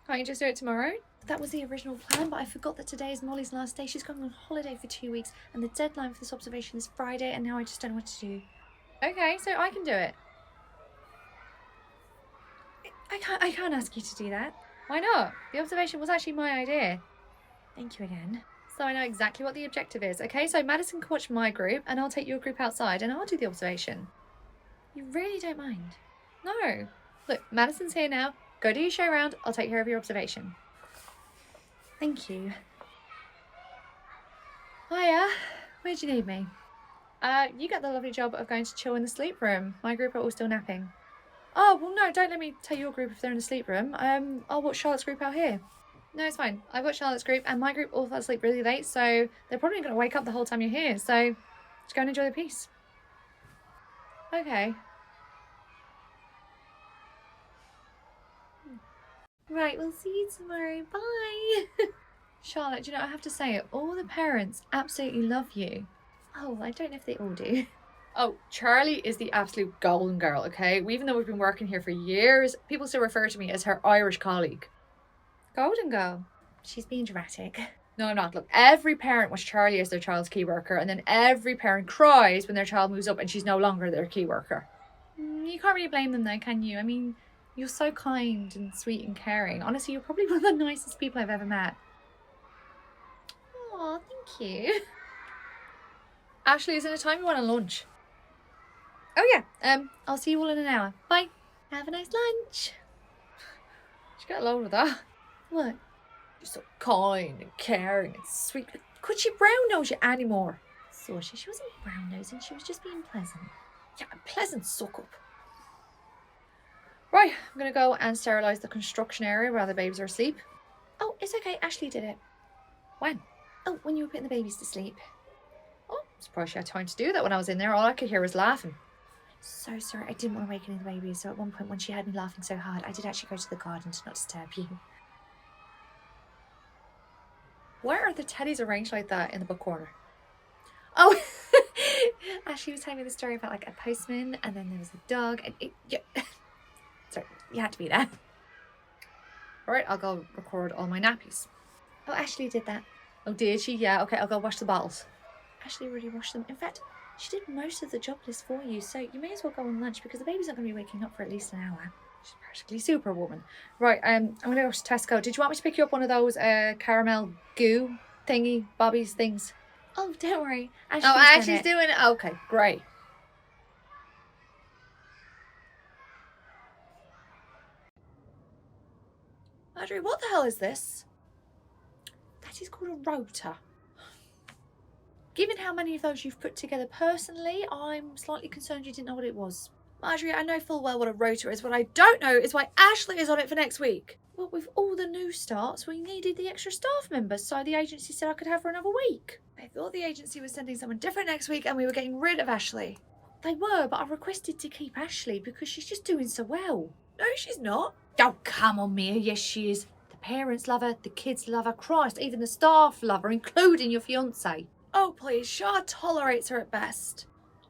Can't you just do it tomorrow? That was the original plan, but I forgot that today is Molly's last day. She's going on holiday for 2 weeks, and the deadline for this observation is Friday, and now I just don't know what to do. Okay, so I can do it. I can't ask you to do that. Why not? The observation was actually my idea. Thank you again. So I know exactly what the objective is. Okay, so Madison can watch my group and I'll take your group outside and I'll do the observation. You really don't mind? No. Look, Madison's here now. Go do your show round. I'll take care of your observation. Thank you. Hiya. Where'd you need me? You got the lovely job of going to chill in the sleep room. My group are all still napping. Oh, well, no, don't let me tell your group if they're in the sleep room. I'll watch Charlotte's group out here. No, it's fine. I've got Charlotte's group and my group all fell asleep really late, so they're probably going to wake up the whole time you're here, so just go and enjoy the peace. Okay. Right, we'll see you tomorrow. Bye. Charlotte, do you know, I have to say it, all the parents absolutely love you. Oh, I don't know if they all do. Oh, Charlie is the absolute golden girl, okay? Even though we've been working here for years, people still refer to me as her Irish colleague. Golden girl. She's being dramatic. No, I'm not. Look, every parent wants Charlie as their child's key worker, and then every parent cries when their child moves up and she's no longer their key worker. You can't really blame them though, can you? I mean, you're so kind and sweet and caring. Honestly, you're probably one of the nicest people I've ever met. Aw, thank you. Ashley, is it a time you want a lunch? Oh yeah, I'll see you all in an hour. Bye. Have a nice lunch. Did you get a load of that? What? You're so kind and caring and sweet. Could she brown nose you anymore? Saoirse, she wasn't brown nosing, she was just being pleasant. Yeah, a pleasant suck up. Right, I'm gonna go and sterilise the construction area while the babies are asleep. Oh, it's okay, Ashley did it. When? Oh, when you were putting the babies to sleep. Oh, I'm surprised she had time to do that when I was in there. All I could hear was laughing. So sorry, I didn't want to wake any of the babies, so at one point when she had me laughing so hard, I did actually go to the garden to not disturb you. Why are the teddies arranged like that in the book corner? Oh, Ashley was telling me the story about like a postman, and then there was a dog, and yeah. Sorry, you had to be there. Alright, I'll go record all my nappies. Oh, Ashley did that. Oh, did she? Yeah, okay, I'll go wash the bottles. Ashley already washed them. In fact, she did most of the job list for you, so you may as well go on lunch because the baby's not going to be waking up for at least an hour. She's practically Superwoman. Right, I'm going to go to Tesco. Did you want me to pick you up one of those caramel goo thingy, Bobby's things? Oh, don't worry. Ashley's doing it. Okay, great. Audrey, what the hell is this? That is called a rota. Given how many of those you've put together personally, I'm slightly concerned you didn't know what it was. Marjorie, I know full well what a rota is. What I don't know is why Ashley is on it for next week. Well, with all the new starts, we needed the extra staff members, so the agency said I could have for another week. I thought the agency was sending someone different next week and we were getting rid of Ashley. They were, but I requested to keep Ashley because she's just doing so well. No, she's not. Oh, come on, Mia. Yes, she is. The parents love her, the kids love her, Christ, even the staff love her, including your fiancé. Oh, please. Shah tolerates her at best.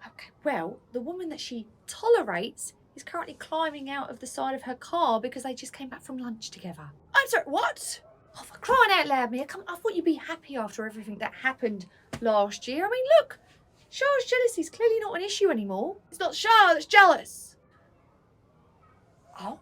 Okay, well, the woman that she tolerates is currently climbing out of the side of her car because they just came back from lunch together. I'm sorry, what? Oh, for crying out loud, Mia. Come on, I thought you'd be happy after everything that happened last year. I mean, look, Shah's jealousy is clearly not an issue anymore. It's not Shah that's jealous. Oh.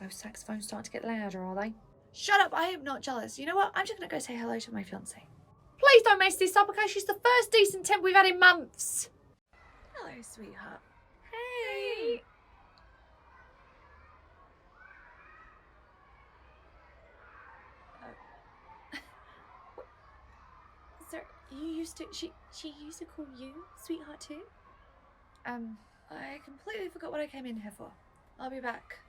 Those saxophones starting to get louder, are they? Shut up, I am not jealous. You know what? I'm just going to go say hello to my fiancé. Please don't mess this up, okay? She's the first decent temp we've had in months. Hello, sweetheart. Hey. Sir, you used to... She used to call you sweetheart too? I completely forgot what I came in here for. I'll be back.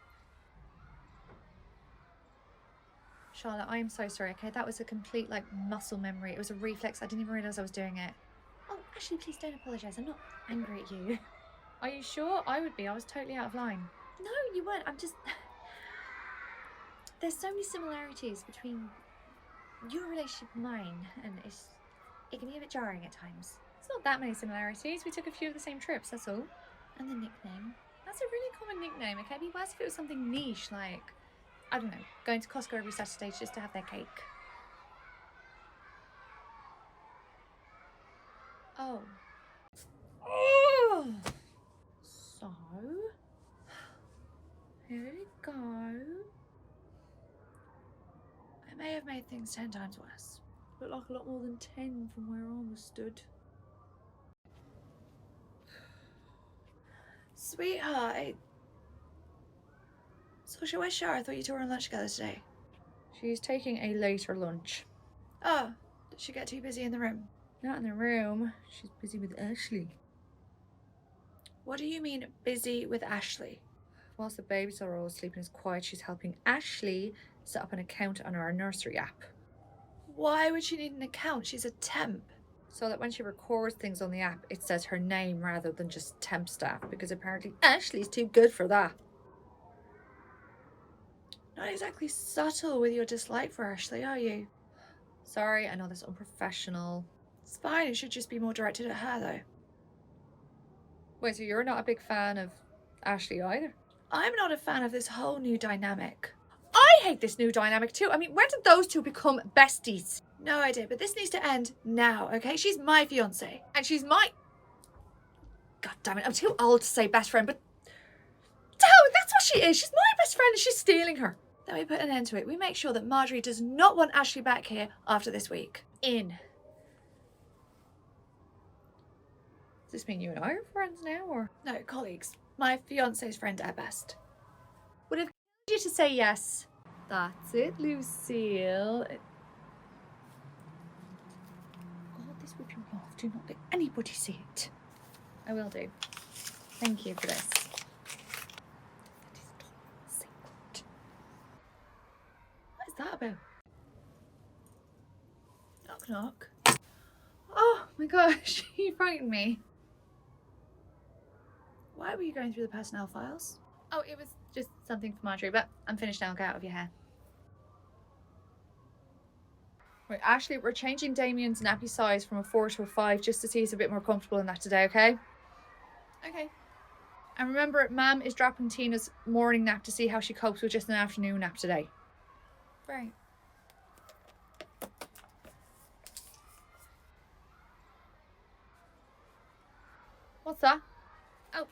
Charlotte, I am so sorry, okay? That was a complete, muscle memory. It was a reflex. I didn't even realise I was doing it. Oh, Ashley, please don't apologise. I'm not angry at you. Are you sure? I would be. I was totally out of line. No, you weren't. I'm just... There's so many similarities between your relationship and mine, and it can be a bit jarring at times. It's not that many similarities. We took a few of the same trips, that's all. And the nickname. That's a really common nickname, okay? It'd be worse if it was something niche, like, I don't know, going to Costco every Saturday just to have their cake. Oh. Oh! So, here we go. I may have made things 10 times worse. Looked like a lot more than 10 from where I was stood. Sweetheart, Sasha, where's Shah? I thought you two were on lunch together today. She's taking a later lunch. Oh, did she get too busy in the room? Not in the room. She's busy with Ashley. What do you mean, busy with Ashley? Whilst the babies are all asleep and is quiet, she's helping Ashley set up an account on our nursery app. Why would she need an account? She's a temp. So that when she records things on the app, it says her name rather than just temp staff, because apparently Ashley's too good for that. Not exactly subtle with your dislike for Ashley, are you? Sorry, I know that's unprofessional. It's fine, it should just be more directed at her, though. Wait, so you're not a big fan of Ashley either? I'm not a fan of this whole new dynamic. I hate this new dynamic too. I mean, when did those two become besties? No idea, but this needs to end now, okay? She's my fiancée. And she's my... God damn it, I'm too old to say best friend, but... Damn, that's what she is. She's my best friend and she's stealing her. Then we put an end to it. We make sure that Marjorie does not want Ashley back here after this week. In. Does this mean you and I are friends now, or...? No, colleagues. My fiancé's friend at best. Would have you to say yes. That's it, Lucille. God, this whipping off. Do not let anybody see it. I will do. Thank you for this. That is top secret. What is that about? Knock, knock. Oh my gosh, you frightened me. Why were you going through the personnel files? Oh, it was just something for Marjorie, but I'm finished now. Get out of your hair. Wait, Ashley, we're changing Damien's nappy size from a 4 to a 5 just to see he's a bit more comfortable in that today, okay? Okay. And remember, Mam is dropping Tina's morning nap to see how she copes with just an afternoon nap today. Right. What's that? Oh,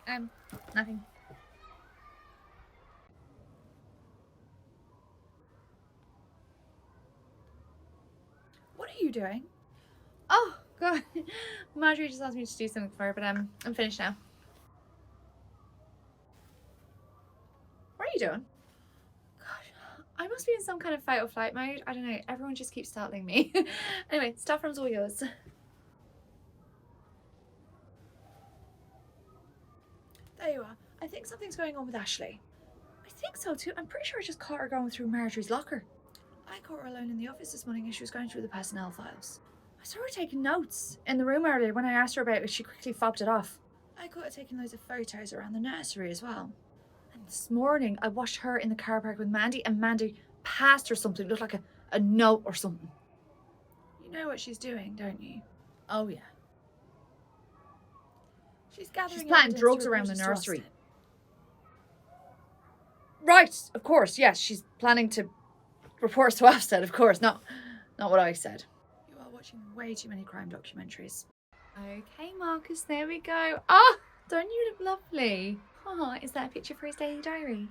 nothing. What are you doing? Oh, God. Marjorie just asked me to do something for her, but I'm finished now. What are you doing? Gosh, I must be in some kind of fight or flight mode. I don't know. Everyone just keeps startling me. Anyway, staff room's all yours. There you are. I think something's going on with Ashley. I think so too. I'm pretty sure I just caught her going through Marjorie's locker. I caught her alone in the office this morning as she was going through the personnel files. I saw her taking notes in the room earlier. When I asked her about it, she quickly fobbed it off. I caught her taking loads of photos around the nursery as well. And this morning, I watched her in the car park with Mandy, and Mandy passed her something. It looked like a note or something. You know what she's doing, don't you? Oh, yeah. She's gathering planting drugs around the nursery. Right, of course, yes. She's planning to report to Ofsted, of course. Not what I said. You are watching way too many crime documentaries. Okay, Marcus, there we go. Oh, don't you look lovely? Oh, is that a picture for his daily diary?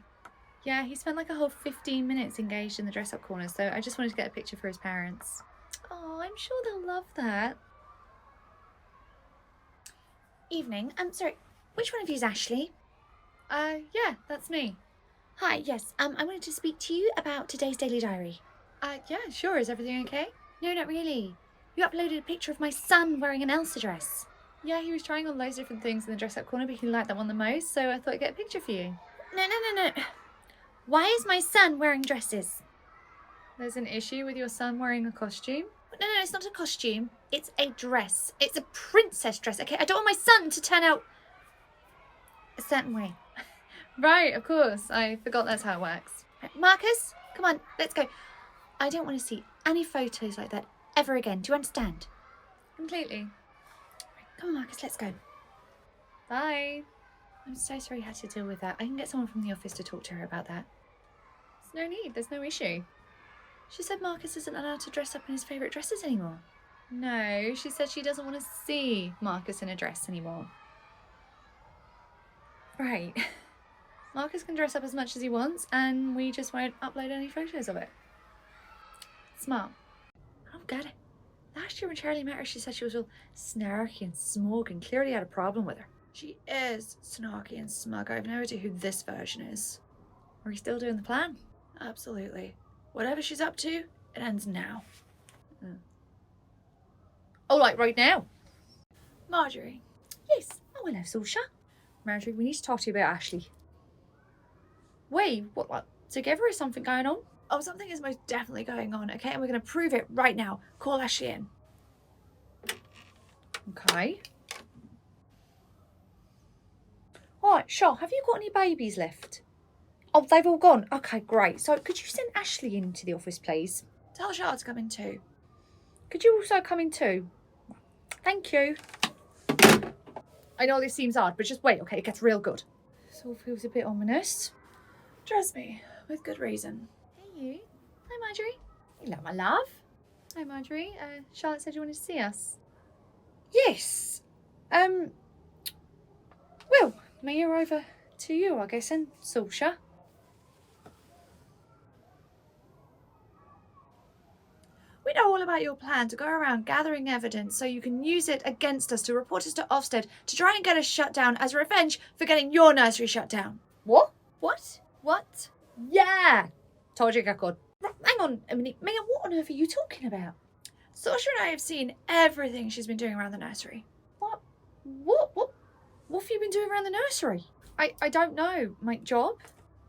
Yeah, he spent like a whole 15 minutes engaged in the dress-up corner, so I just wanted to get a picture for his parents. Oh, I'm sure they'll love that. Evening. Sorry, which one of you is Ashley? Yeah, that's me. Hi, yes, I wanted to speak to you about today's daily diary. Yeah, sure. Is everything okay? No, not really. You uploaded a picture of my son wearing an Elsa dress. Yeah, he was trying on loads of different things in the dress-up corner, but he liked that one the most, so I thought I'd get a picture for you. No. Why is my son wearing dresses? There's an issue with your son wearing a costume? No, it's not a costume. It's a dress. It's a princess dress, okay? I don't want my son to turn out a certain way. Right, of course. I forgot that's how it works. Right, Marcus, come on, let's go. I don't want to see any photos like that ever again. Do you understand? Completely. Right, come on, Marcus, let's go. Bye. I'm so sorry you had to deal with that. I can get someone from the office to talk to her about that. There's no need. There's no issue. She said Marcus isn't allowed to dress up in his favourite dresses anymore. No, she said she doesn't want to see Marcus in a dress anymore. Right. Marcus can dress up as much as he wants, and we just won't upload any photos of it. Smart. I don't get it. Last year when Charlie met her, she said she was all snarky and smug and clearly had a problem with her. She is snarky and smug. I have no idea who this version is. Are we still doing the plan? Absolutely. Whatever she's up to, it ends now. Oh, like right now? Marjorie. Yes. Oh, hello, Saoirse. Marjorie, we need to talk to you about Ashley. Wait, what, like, together is something going on? Oh, something is most definitely going on, okay? And we're going to prove it right now. Call Ashley in. Okay. Alright, Shaw, have you got any babies left? Oh, they've all gone. Okay, great. So could you send Ashley into the office, please? Tell Charlotte to come in too. Could you also come in too? Thank you. I know this seems odd, but just wait, okay? It gets real good. This all feels a bit ominous. Trust me, with good reason. Hey, you. Hi, Marjorie. Hello, my love. Hi, Marjorie. Charlotte said you wanted to see us. Yes. Well, Mia, over to you, I guess, and Saoirse. We know all about your plan to go around gathering evidence so you can use it against us to report us to Ofsted to try and get us shut down as revenge for getting your nursery shut down. What? What? What? Yeah. Told you I got good. Hang on a minute. Mia, what on earth are you talking about? Saoirse and I have seen everything she's been doing around the nursery. What have you been doing around the nursery? I don't know. My job?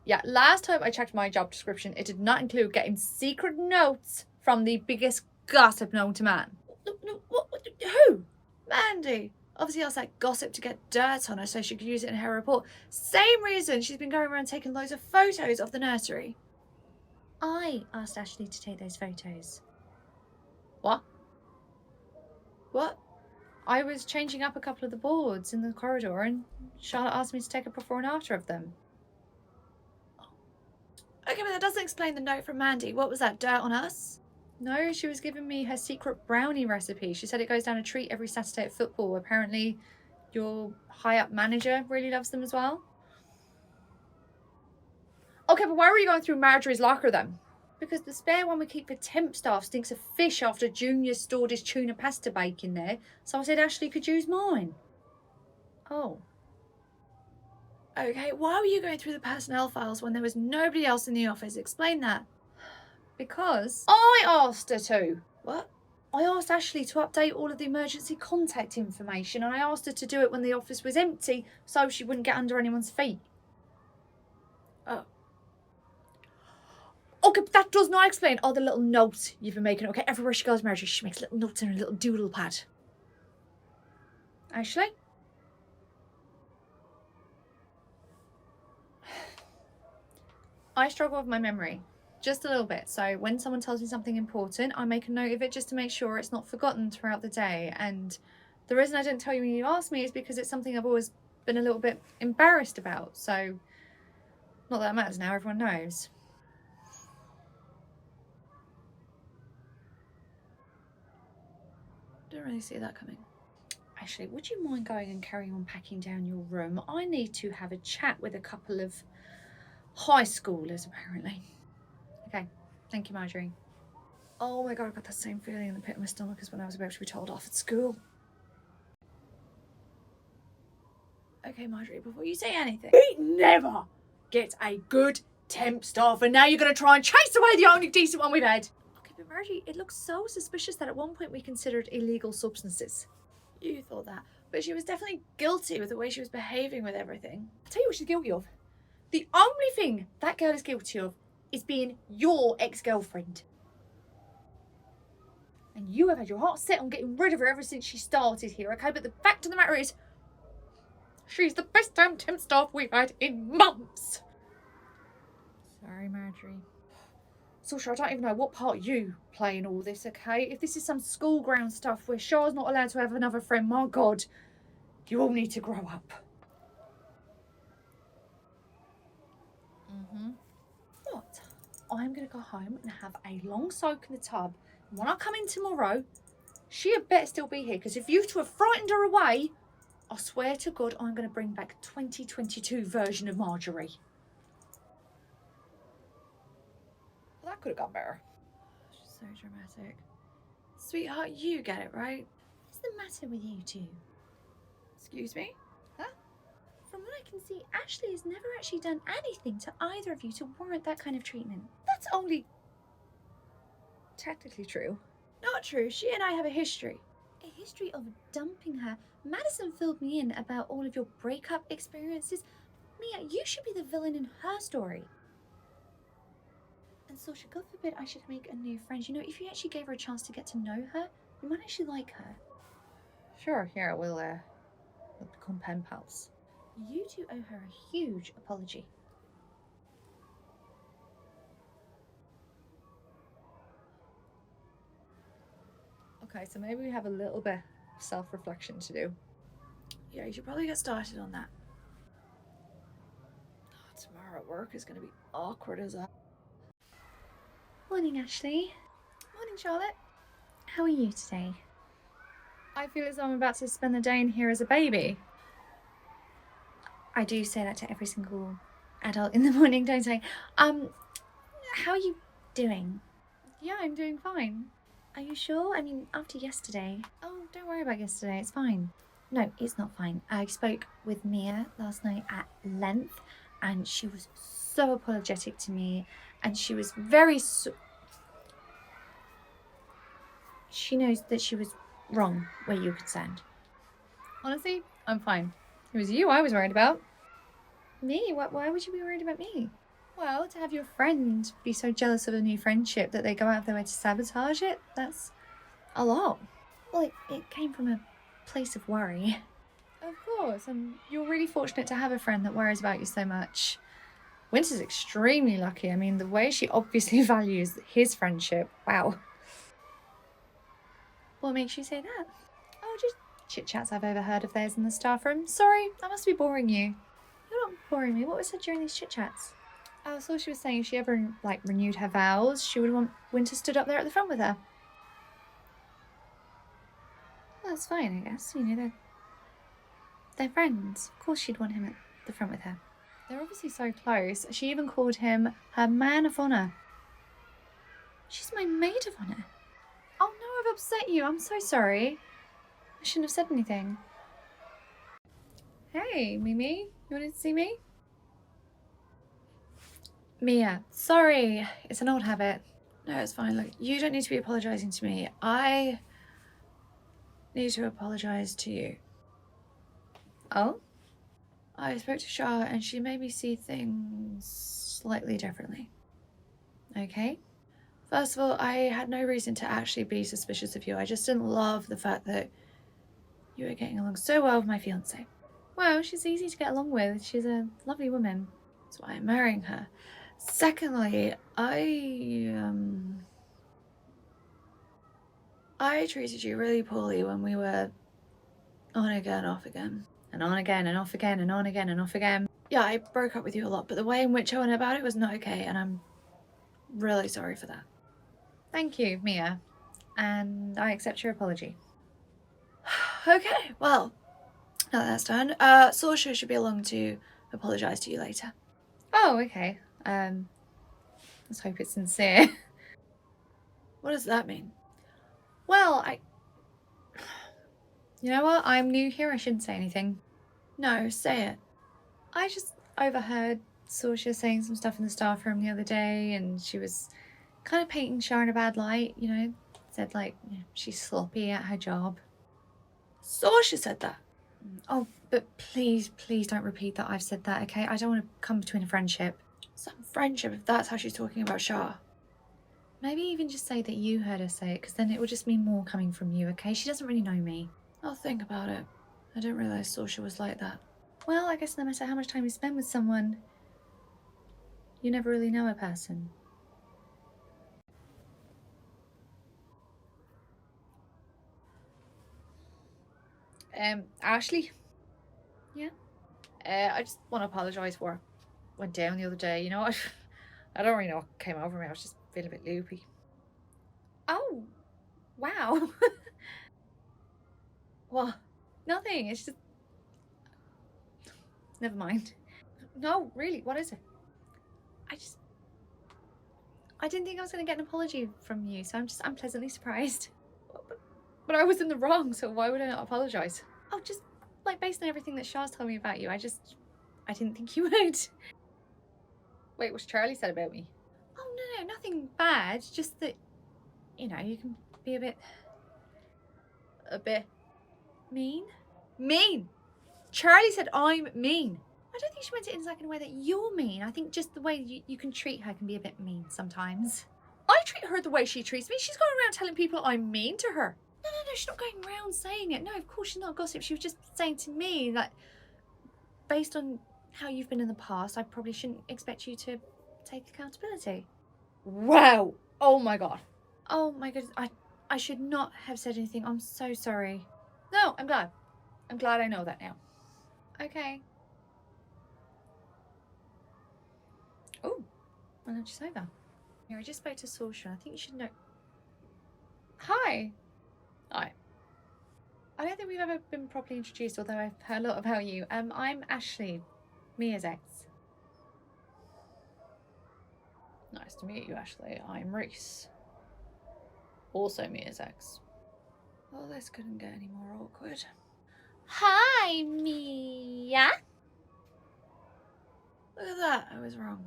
Yeah, last time I checked my job description, it did not include getting secret notes from the biggest gossip known to man. Who? Mandy. Obviously asked that gossip to get dirt on her so she could use it in her report. Same reason she's been going around taking loads of photos of the nursery. I asked Ashley to take those photos. What? What? I was changing up a couple of the boards in the corridor and Charlotte asked me to take a before and after of them. Okay, but that doesn't explain the note from Mandy. What was that, dirt on us? No, she was giving me her secret brownie recipe. She said it goes down a treat every Saturday at football. Apparently, your high-up manager really loves them as well. Okay, but why were you going through Marjorie's locker then? Because the spare one we keep for temp staff stinks of fish after Junior stored his tuna pasta bake in there. So I said Ashley could use mine. Oh. Okay, why were you going through the personnel files when there was nobody else in the office? Explain that. Because I asked her to. What? I asked Ashley to update all of the emergency contact information and I asked her to do it when the office was empty so she wouldn't get under anyone's feet. Oh, Okay, but that does not explain all the little notes you've been making. Okay, everywhere she goes, Marjorie, she makes little notes in her little doodle pad. Ashley? I struggle with my memory. Just a little bit. So when someone tells me something important, I make a note of it just to make sure it's not forgotten throughout the day. And the reason I didn't tell you when you asked me is because it's something I've always been a little bit embarrassed about. So, not that it matters now, everyone knows. Don't really see that coming. Actually, would you mind going and carrying on packing down your room? I need to have a chat with a couple of high schoolers, apparently. Okay, thank you, Marjorie. Oh my god, I got that same feeling in the pit of my stomach as when I was about to be told off at school. Okay, Marjorie, before you say anything. He never gets a good temp staff, and now you're going to try and chase away the only decent one we've had. Okay, but Marjorie, it looks so suspicious that at one point we considered illegal substances. You thought that, but she was definitely guilty with the way she was behaving with everything. I'll tell you what she's guilty of. The only thing that girl is guilty of is being your ex-girlfriend. And you have had your heart set on getting rid of her ever since she started here, okay? But the fact of the matter is, she's the best damn temp staff we've had in months. Sorry, Marjorie. Saoirse, I don't even know what part you play in all this, okay? If this is some school ground stuff where Char's not allowed to have another friend, my God, you all need to grow up. What? I'm going to go home and have a long soak in the tub. And when I come in tomorrow, she had better still be here, because if you two have frightened her away, I swear to God, I'm going to bring back 2022 version of Marjorie. Well, that could have gone better. She's so dramatic. Sweetheart, you get it, right? What's the matter with you two? Excuse me? From what I can see, Ashley has never actually done anything to either of you to warrant that kind of treatment. That's only technically true. Not true. She and I have a history. A history of dumping her. Madison filled me in about all of your breakup experiences. Mia, you should be the villain in her story. And Saoirse, God forbid I should make a new friend. You know, if you actually gave her a chance to get to know her, you might actually like her. Sure, here, we'll become pen pals. You two owe her a huge apology. Okay, so maybe we have a little bit of self-reflection to do. Yeah, you should probably get started on that. Oh, tomorrow at work is going to be awkward as hell. Morning, Ashley. Morning, Charlotte. How are you today? I feel as though I'm about to spend the day in here as a baby. I do say that to every single adult in the morning, don't I? How are you doing? Yeah, I'm doing fine. Are you sure? I mean, after yesterday. Oh, don't worry about yesterday, it's fine. No, it's not fine. I spoke with Mia last night at length, and she was so apologetic to me, and she was very she knows that she was wrong where you're concerned. Honestly, I'm fine. It was you I was worried about. Me? Why would you be worried about me? Well, to have your friend be so jealous of a new friendship that they go out of their way to sabotage it, that's a lot. Well, it came from a place of worry. Of course, and you're really fortunate to have a friend that worries about you so much. Winter's extremely lucky. I mean, the way she obviously values his friendship, wow. What makes you say that? Oh, just chit-chats I've overheard of theirs in the staff room. Sorry, that must be boring you. You're not boring me. What was said during these chit-chats? Oh, so she was saying if she ever, renewed her vows, she would want Winter stood up there at the front with her. Well, that's fine, I guess. You know, they're friends. Of course she'd want him at the front with her. They're obviously so close. She even called him her man of honour. She's my maid of honour. Oh no, I've upset you. I'm so sorry. I shouldn't have said anything. Hey, Mimi, you wanted to see me? Mia, sorry. It's an old habit. No, it's fine. Look, you don't need to be apologising to me. I need to apologise to you. Oh? I spoke to Shah and she made me see things slightly differently. Okay? First of all, I had no reason to actually be suspicious of you. I just didn't love the fact that you were getting along so well with my fiance. Well, she's easy to get along with. She's a lovely woman. That's why I'm marrying her. Secondly, I treated you really poorly when we were on again, off again. And on again, and off again, and on again, and off again. Yeah, I broke up with you a lot, but the way in which I went about it was not okay, and I'm really sorry for that. Thank you, Mia. And I accept your apology. Okay, well, now that that's done, Sorsha should be along to apologise to you later. Oh, okay. Let's hope it's sincere. What does that mean? Well, You know what? I'm new here. I shouldn't say anything. No, say it. I just overheard Sorsha saying some stuff in the staff room the other day, and she was kind of painting Shah in a bad light, you know? Said, like, she's sloppy at her job. Sorsha said that? Oh, but please don't repeat that I've said that, okay? I don't want to come between a friendship. Some friendship, if that's how she's talking about Shah. Maybe even just say that you heard her say it, because then it will just mean more coming from you, okay? She doesn't really know me. I'll think about it. I didn't realise Sorsha was like that. Well, I guess no matter how much time you spend with someone, you never really know a person. Ashley? Yeah? I just want to apologise for what went down the other day, you know? I don't really know what came over me. I was just feeling a bit loopy. Oh, wow. What? Nothing. It's just... Never mind. No, really, what is it? I didn't think I was going to get an apology from you, so I'm pleasantly surprised. But I was in the wrong, so why would I not apologise? Oh, just, like, based on everything that Shah's told me about you, I didn't think you would. Wait, what's Charlie said about me? Oh, no, nothing bad. Just that, you know, you can be a bit mean. Mean? Charlie said I'm mean. I don't think she meant it in like in a way that you're mean. I think just the way you can treat her can be a bit mean sometimes. I treat her the way she treats me. She's going around telling people I'm mean to her. No, she's not going around saying it. No, of course she's not gossip. She was just saying to me that based on how you've been in the past, I probably shouldn't expect you to take accountability. Wow. Oh my god. Oh my goodness. I should not have said anything. I'm so sorry. No, I'm glad. I'm glad I know that now. Okay. Oh, why don't you say that? Yeah, I just spoke to Sorsha. I think you should know. Hi. Hi. I don't think we've ever been properly introduced, although I've heard a lot about you. I'm Ashley, Mia's ex. Nice to meet you, Ashley. I'm Reese. Also Mia's ex. Well, this couldn't get any more awkward. Hi, Mia. Look at that, I was wrong.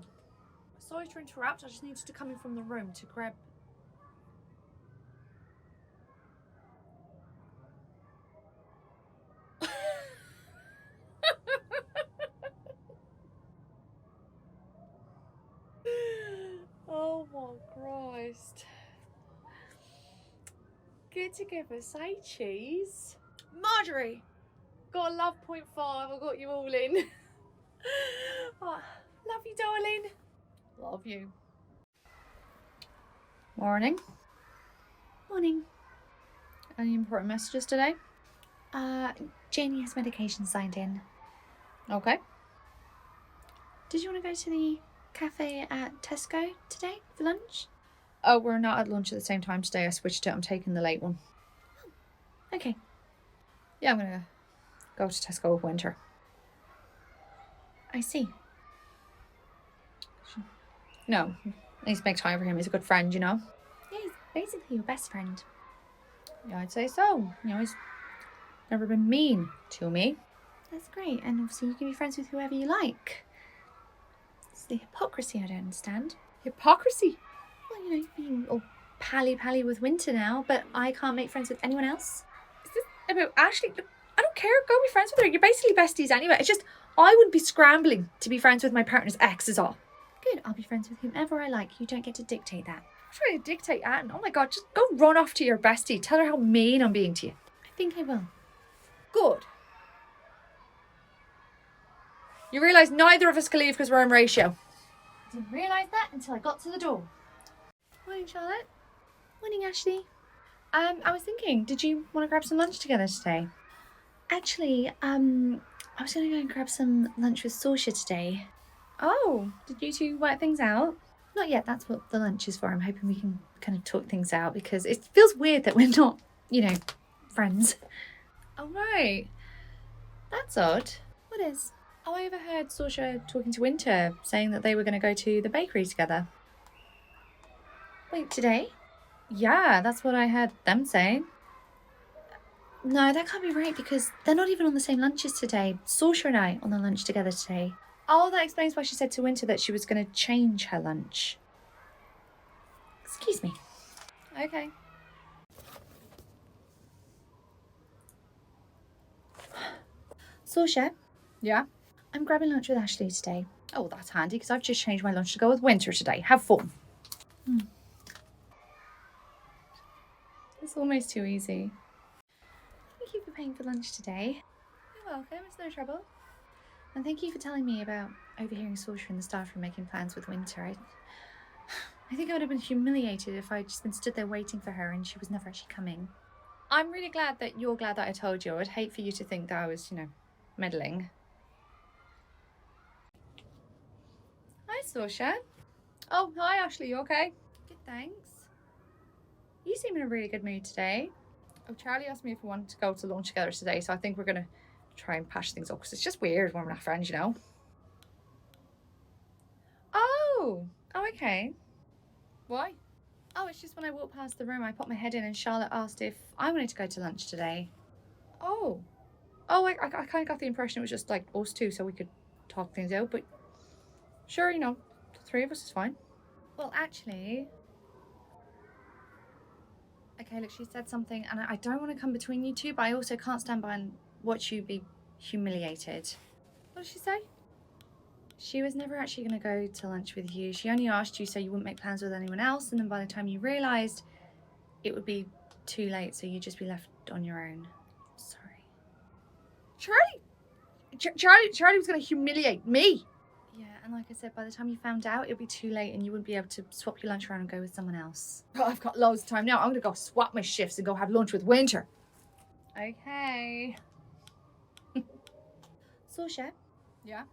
Sorry to interrupt, I just needed to come in from the room to grab... Oh my Christ. Get together, say cheese. Marjorie! Got a love 0.5, I got you all in. Oh, love you, darling. Love you. Morning. Morning. Any important messages today? Janie has medication signed in. Okay. Did you want to go to the cafe at Tesco today for lunch? Oh, we're not at lunch at the same time today. I switched it. I'm taking the late one. Oh, okay. Yeah, I'm gonna go to Tesco with Winter. I see. No, I need to make time for him. He's a good friend, you know? Yeah, he's basically your best friend. Yeah, I'd say so. You know, he's never been mean to me. That's great. And obviously you can be friends with whoever you like. It's the hypocrisy I don't understand. Hypocrisy? Well, you know, you're being all pally with Winter now, but I can't make friends with anyone else. Is this about Ashley? Look, I don't care. Go be friends with her. You're basically besties anyway. It's just, I wouldn't be scrambling to be friends with my partner's ex is all. Good, I'll be friends with whomever I like. You don't get to dictate that. I'm trying to dictate that. Oh my God, just go run off to your bestie. Tell her how mean I'm being to you. I think I will. Good. You realise neither of us can leave because we're in ratio. I didn't realise that until I got to the door. Morning, Charlotte. Morning, Ashley. I was thinking, did you want to grab some lunch together today? Actually, I was going to go and grab some lunch with Sorsha today. Oh, did you two work things out? Not yet, that's what the lunch is for. I'm hoping we can kind of talk things out because it feels weird that we're not, friends. Oh, right. That's odd. What is? Oh, I overheard Sorsha talking to Winter, saying that they were going to go to the bakery together. Wait, today? Yeah, that's what I heard them saying. No, that can't be right because they're not even on the same lunches today. Sorsha and I on the lunch together today. Oh, that explains why she said to Winter that she was going to change her lunch. Excuse me. Okay. Sorsha, Yeah? I'm grabbing lunch with Ashley today. Oh, that's handy because I've just changed my lunch to go with Winter today. Have fun. It's almost too easy. Thank you for paying for lunch today. You're welcome. It's no trouble. And thank you for telling me about overhearing Sorsha and the staff room making plans with Winter. I think I would have been humiliated if I'd just been stood there waiting for her and she was never actually coming. I'm really glad that you're glad that I told you. I'd hate for you to think that I was, meddling. Hi, Sorsha. Oh, hi, Ashley. You okay? Good, thanks. You seem in a really good mood today. Oh, Charlie asked me if we wanted to go to lunch together today, so I think we're going to try and patch things up because it's just weird when we're not friends, Oh, okay. Why? Oh, it's just when I walked past the room, I popped my head in and Charlotte asked if I wanted to go to lunch today. Oh. Oh, I kind of got the impression it was just like us two so we could talk things out, but sure, the three of us is fine. Well, actually... Okay, look, she said something and I don't want to come between you two, but I also can't stand by and watch you be humiliated. What did she say? She was never actually going to go to lunch with you. She only asked you so you wouldn't make plans with anyone else, and then by the time you realised, it would be too late, so you'd just be left on your own. Sorry. Charlie was going to humiliate me. Yeah, and like I said, by the time you found out, it'd be too late and you wouldn't be able to swap your lunch around and go with someone else. Oh, I've got loads of time now. I'm going to go swap my shifts and go have lunch with Winter. Okay. Sorsha, Yeah?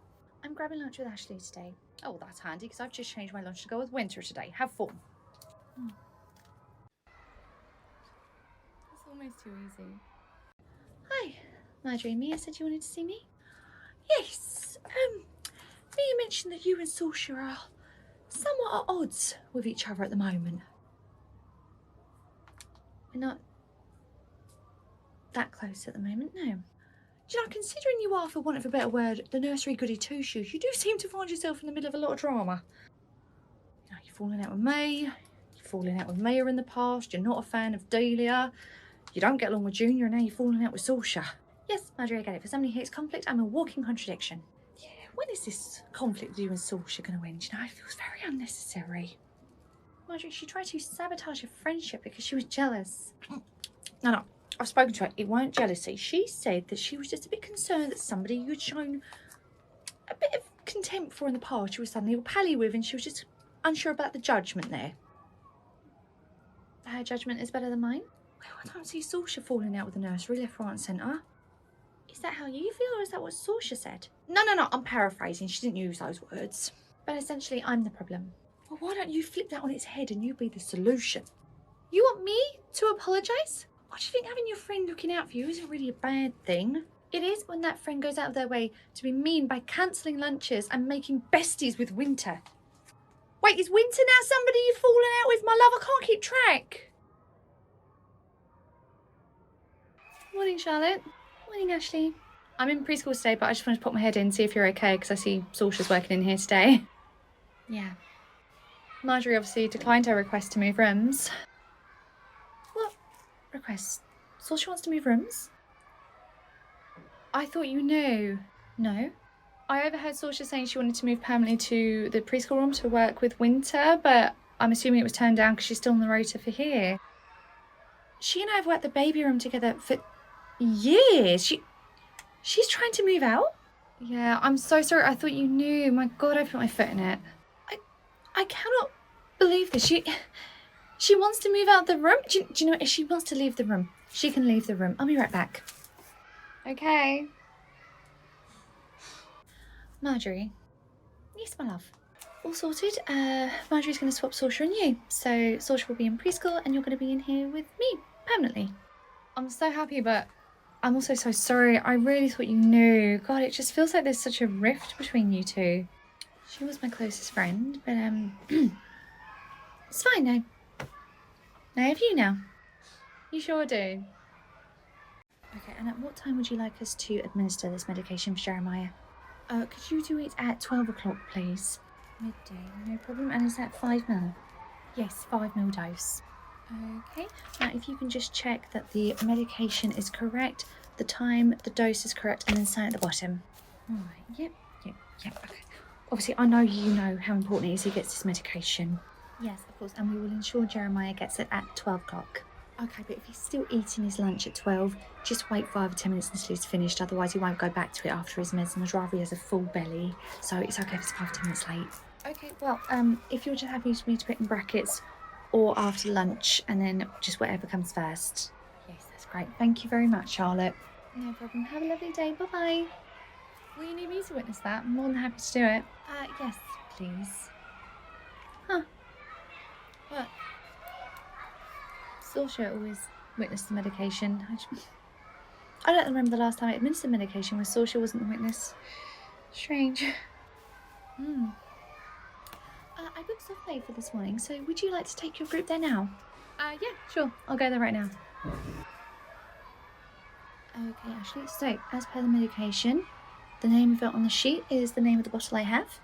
I'm grabbing lunch with Ashley today. Oh, that's handy because I've just changed my lunch to go with Winter today. Have fun. It's almost too easy. Hi, Marjorie. Mia said you wanted to see me? Yes, Mia mentioned that you and Sorsha are somewhat at odds with each other at the moment. We're not that close at the moment, no. Do you know, considering you are, for want of a better word, the nursery goody two-shoes, you do seem to find yourself in the middle of a lot of drama. You're falling out with me, you're falling out with Mia in the past, you're not a fan of Delia, you don't get along with Junior, and now you're falling out with Sorsha. Yes, Marjorie, I get it. For somebody who hates conflict, I'm a walking contradiction. Yeah, when is this conflict with you and Sorsha going to end? You know, it feels very unnecessary. Marjorie, she tried to sabotage a friendship because she was jealous. No, I've spoken to her. It weren't jealousy. She said that she was just a bit concerned that somebody you'd shown a bit of contempt for in the past, you were suddenly all pally with, and she was just unsure about the judgment there. Her judgment is better than mine? Well, I don't see Sorsha falling out with the nursery left, right and centre. Is that how you feel, or is that what Sorsha said? No, I'm paraphrasing. She didn't use those words. But essentially, I'm the problem. Well, why don't you flip that on its head and you be the solution? You want me to apologise? Why do you think having your friend looking out for you isn't really a bad thing? It is when that friend goes out of their way to be mean by cancelling lunches and making besties with Winter. Wait, is Winter now somebody you've fallen out with, my love? I can't keep track. Morning, Charlotte. Morning, Ashley. I'm in preschool today, but I just wanted to pop my head in and see if you're okay because I see Sorsha's working in here today. Yeah. Marjorie obviously declined her request to move rooms. What request? Sorsha wants to move rooms? I thought you knew. No. I overheard Saoirse saying she wanted to move permanently to the preschool room to work with Winter, but I'm assuming it was turned down because she's still on the rota for here. She and I have worked the baby room together for years. She's trying to move out? Yeah, I'm so sorry. I thought you knew. My God, I put my foot in it. I cannot believe this. She wants to move out the room. Do you know what? If she wants to leave the room, she can leave the room. I'll be right back. Okay. Marjorie. Yes, my love. All sorted. Marjorie's going to swap Saoirse and you. So Saoirse will be in preschool and you're going to be in here with me permanently. I'm so happy, but I'm also so sorry. I really thought you knew. God, it just feels like there's such a rift between you two. She was my closest friend, but it's fine now. I have you now. You sure do. Okay, and at what time would you like us to administer this medication for Jeremiah? Could you do it at 12 o'clock, please? Midday, no problem. And is that 5 ml? Yes, 5 ml dose. Okay, now if you can just check that the medication is correct, the time, the dose is correct, and then sign at the bottom. Alright, yep, okay. Obviously, I know you know how important it is he gets this medication. Yes, of course, and we will ensure Jeremiah gets it at 12 o'clock. Okay, but if he's still eating his lunch at 12, just wait 5 or 10 minutes until he's finished, otherwise he won't go back to it after his meds, and I'd rather he has a full belly, so it's okay if it's 5 or 10 minutes late. Okay, well, if you're just happy for me to put in brackets, or after lunch, and then just whatever comes first. Yes, that's great. Thank you very much, Charlotte. No problem. Have a lovely day. Bye-bye. Will you need me to witness that? I'm more than happy to do it. Yes, please. Huh. What? Saoirse always witnessed the medication. I don't remember the last time I administered medication where Saoirse wasn't the witness. Strange. I booked Softplay for this morning, so would you like to take your group there now? Yeah, sure. I'll go there right now. Okay, Ashley. So, as per the medication, the name of it on the sheet is the name of the bottle I have.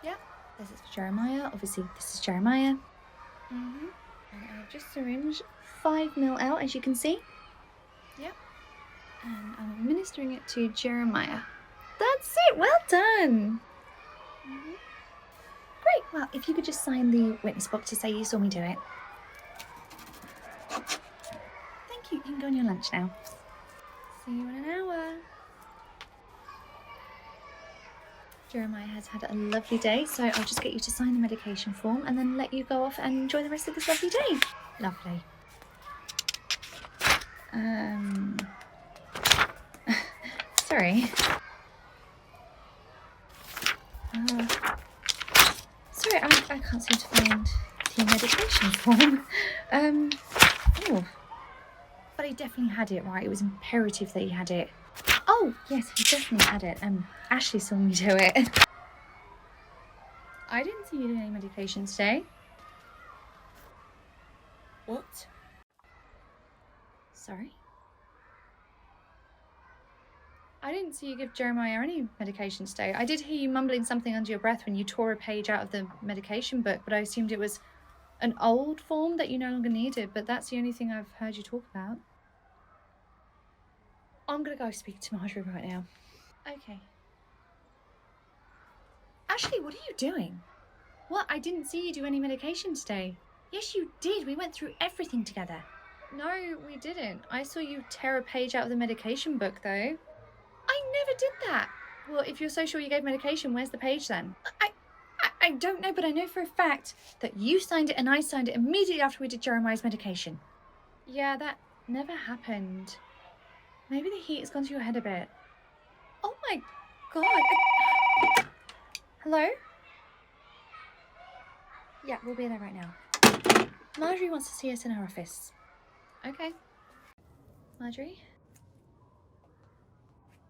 Yeah. This is for Jeremiah. Obviously, this is Jeremiah. And I've just syringed 5 ml out, as you can see. Yep. And I'm administering it to Jeremiah. That's it. Well done. Great. Well, if you could just sign the witness book to say you saw me do it. Thank you. You can go on your lunch now. See you in an hour. Jeremiah has had a lovely day, so I'll just get you to sign the medication form and then let you go off and enjoy the rest of this lovely day. Lovely. Sorry. Sorry, I can't seem to find the medication form. Oh. But he definitely had it, right? It was imperative that he had it. Oh, yes, he definitely had it. Ashley saw me do it. I didn't see you do any medication today. What? Sorry? I didn't see you give Jeremiah any medication today. I did hear you mumbling something under your breath when you tore a page out of the medication book, but I assumed it was an old form that you no longer needed, but that's the only thing I've heard you talk about. I'm gonna go speak to Marjorie right now. Okay. Ashley, what are you doing? What? I didn't see you do any medication today. Yes, you did. We went through everything together. No, we didn't. I saw you tear a page out of the medication book, though. I never did that. Well, if you're so sure you gave medication, where's the page then? I don't know, but I know for a fact that you signed it and I signed it immediately after we did Jeremiah's medication. Yeah, that never happened. Maybe the heat has gone to your head a bit. Oh my God. Hello? Yeah, we'll be there right now. Marjorie wants to see us in her office. Okay. Marjorie?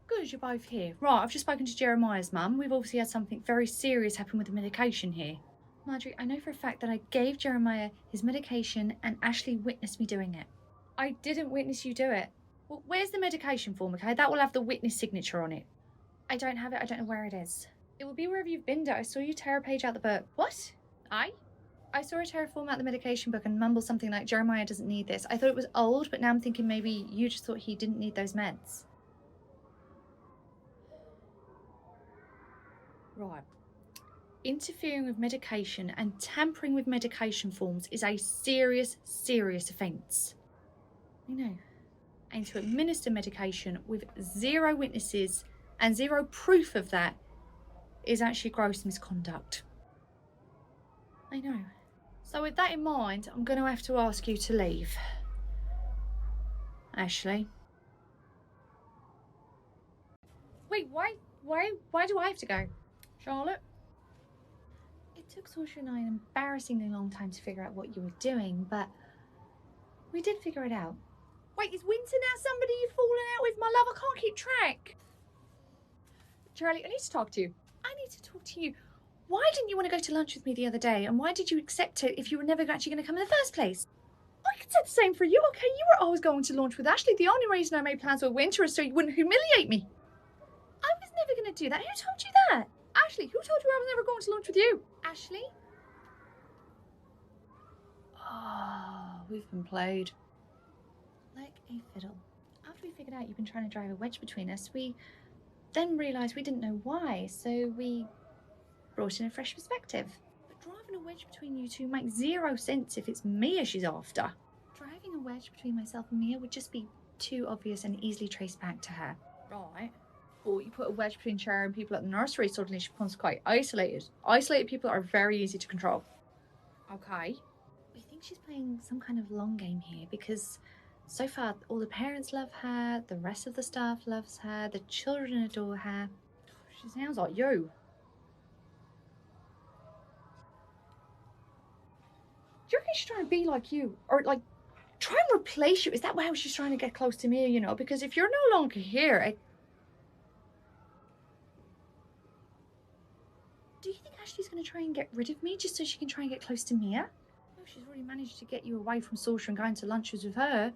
Good, you're both here. Right, I've just spoken to Jeremiah's mum. We've obviously had something very serious happen with the medication here. Marjorie, I know for a fact that I gave Jeremiah his medication and Ashley witnessed me doing it. I didn't witness you do it. Well, where's the medication form, okay? That will have the witness signature on it. I don't have it. I don't know where it is. It will be wherever you've binned it. I saw you tear a page out the book. What? I saw her tear a form out the medication book and mumble something like, Jeremiah doesn't need this. I thought it was old, but now I'm thinking maybe you just thought he didn't need those meds. Right. Interfering with medication and tampering with medication forms is a serious, serious offence. I know. And to administer medication with 0 witnesses and 0 proof of that is actually gross misconduct. I know. So with that in mind, I'm going to have to ask you to leave. Ashley. Wait, why do I have to go? Charlotte? It took Saoirse and I an embarrassingly long time to figure out what you were doing, but we did figure it out. Wait, is Winter now somebody you've fallen out with, my love? I can't keep track. Charlie, I need to talk to you. I need to talk to you. Why didn't you want to go to lunch with me the other day, and why did you accept it if you were never actually going to come in the first place? I could say the same for you, okay? You were always going to lunch with Ashley. The only reason I made plans with Winter is so you wouldn't humiliate me. I was never going to do that. Who told you that? Ashley, who told you I was never going to lunch with you? Ashley? Oh, we've been played. Like a fiddle. After we figured out you've been trying to drive a wedge between us, we then realised we didn't know why, so we brought in a fresh perspective. But driving a wedge between you two makes 0 sense if it's Mia she's after. Driving a wedge between myself and Mia would just be too obvious and easily traced back to her. Right. Or you put a wedge between Cher and people at the nursery, suddenly she becomes quite isolated. Isolated people are very easy to control. Okay. We think she's playing some kind of long game here because so far all the parents love her, the rest of the staff loves her, the children adore her. She sounds like you. Do you reckon she's trying to be like you? Or like try and replace you? Is that how she's trying to get close to me, you know? Because if you're no longer here, do you think Ashley's going to try and get rid of me just so she can try and get close to Mia? Well, she's already managed to get you away from Saoirse and going to lunches with her.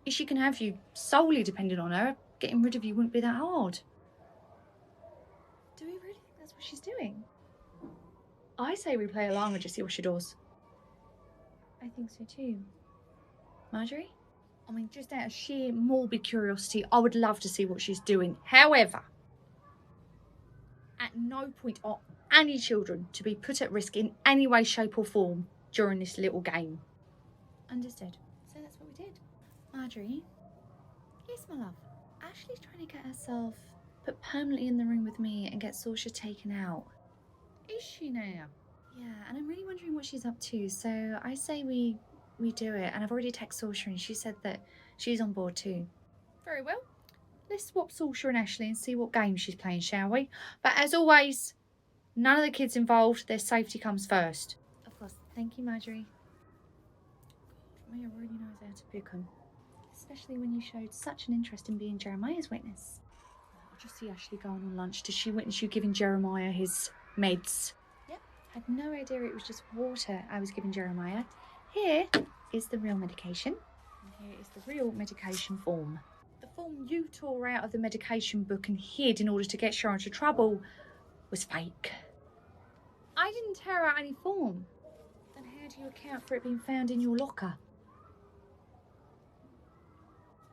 If she can have you solely dependent on her, getting rid of you wouldn't be that hard. Do we really think that's what she's doing? I say we play along and just see what she does. I think so too. Marjorie? I mean, just out of sheer morbid curiosity, I would love to see what she's doing. However, at no point are any children to be put at risk in any way, shape or form during this little game. Understood. So that's what we did. Marjorie? Yes, my love. Ashley's trying to get herself put permanently in the room with me and get Saoirse taken out. Is she now? Yeah, and I'm really wondering what she's up to, so I say we do it. And I've already texted Saoirse and she said that she's on board too. Very well. Let's swap Saoirse and Ashley and see what game she's playing, shall we? But as always, none of the kids involved, their safety comes first. Of course. Thank you, Marjorie. God, Mia really knows how to pick 'em. Especially when you showed such an interest in being Jeremiah's witness. I just see Ashley going on lunch. Did she witness you giving Jeremiah his meds? Yep. Had no idea it was just water I was giving Jeremiah. Here is the real medication. And here is the real medication form. The form you tore out of the medication book and hid in order to get Sharon into trouble was fake. I didn't tear out any form. Then how do you account for it being found in your locker?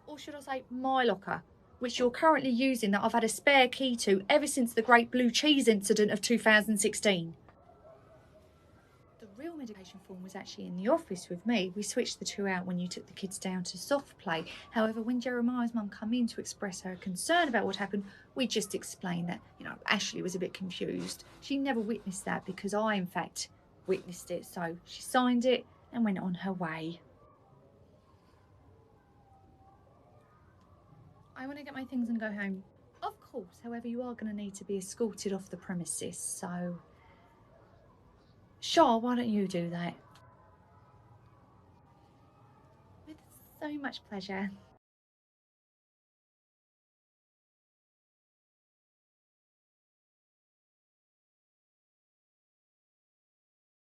Or should I say my locker, which you're currently using that I've had a spare key to ever since the Great Blue Cheese incident of 2016. The real medication form was actually in the office with me. We switched the two out when you took the kids down to soft play. However, when Jeremiah's mum came in to express her concern about what happened, we just explained that, Ashley was a bit confused. She never witnessed that because I, in fact, witnessed it. So she signed it and went on her way. I want to get my things and go home. Of course, however, you are going to need to be escorted off the premises, so... Sure, why don't you do that? With so much pleasure.